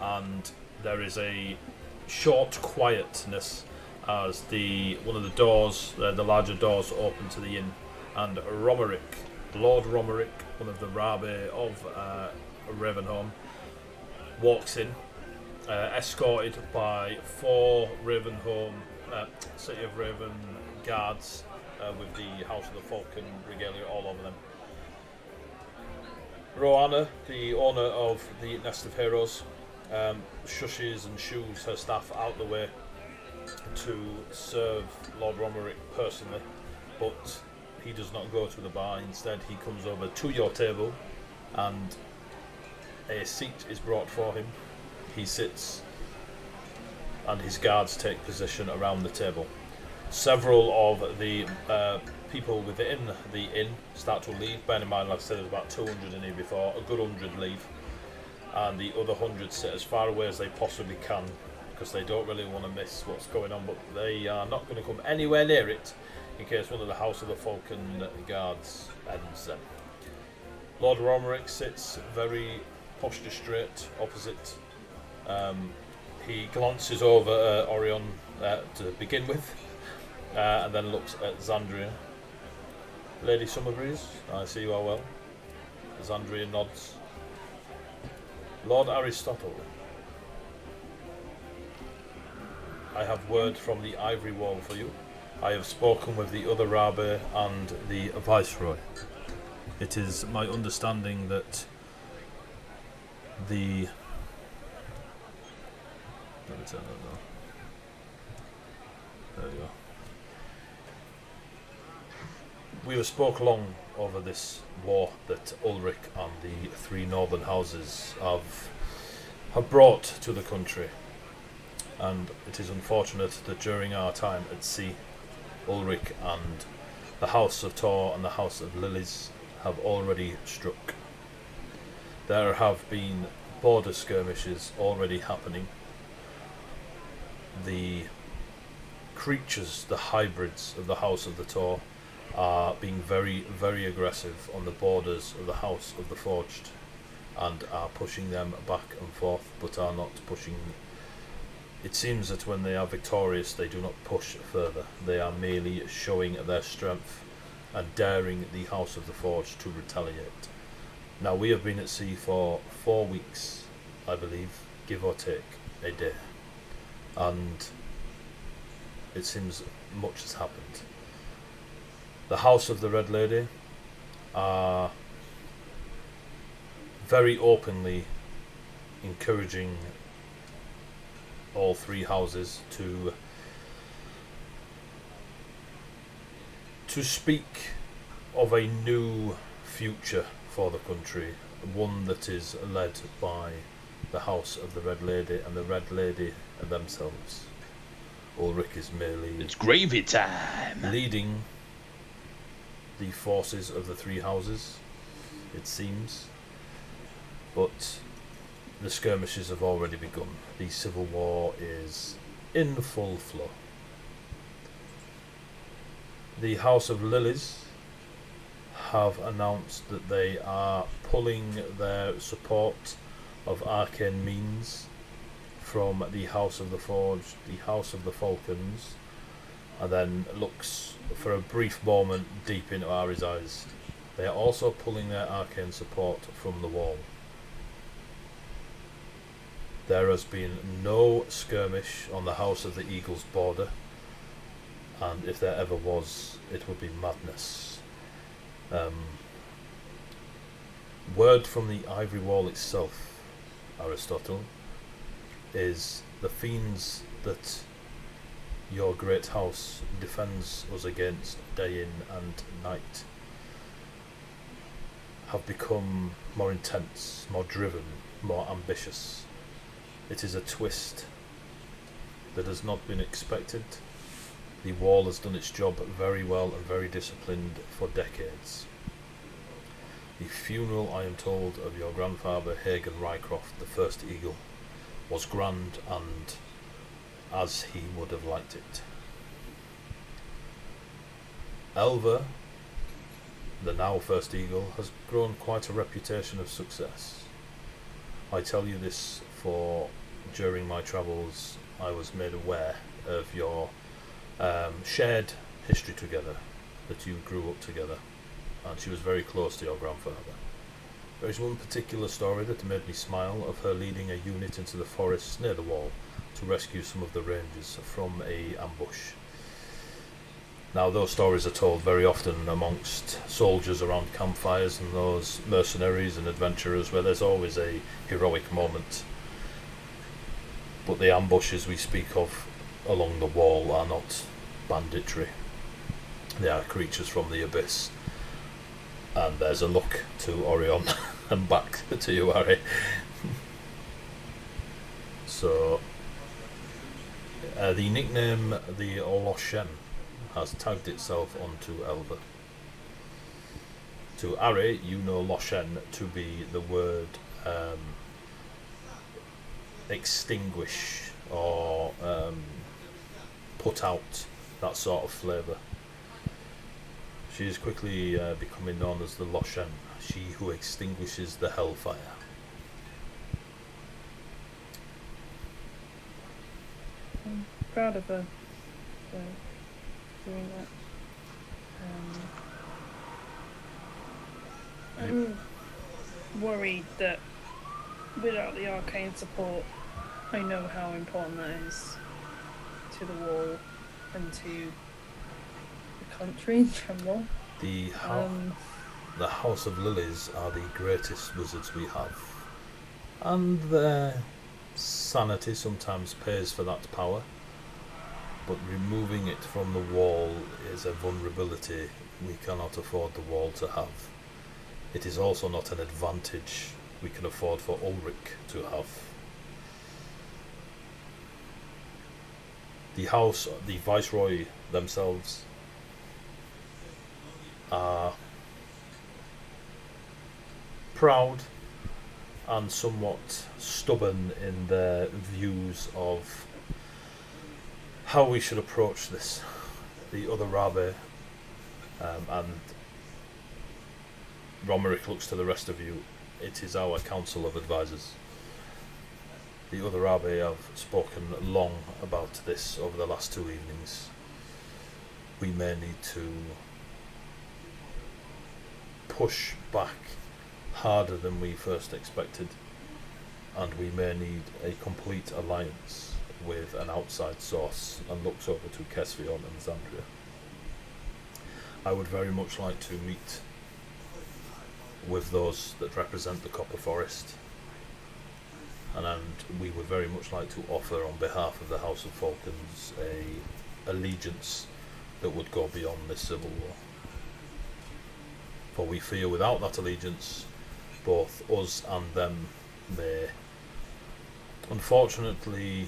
And there is a short quietness as one of the doors, the larger doors, open to the inn, and Romerick, Lord Romerick, one of the Rabe of Ravenholm, walks in, escorted by 4 Ravenholm, City of Raven guards, with the House of the Falcon regalia all over them. Roanna, the owner of the Nest of Heroes, shushes and shoos her staff out the way to serve Lord Romerick personally, but he does not go to the bar. Instead, he comes over to your table and a seat is brought for him. He sits and his guards take position around the table. Several of the people within the inn start to leave. Bear in mind, like I said, there's about 200 in here before. A good 100 leave, and the other 100 sit as far away as they possibly can because they don't really want to miss what's going on, but they are not going to come anywhere near it in case one of the House of the Falcon guards ends them. Lord Romerick sits very posture straight opposite. He glances over Orion to begin with, and then looks at Xandria. Lady Summerbreeze, I see you are well. Xandria nods. Lord Aristotle, I have word from the Ivory Wall for you. I have spoken with the other Rabe and the Viceroy. It is my understanding that the... Let me turn that down. There we go. We have spoke long over this war that Ulrich and the 3 northern houses have brought to the country, and it is unfortunate that during our time at sea, Ulrich and the House of Tor and the House of Lilies have already struck. There have been border skirmishes already happening. The creatures, the hybrids of the House of the Tor, are being very, very aggressive on the borders of the House of the Forged and are pushing them back and forth, but are not pushing. It seems that when they are victorious, they do not push further. They are merely showing their strength and daring the House of the Forged to retaliate. Now, we have been at sea for 4 weeks, I believe, give or take a day, and it seems much has happened. The House of the Red Lady are very openly encouraging all 3 houses to speak of a new future for the country, one that is led by the House of the Red Lady and the Red Lady themselves. Ulrich is merely It's gravy time. leading the forces of the three houses, it seems. But the skirmishes have already begun. The civil war is in full flow. The House of Lilies have announced that they are pulling their support of arcane means from the House of the Forge, the House of the Falcons, and then looks for a brief moment deep into Ari's eyes. They are also pulling their arcane support from the wall. There has been no skirmish on the House of the Eagle's border, and if there ever was, it would be madness. Word from the Ivory Wall itself, Aristotle, is the fiends that your great house defends us against day in and night have become more intense, more driven, more ambitious. It is a twist that has not been expected. The wall has done its job very well and very disciplined for decades. The funeral, I am told, of your grandfather Hagen Rycroft, the first eagle, was grand and as he would have liked it. Elva, the now first eagle, has grown quite a reputation of success. I tell you this for during my travels I was made aware of your shared history together, that you grew up together, and she was very close to your grandfather. There is one particular story that made me smile, of her leading a unit into the forests near the wall to rescue some of the rangers from a ambush. Now those stories are told very often amongst soldiers around campfires and those mercenaries and adventurers where there's always a heroic moment. But the ambushes we speak of along the wall are not banditry. They are creatures from the abyss. And there's a look to Orion and back to you, Harry. So, the nickname the Loshen has tagged itself onto Elva. To Ari, you know Loshen to be the word extinguish or put out, that sort of flavour. She is quickly becoming known as the Loshen, she who extinguishes the hellfire. I'm proud of her for doing that. I'm worried that without the arcane support, I know how important that is to the wall and to the country in general. The House of Lilies are the greatest wizards we have, and their sanity sometimes pays for that power, but removing it from the wall is a vulnerability we cannot afford the wall to have. It is also not an advantage we can afford for Ulrich to have. The house, the Viceroy themselves, are proud and somewhat stubborn in their views of how we should approach this. The other Rabe, and Romerick looks to the rest of you, it is our council of advisors. The other Rabe have spoken long about this over the last 2 evenings. We may need to push back harder than we first expected, and we may need a complete alliance with an outside source, and looks over to Kesvion and Zandria. I would very much like to meet with those that represent the Copper Forest, and we would very much like to offer on behalf of the House of Falcons a allegiance that would go beyond this civil war. For we fear without that allegiance, both us and them may unfortunately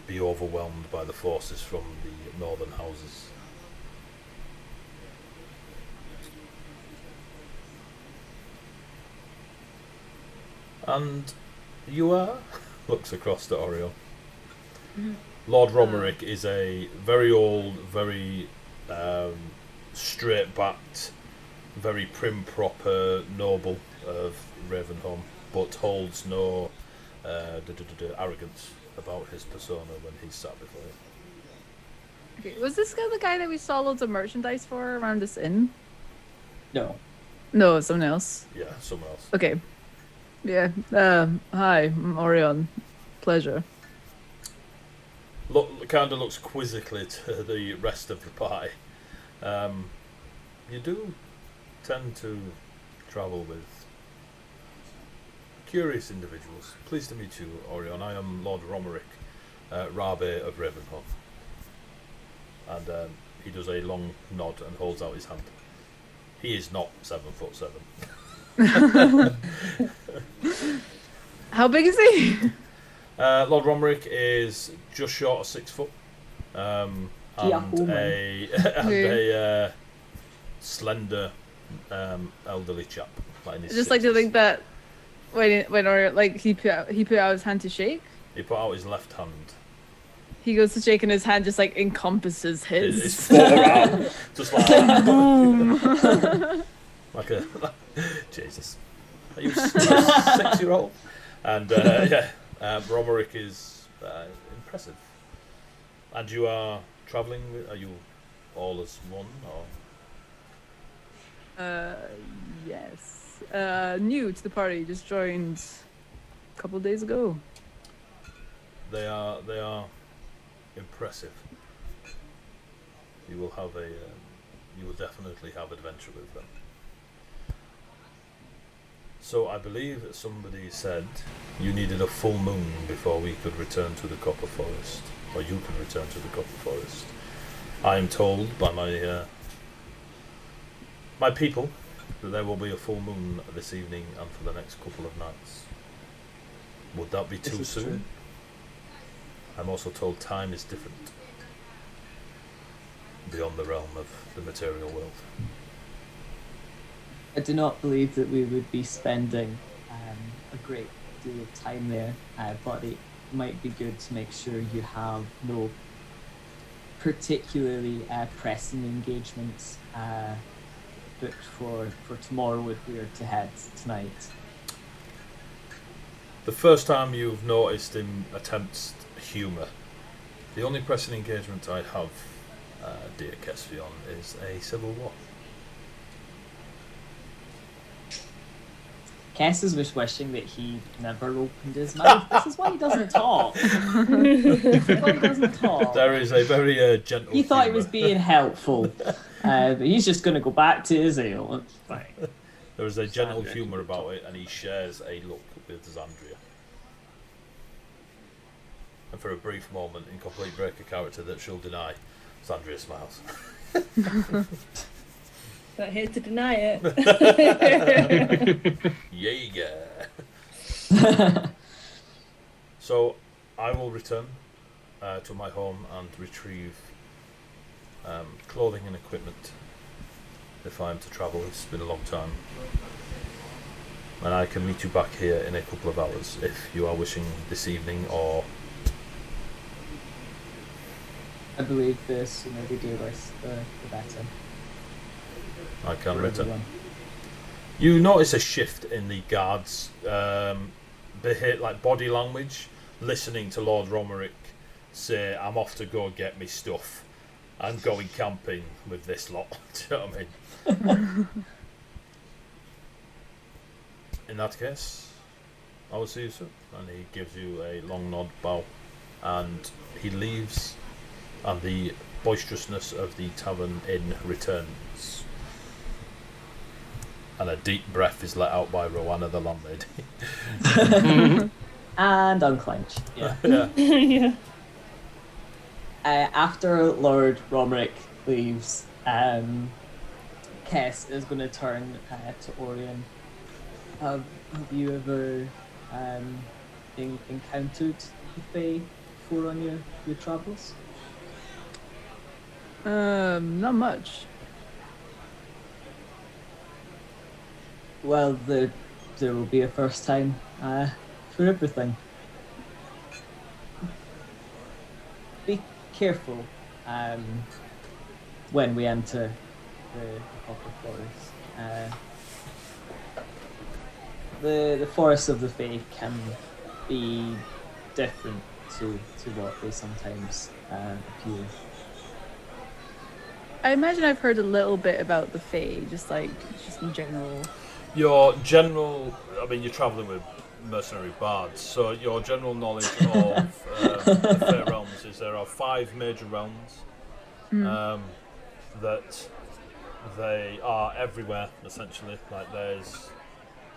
be overwhelmed by the forces from the northern houses. And you are? Looks across to Orion. Lord Romerick is a very old, very straight-backed, very prim-proper noble of Ravenholm, but holds no arrogance about his persona when he's sat before you. Okay, was this guy the guy that we saw loads of merchandise for around this inn? No. No, it's someone else. Yeah, someone else. Okay. Yeah. Hi, I'm Orion. Pleasure. Kind of looks quizzically to the rest of the party. You do tend to travel with curious individuals. Pleased to meet you, Orion. I am Lord Romerick, Rabe of Ravenholm. And he does a long nod and holds out his hand. He is not 7'7". How big is he? Lord Romerick is just short of 6 foot, and a slender, elderly chap. Like in his Just like to 60s. think that when Orion, like he put out his hand to shake. He put out his left hand. He goes to shake and his hand just like encompasses his. His forearm, just like that. Boom. Like a Jesus. Are you a 6-year-old? And Romerick is impressive. And you are travelling with? Are you all as one, or? Yes. New to the party, just joined a couple of days ago. They are impressive. You will have you will definitely have adventure with them. So I believe somebody said you needed a full moon before we could return to the Copper Forest, or you could return to the Copper Forest. I am told by my people that there will be a full moon this evening and for the next couple of nights. Would that be too soon? True. I'm also told time is different beyond the realm of the material world. I do not believe that we would be spending a great deal of time there, but it might be good to make sure you have no particularly pressing engagements booked for tomorrow if we are to head tonight. The first time you've noticed him attempts humour, the only pressing engagement I have, dear Kesvion, is a civil war. Kess is just wishing that he never opened his mouth. This is why he doesn't talk. This is why he doesn't talk. There is a very gentle He thought he humour. was being helpful, but he's just going to go back to his ale. It's fine. There is a gentle humour about it, and he shares a look with Xandria. And for a brief moment, in complete break of character that she'll deny, Xandria smiles. Not here to deny it. Jaeger. So I will return to my home and retrieve clothing and equipment if I am to travel. It's been a long time. And I can meet you back here in a couple of hours if you are wishing this evening, or... I believe the sooner we do this, the better. I can for return. everyone. You notice a shift in the guards' like body language, listening to Lord Romerick say, "I'm off to go get me stuff. I'm going camping with this lot." Do you know what I mean? In that case, I will see you soon. And he gives you a long nod, bow, and he leaves, and the boisterousness of the tavern inn returns. And a deep breath is let out by Rowanna the landlady. And unclench. Yeah. Yeah. Yeah. After Lord Romerick leaves, Kess is going to turn to Orion. Have you ever encountered the before on your travels? Not much. Well, there will be a first time for everything. Be careful when we enter the Copper Forest. The forests of the Fae can be different to what they sometimes appear. I imagine I've heard a little bit about the Fae, just in general. Your general, I mean, you're travelling with mercenary bards, so your general knowledge of the Fae realms is there are 5 major realms that they are everywhere, essentially. Like, there's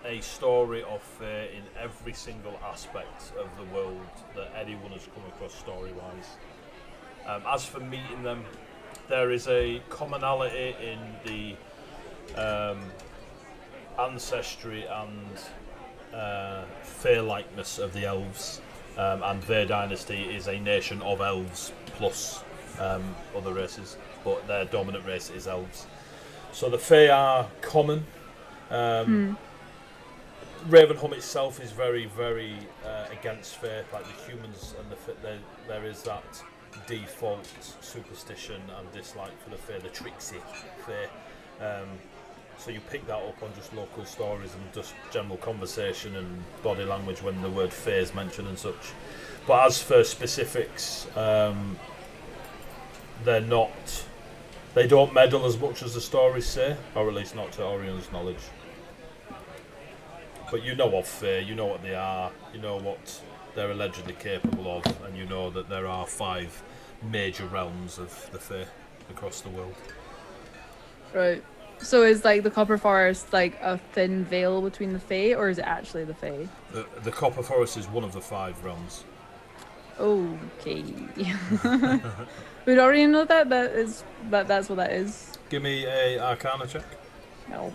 a story of Fae in every single aspect of the world that anyone has come across story-wise. As for meeting them, there is a commonality in the ancestry and Fae-likeness of the elves, and their dynasty is a nation of elves plus other races, but their dominant race is elves. So the Fae are common. Ravenholm itself is very, very against Fae, like the humans and the Fae. There is that default superstition and dislike for the Fae, the tricksy Fae. So you pick that up on just local stories and just general conversation and body language when the word Fae is mentioned and such. But as for specifics, they don't meddle as much as the stories say, or at least not to Orion's knowledge. But you know of Fae, you know what they are, you know what they're allegedly capable of, and you know that there are 5 major realms of the Fae across the world. Right. So is like the Copper Forest like a thin veil between the Fae, or is it actually the Fae? The Copper Forest is one of the 5 realms. Okay. Would Orion know that? That's what that is? Give me a Arcana check. No.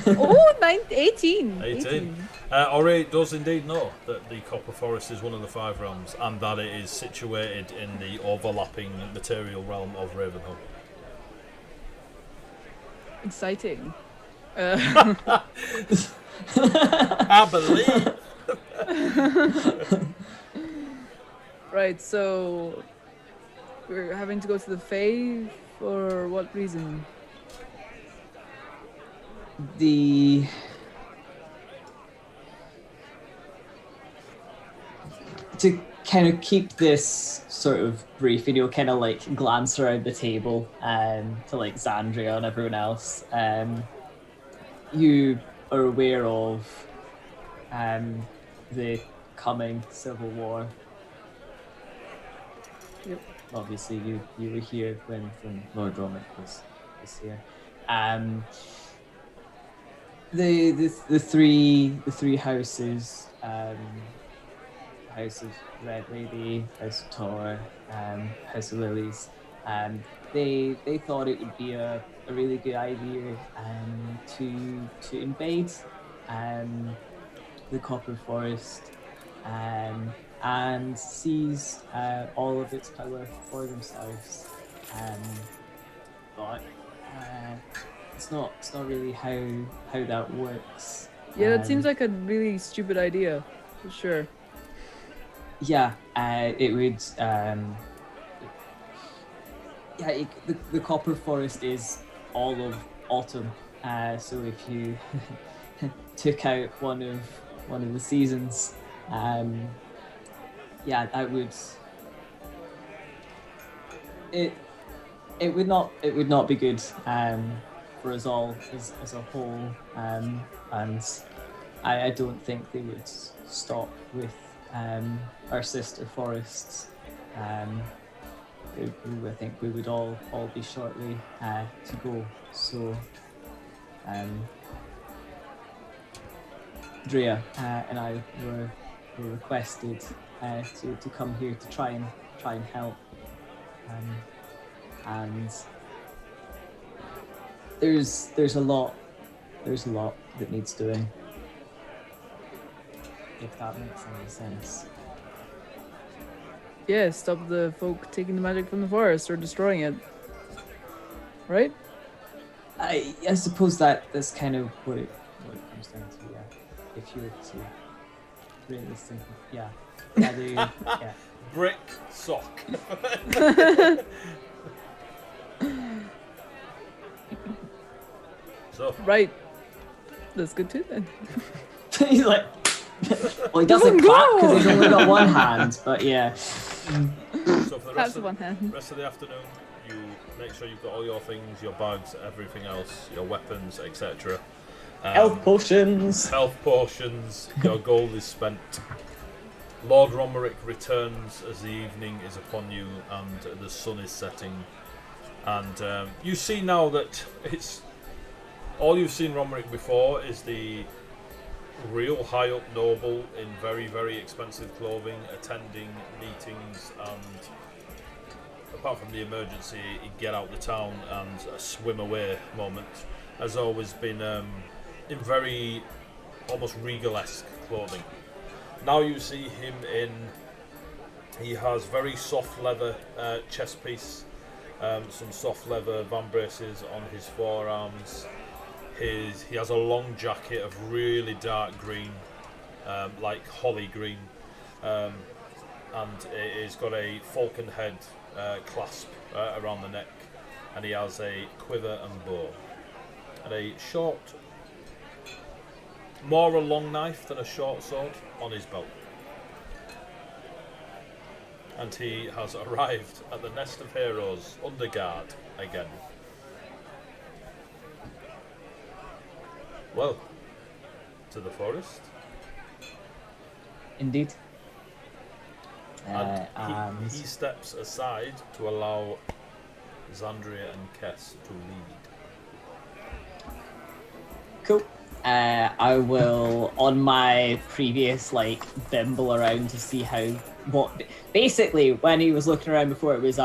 Oh, 18. 18. Ori does indeed know that the Copper Forest is one of the 5 realms, and that it is situated in the overlapping material realm of Ravenholm. Exciting. I believe. Right, so we're having to go to the Fae for what reason? To kind of keep this sort of brief, and you'll kind of like glance around the table to like Xandria and everyone else. You are aware of the coming civil war. Yep. Obviously, you were here when Lord Romic was here. The three houses. House of Red Lady, House of Tor, House of Lilies. They thought it would be a really good idea to invade the Copper Forest and seize all of its power for themselves. But it's not really how that works. Yeah, that seems like a really stupid idea, for sure. Yeah, it would. The Copper Forest is all of autumn. So if you took out one of the seasons, that would. It would not be good for us all as a whole, and I don't think they would stop with our sister forests. I think we would all be shortly to go. So Drea and I were requested to come here to try and help. And there's a lot that needs doing. if that makes any sense. Yeah, stop the folk taking the magic from the forest or destroying it. Right? I suppose that's kind of what it comes down to, yeah. If you were to really simple, yeah. Yeah. Brick sock. So Right. That's good too then. He's like, well, he doesn't clap because he's only got one hand, but yeah. So for the That's one hand. rest of the afternoon, you make sure you've got all your things, your bags, everything else, your weapons, etc. Health potions. Health potions. Your gold is spent. Lord Romerick returns as the evening is upon you and the sun is setting. And you see now that it's all you've seen Romerick before is the real high up noble in very, very expensive clothing, attending meetings, and apart from the emergency get out the town and swim away moment, has always been in very almost regal-esque clothing. Now you see him he has very soft leather chest piece, some soft leather vambraces on his forearms. He has a long jacket of really dark green, like holly green, and it's got a falcon head clasp around the neck, and he has a quiver and bow, and a short, more a long knife than a short sword on his belt. And he has arrived at the Nest of Heroes under guard again. Well, to the forest. Indeed. And he steps aside to allow Xandria and Kess to lead. Cool. I will, on my previous bimble around to see basically when he was looking around before, it was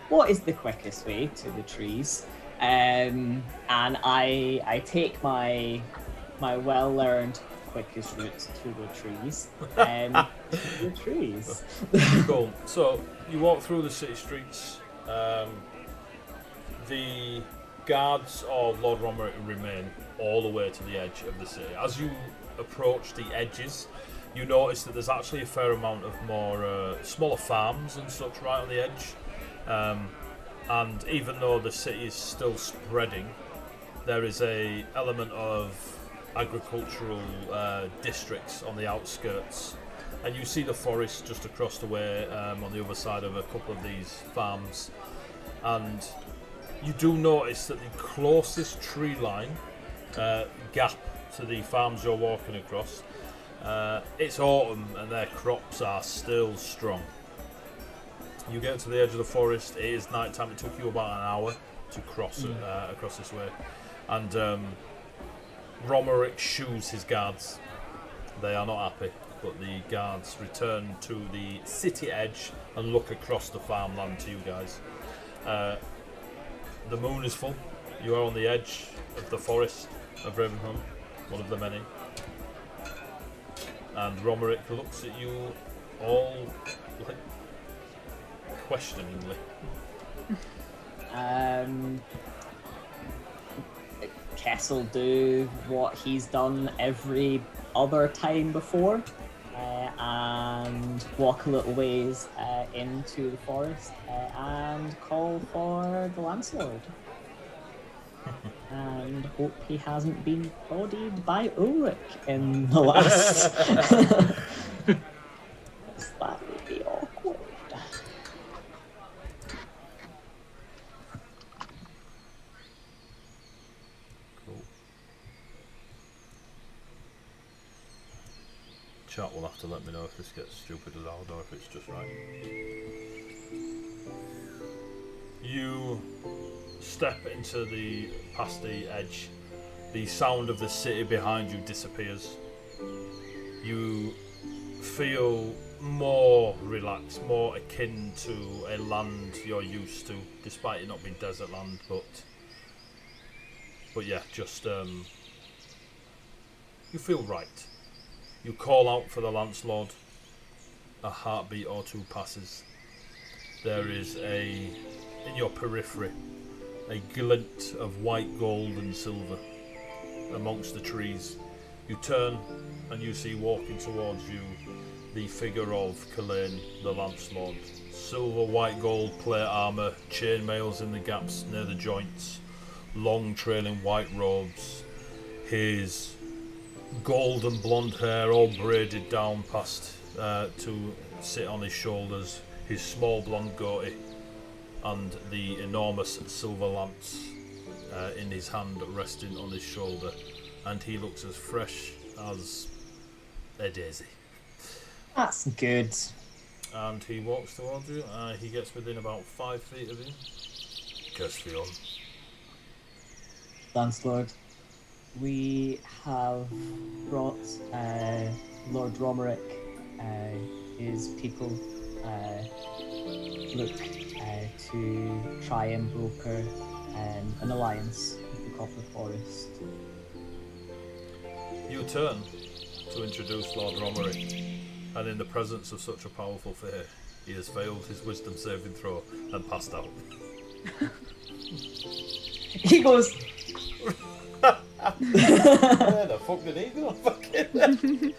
what is the quickest way to the trees, and I take my well-learned quickest route to the trees. To the trees. Cool. So you walk through the city streets. The guards of Lord Romerick remain all the way to the edge of the city. As you approach the edges, you notice that there's actually a fair amount of more smaller farms and such right on the edge. And even though the city is still spreading, there is a element of agricultural districts on the outskirts. And you see the forest just across the way on the other side of a couple of these farms. And you do notice that the closest tree line gap to the farms you're walking across, it's autumn and their crops are still strong. You get to the edge of the forest, it is night time. It took you about an hour to cross across this way. And Romerick shoos his guards. They are not happy, but the guards return to the city edge and look across the farmland to you guys. The moon is full. You are on the edge of the forest of Ravenholm, one of the many. And Romerick looks at you all questioningly. Kess'll do what he's done every other time before, and walk a little ways into the forest and call for the Lancelord. And hope he hasn't been bodied by Ulrich in the last. That would be awkward. Cool. Chat will have to let me know if this gets stupid loud or if it's just right. You step past the edge. The sound of the city behind you disappears. You feel more relaxed, more akin to a land you're used to, despite it not being desert land, but yeah, just you feel right. You call out for the Lance Lord. A heartbeat or two passes. There is in your periphery, a glint of white gold and silver amongst the trees. You turn and you see walking towards you the figure of Kalain, the Lance Lord. Silver, white, gold plate armour, chainmails in the gaps near the joints, long trailing white robes, his gold and blonde hair all braided down past to sit on his shoulders, his small blonde goatee, and the enormous silver lance in his hand resting on his shoulder, and he looks as fresh as a daisy. That's good. And he walks towards you. He gets within about 5 feet of you. Caspian. Landlord, we have brought Lord Romerick, his people, to try and broker an alliance with the Copper Forest. You turn to introduce Lord Romerick, and in the presence of such a powerful figure, he has failed his wisdom saving throw and passed out. He goes. Where the fuck did he go? Fucking.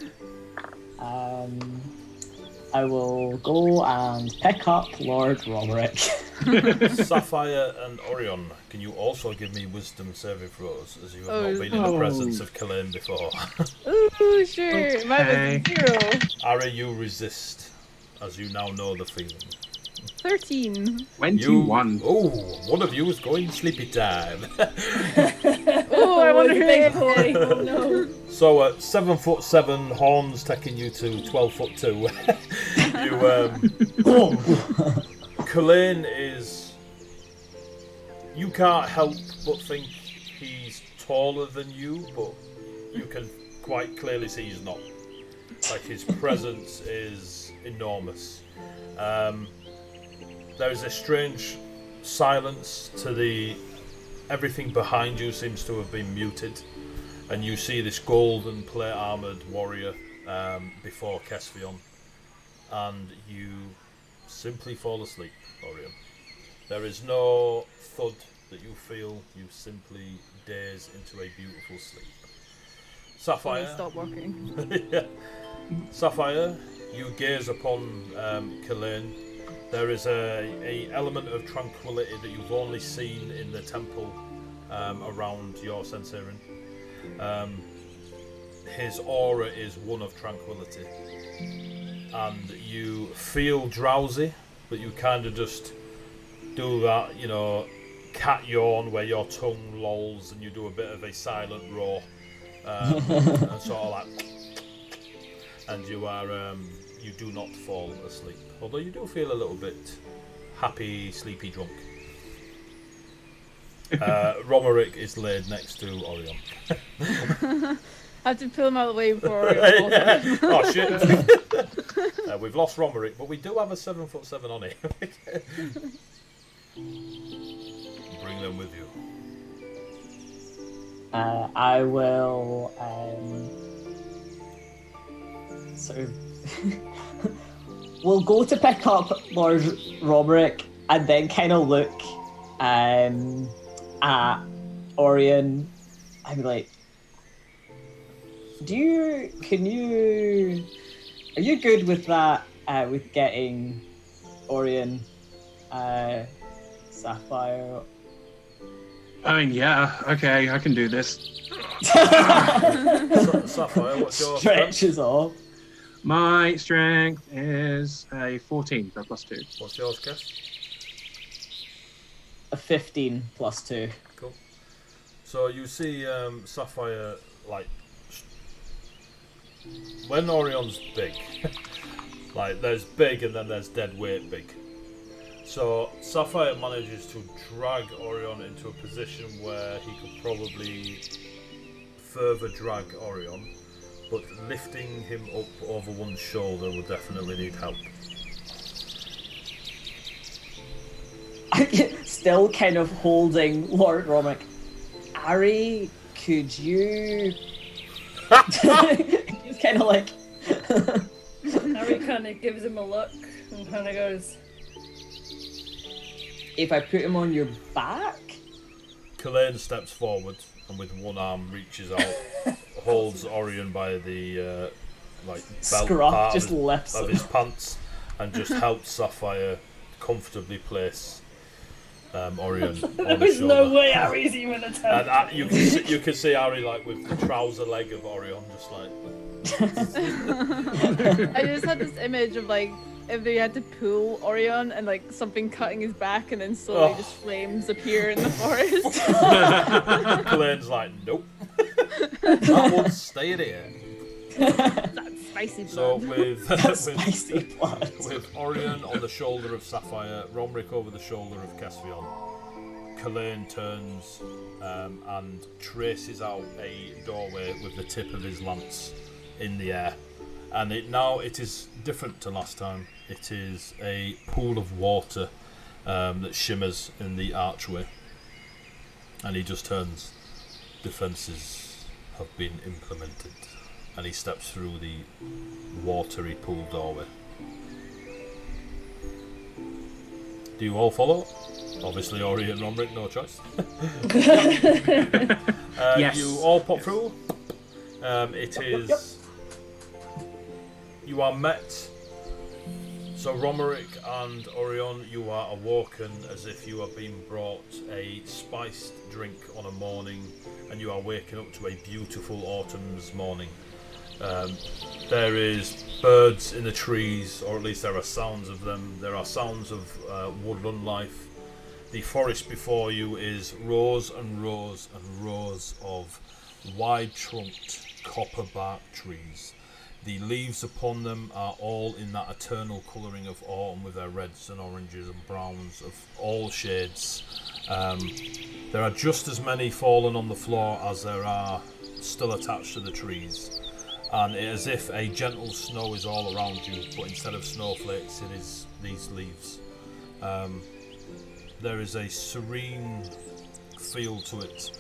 I will go and pick up Lord Romerick. Sapphire and Orion, can you also give me wisdom saving throws, as you have not been in the presence of Kalain before? Ooh, sure. Mine was 0. Ari, you resist, as you now know the feeling. 13. 21. Oh, one of you is going sleepy time. Oh, I wonder who big it boy. is. Oh no. So at 7'7", horns taking you to 12'2". Kalain is. You can't help but think he's taller than you, but you can quite clearly see he's not. Like, his presence is enormous. There is a strange silence to everything behind you seems to have been muted, and you see this golden plate armoured warrior before Caspian, and you simply fall asleep, Orion. There is no thud that you feel, you simply daze into a beautiful sleep. Sapphire. Stop working. Yeah. Sapphire, you gaze upon Kalain. There is a element of tranquility that you've only seen in the temple around your Senserin. His aura is one of tranquility, and you feel drowsy, but you kind of just do that, cat yawn where your tongue lolls and you do a bit of a silent roar, and sort of like, and you are you do not fall asleep, although you do feel a little bit happy, sleepy, drunk. Romerick is laid next to Orion. I have to pull him out of the way before Orion falls. Oh shit! We've lost Romerick, but we do have a 7'7" on it. Bring them with you. I will sort of. We'll go to pick up Lord Romerick and then kind of look at Orion. I'm like, are you good with that? With getting Orion, Sapphire? I mean, yeah, okay, I can do this. Sapphire, what's your Stretches off. My strength is a 14, so +2. What's yours, Kes? A 15 +2. Cool. So you see Sapphire, like, when Orion's big, like, there's big and then there's dead weight big. So Sapphire manages to drag Orion into a position where he could probably further drag Orion, but lifting him up over one's shoulder would definitely need help. Still kind of holding Lord Romerick. Ari, could you... He's kind of like. Harry kind of gives him a look and kind of goes, If I put him on your back? Killane steps forward and with one arm reaches out, holds Orion by the belt Scruff part just lifts of him. his pants and just helps Sapphire comfortably place Orion on there his is shoulder. no way Harry's even attempting. And you can see Harry like with the trouser leg of Orion, just like. I just had this image of like if they had to pull Orion and like something cutting his back and then slowly just flames appear in the forest. Killane's like, nope. That will stay there. That's spicy blood. So with Spicy blood. with Orion on the shoulder of Sapphire, Romric over the shoulder of Caspian, Killane turns and traces out a doorway with the tip of his lance in the air. And it is different to last time. It is a pool of water that shimmers in the archway. And he just turns. Defences have been implemented. And he steps through the watery pool doorway. Do you all follow? Obviously, Ori and Romric, no choice. Yes. You all pop through. It is. You are met. So Romeric and Orion, you are awoken as if you have been brought a spiced drink on a morning, and you are waking up to a beautiful autumn's morning. There is birds in the trees, or at least there are sounds of them. There are sounds of woodland life. The forest before you is rows and rows and rows of wide-trunked copper-bark trees. The leaves upon them are all in that eternal colouring of autumn with their reds and oranges and browns of all shades. There are just as many fallen on the floor as there are still attached to the trees. And it is as if a gentle snow is all around you, but instead of snowflakes, it is these leaves. There is a serene feel to it.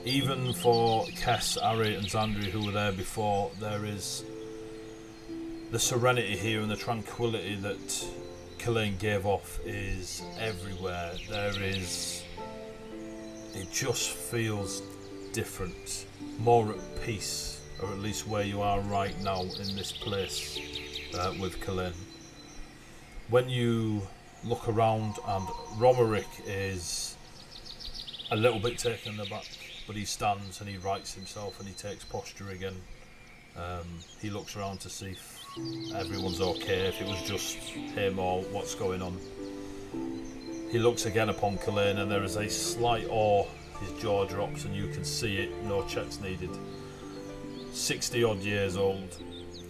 Even for Kess, Ari and Zandri who were there before, there is the serenity here and the tranquility that Killane gave off is everywhere. It just feels different, more at peace, or at least where you are right now in this place with Killane. When you look around, and Romeric is a little bit taken aback, but he stands and he rights himself and he takes posture again. He looks around to see if everyone's okay, if it was just him or what's going on. He looks again upon Killane and there is a slight awe. His jaw drops and you can see it, no checks needed. 60 odd years old,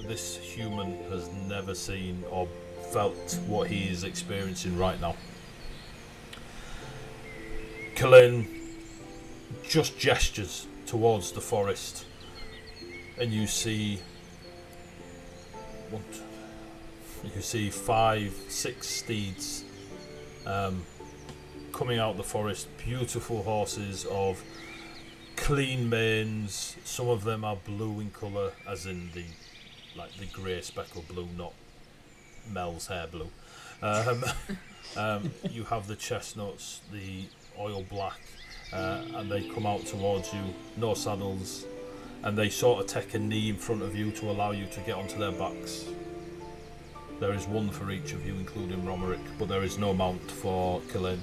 this human has never seen or felt what he is experiencing right now. Killane just gestures towards the forest and you see 5-6 steeds coming out of the forest, beautiful horses of clean manes. Some of them are blue in colour, as in the grey speckled blue, not Mel's hair blue. You have the chestnuts, the oil black, and they come out towards you, no saddles, and they sort of take a knee in front of you to allow you to get onto their backs. There is one for each of you, including Romeric, but there is no mount for Killane.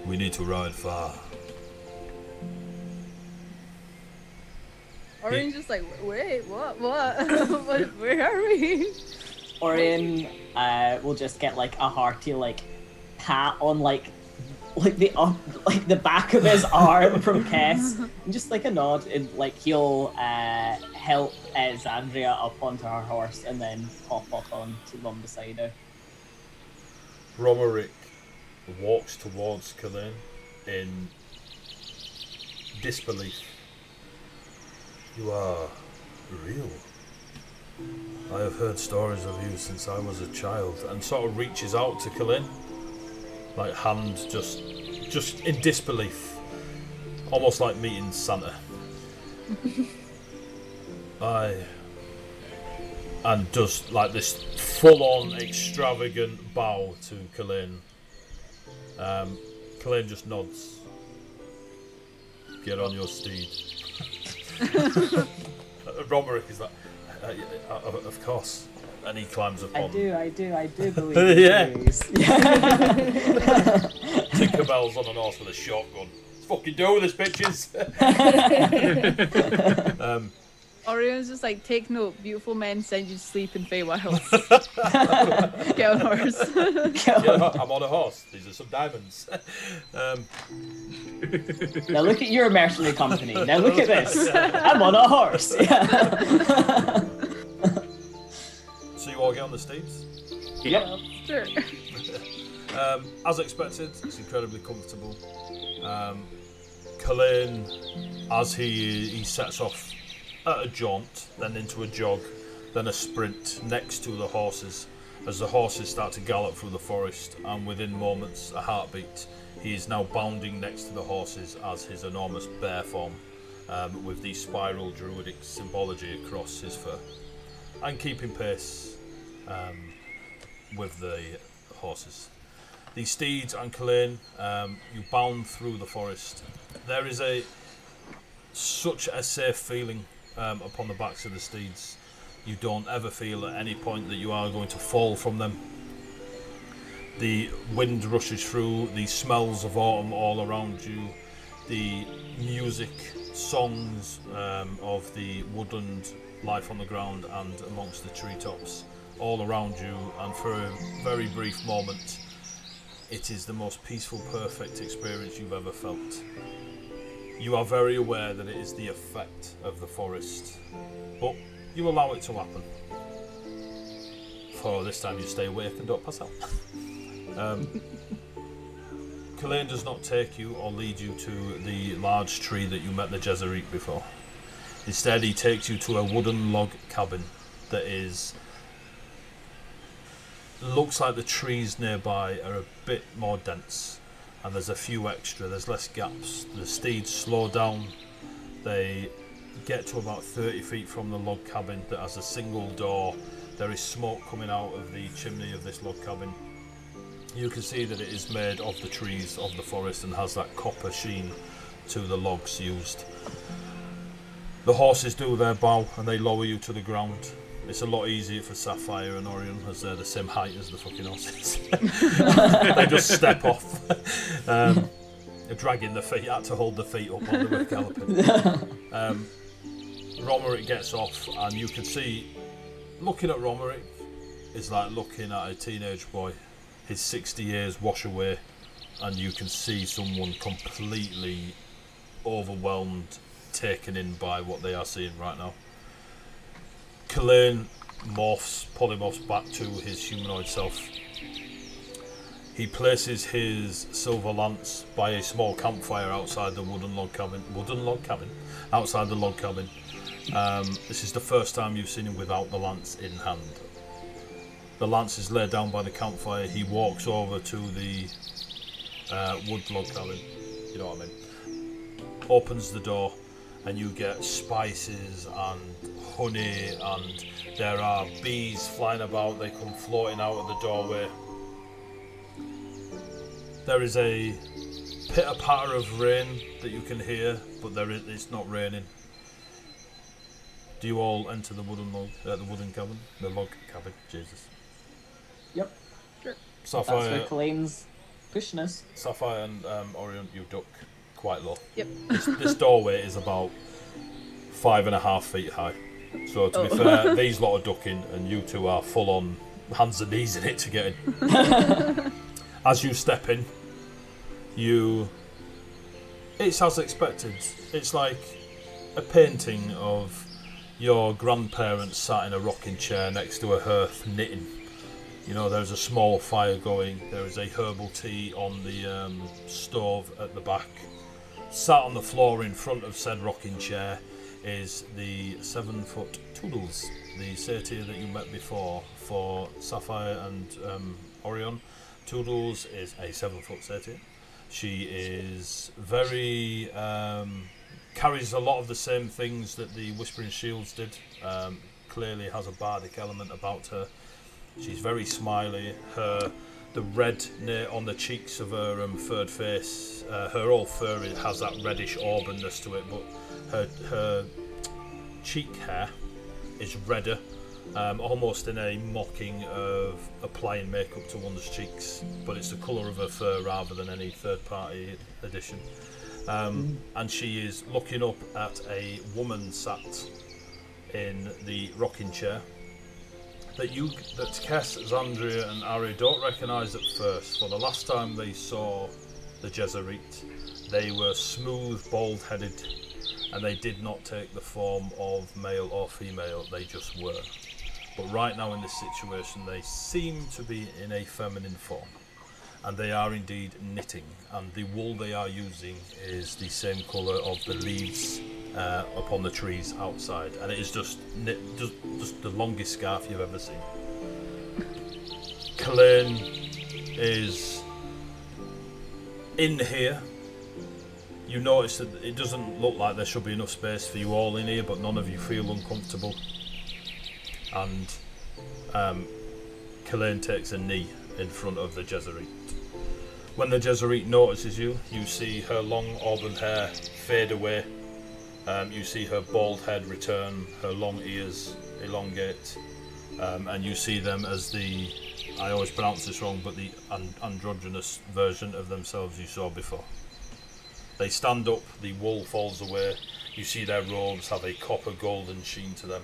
We need to ride far. Orion's just like, wait, what? Where are we? Orion will just get like a hearty pat on the back of his arm from Kess, and just like a nod, and he'll help Zandria up onto her horse and then hop up on to them beside her. Romeric walks towards Killane in disbelief. You are real. I have heard stories of you since I was a child, and sort of reaches out to Killane, hand just in disbelief, almost like meeting Santa. Aye. And does like this full-on extravagant bow to Kalane. Kalane just nods. Get on your steed. Romerick is like, of course. And he climbs upon. I do believe Yeah. Please. Tinkerbell's on an horse with a shotgun. Let's fucking do this, bitches. Orion's just like, take note, beautiful men send you to sleep in Feywilds. Get on horse. Yeah, I'm on a horse. These are some diamonds. Now look at your mercenary company. Now look at this. I'm on a horse. Yeah. So you all get on the steeds? Yep. Sure. As expected, it's incredibly comfortable. Kalane, as he sets off at a jaunt, then into a jog, then a sprint next to the horses, as the horses start to gallop through the forest, and within moments, a heartbeat, he is now bounding next to the horses as his enormous bear form, with the spiral druidic symbology across his fur, and keeping pace with the horses. The steeds and Kalane, you bound through the forest. There is such a safe feeling upon the backs of the steeds. You don't ever feel at any point that you are going to fall from them. The wind rushes through, the smells of autumn all around you, the music, songs of the woodland life on the ground and amongst the treetops all around you, and for a very brief moment it is the most peaceful, perfect experience you've ever felt. You are very aware that it is the effect of the forest, but you allow it to happen. For this time you stay awake and don't pass out. Kalane does not take you or lead you to the large tree that you met the Jesuit before. Instead, he takes you to a wooden log cabin that looks like the trees nearby are a bit more dense, and there's a few extra, there's less gaps. The steeds slow down, they get to about 30 feet from the log cabin that has a single door. There is smoke coming out of the chimney of this log cabin. You can see that it is made of the trees of the forest and has that copper sheen to the logs used. The horses do their bow and they lower you to the ground. It's a lot easier for Sapphire and Orion as they're the same height as the fucking horses. They just step off. They're dragging the feet out to hold the feet up while they were galloping. Romerick gets off and you can see, looking at Romerick is like looking at a teenage boy. His 60 years wash away and you can see someone completely overwhelmed, taken in by what they are seeing right now. Kalane polymorphs back to his humanoid self. He places his silver lance by a small campfire outside the wooden log cabin. Outside the log cabin. This is the first time you've seen him without the lance in hand. The lance is laid down by the campfire. He walks over to the wood log cabin. You know what I mean? Opens the door, and you get spices and honey, and there are bees flying about. They come floating out of the doorway. There is a pitter-patter of rain that you can hear, but it's not raining. Do you all enter the wooden cabin? The log cabin, Jesus. Yep. Sure. That's where Kalane's pushing us. Sapphire and Orion, you duck quite low. Yep. This doorway is about 5.5 feet high. So to be fair, these lot are ducking and you two are full on hands and knees in it to get in. As you step in, it's as expected. It's like a painting of your grandparents sat in a rocking chair next to a hearth knitting. You know, there's a small fire going, there is a herbal tea on the stove at the back. Sat on the floor in front of said rocking chair is the 7-foot Toodles, the satyr that you met before for Sapphire and Orion. Toodles is a 7-foot satyr. She is very carries a lot of the same things that the Whispering Shields did. Clearly has a bardic element about her. She's very smiley. The red on the cheeks of her furred face, her whole fur has that reddish auburness to it, but her cheek hair is redder, almost in a mocking of applying makeup to one's cheeks, but it's the colour of her fur rather than any third-party addition. And she is looking up at a woman sat in the rocking chair that Kess, Zandria and Ari don't recognise at first. For the last time they saw the Jesuit, they were smooth, bald-headed, and they did not take the form of male or female, they just were. But right now in this situation they seem to be in a feminine form, and they are indeed knitting, and the wool they are using is the same colour of the leaves upon the trees outside, and it is just the longest scarf you've ever seen. Kalain is in here. You notice that it doesn't look like there should be enough space for you all in here, but none of you feel uncomfortable. And Kalain takes a knee in front of the Jesuit. When the Jesuit notices you, you see her long auburn hair fade away. You see her bald head return, her long ears elongate, and you see them as I always pronounce this wrong, but the androgynous version of themselves you saw before. They stand up, the wool falls away, you see their robes have a copper golden sheen to them,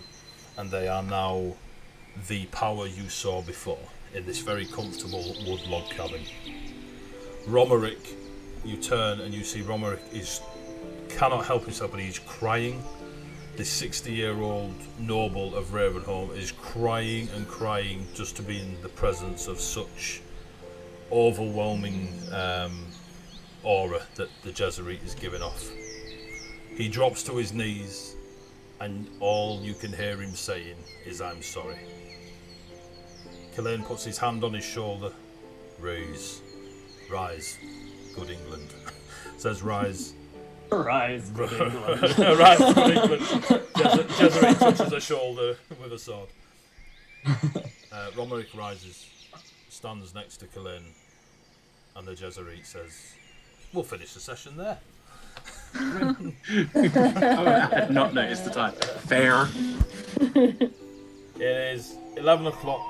and they are now the power you saw before in this very comfortable wood log cabin. Romerick, you turn and you see Romerick cannot help himself, but he's crying. The 60-year-old noble of Ravenholm is crying and crying just to be in the presence of such overwhelming aura that the Jesuit is giving off. He drops to his knees, and all you can hear him saying is, "I'm sorry." Kalain puts his hand on his shoulder. Rise, good England. Says rise. Rise, good England. Rise, good England. Jesuit touches her shoulder with a sword. Romerick rises, stands next to Kalain, and the Jesuit says, "We'll finish the session there." I had not noticed the time. Fair. It is 11 o'clock.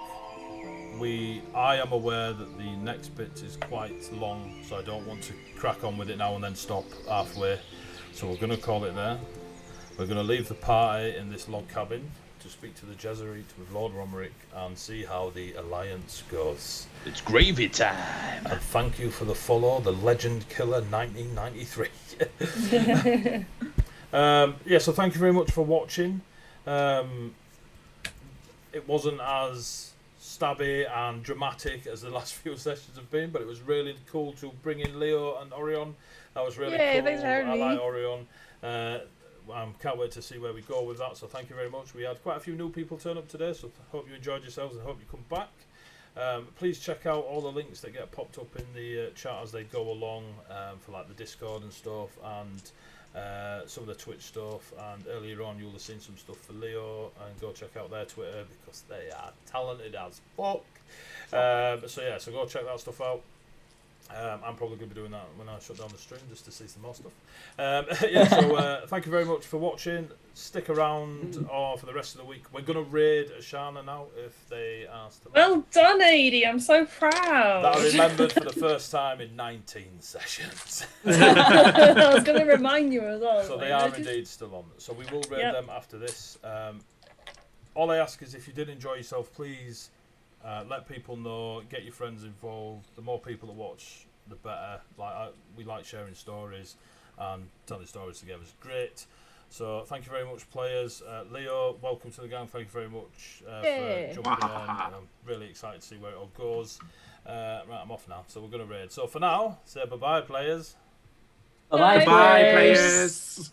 I am aware that the next bit is quite long, so I don't want to crack on with it now and then stop halfway. So we're going to call it there. We're going to leave the party in this log cabin to speak to the Jesuit with Lord Romerick and see how the alliance goes. It's gravy time. And thank you for the follow, the Legend Killer 1993. So thank you very much for watching. It wasn't as stabby and dramatic as the last few sessions have been, but it was really cool to bring in Leo and Orion. That was really cool. Thanks for having I me. like Orion. Can't wait to see where we go with that, so thank you very much. We had quite a few new people turn up today, so hope you enjoyed yourselves and hope you come back. Please check out all the links that get popped up in the chat as they go along, for like the Discord and stuff, and some of the Twitch stuff, and earlier on you'll have seen some stuff for Leo, and go check out their Twitter because they are talented as fuck. So go check that stuff out. I'm probably going to be doing that when I shut down the stream just to see some more stuff. Thank you very much for watching. Stick around for the rest of the week. We're going to raid Ashana now if they ask. Well done, Edie. I'm so proud. That I remembered for the first time in 19 sessions. I was going to remind you as well. So they are indeed still on. So we will raid them after this. All I ask is if you did enjoy yourself, please let people know, get your friends involved. The more people that watch, the better. We like sharing stories, and telling stories together is great. So thank you very much, players. Leo, welcome to the gang. Thank you very much for jumping in. I'm really excited to see where it all goes. Right, I'm off now. So we're going to raid. So for now, say bye-bye, players. Bye-bye, Bye, players.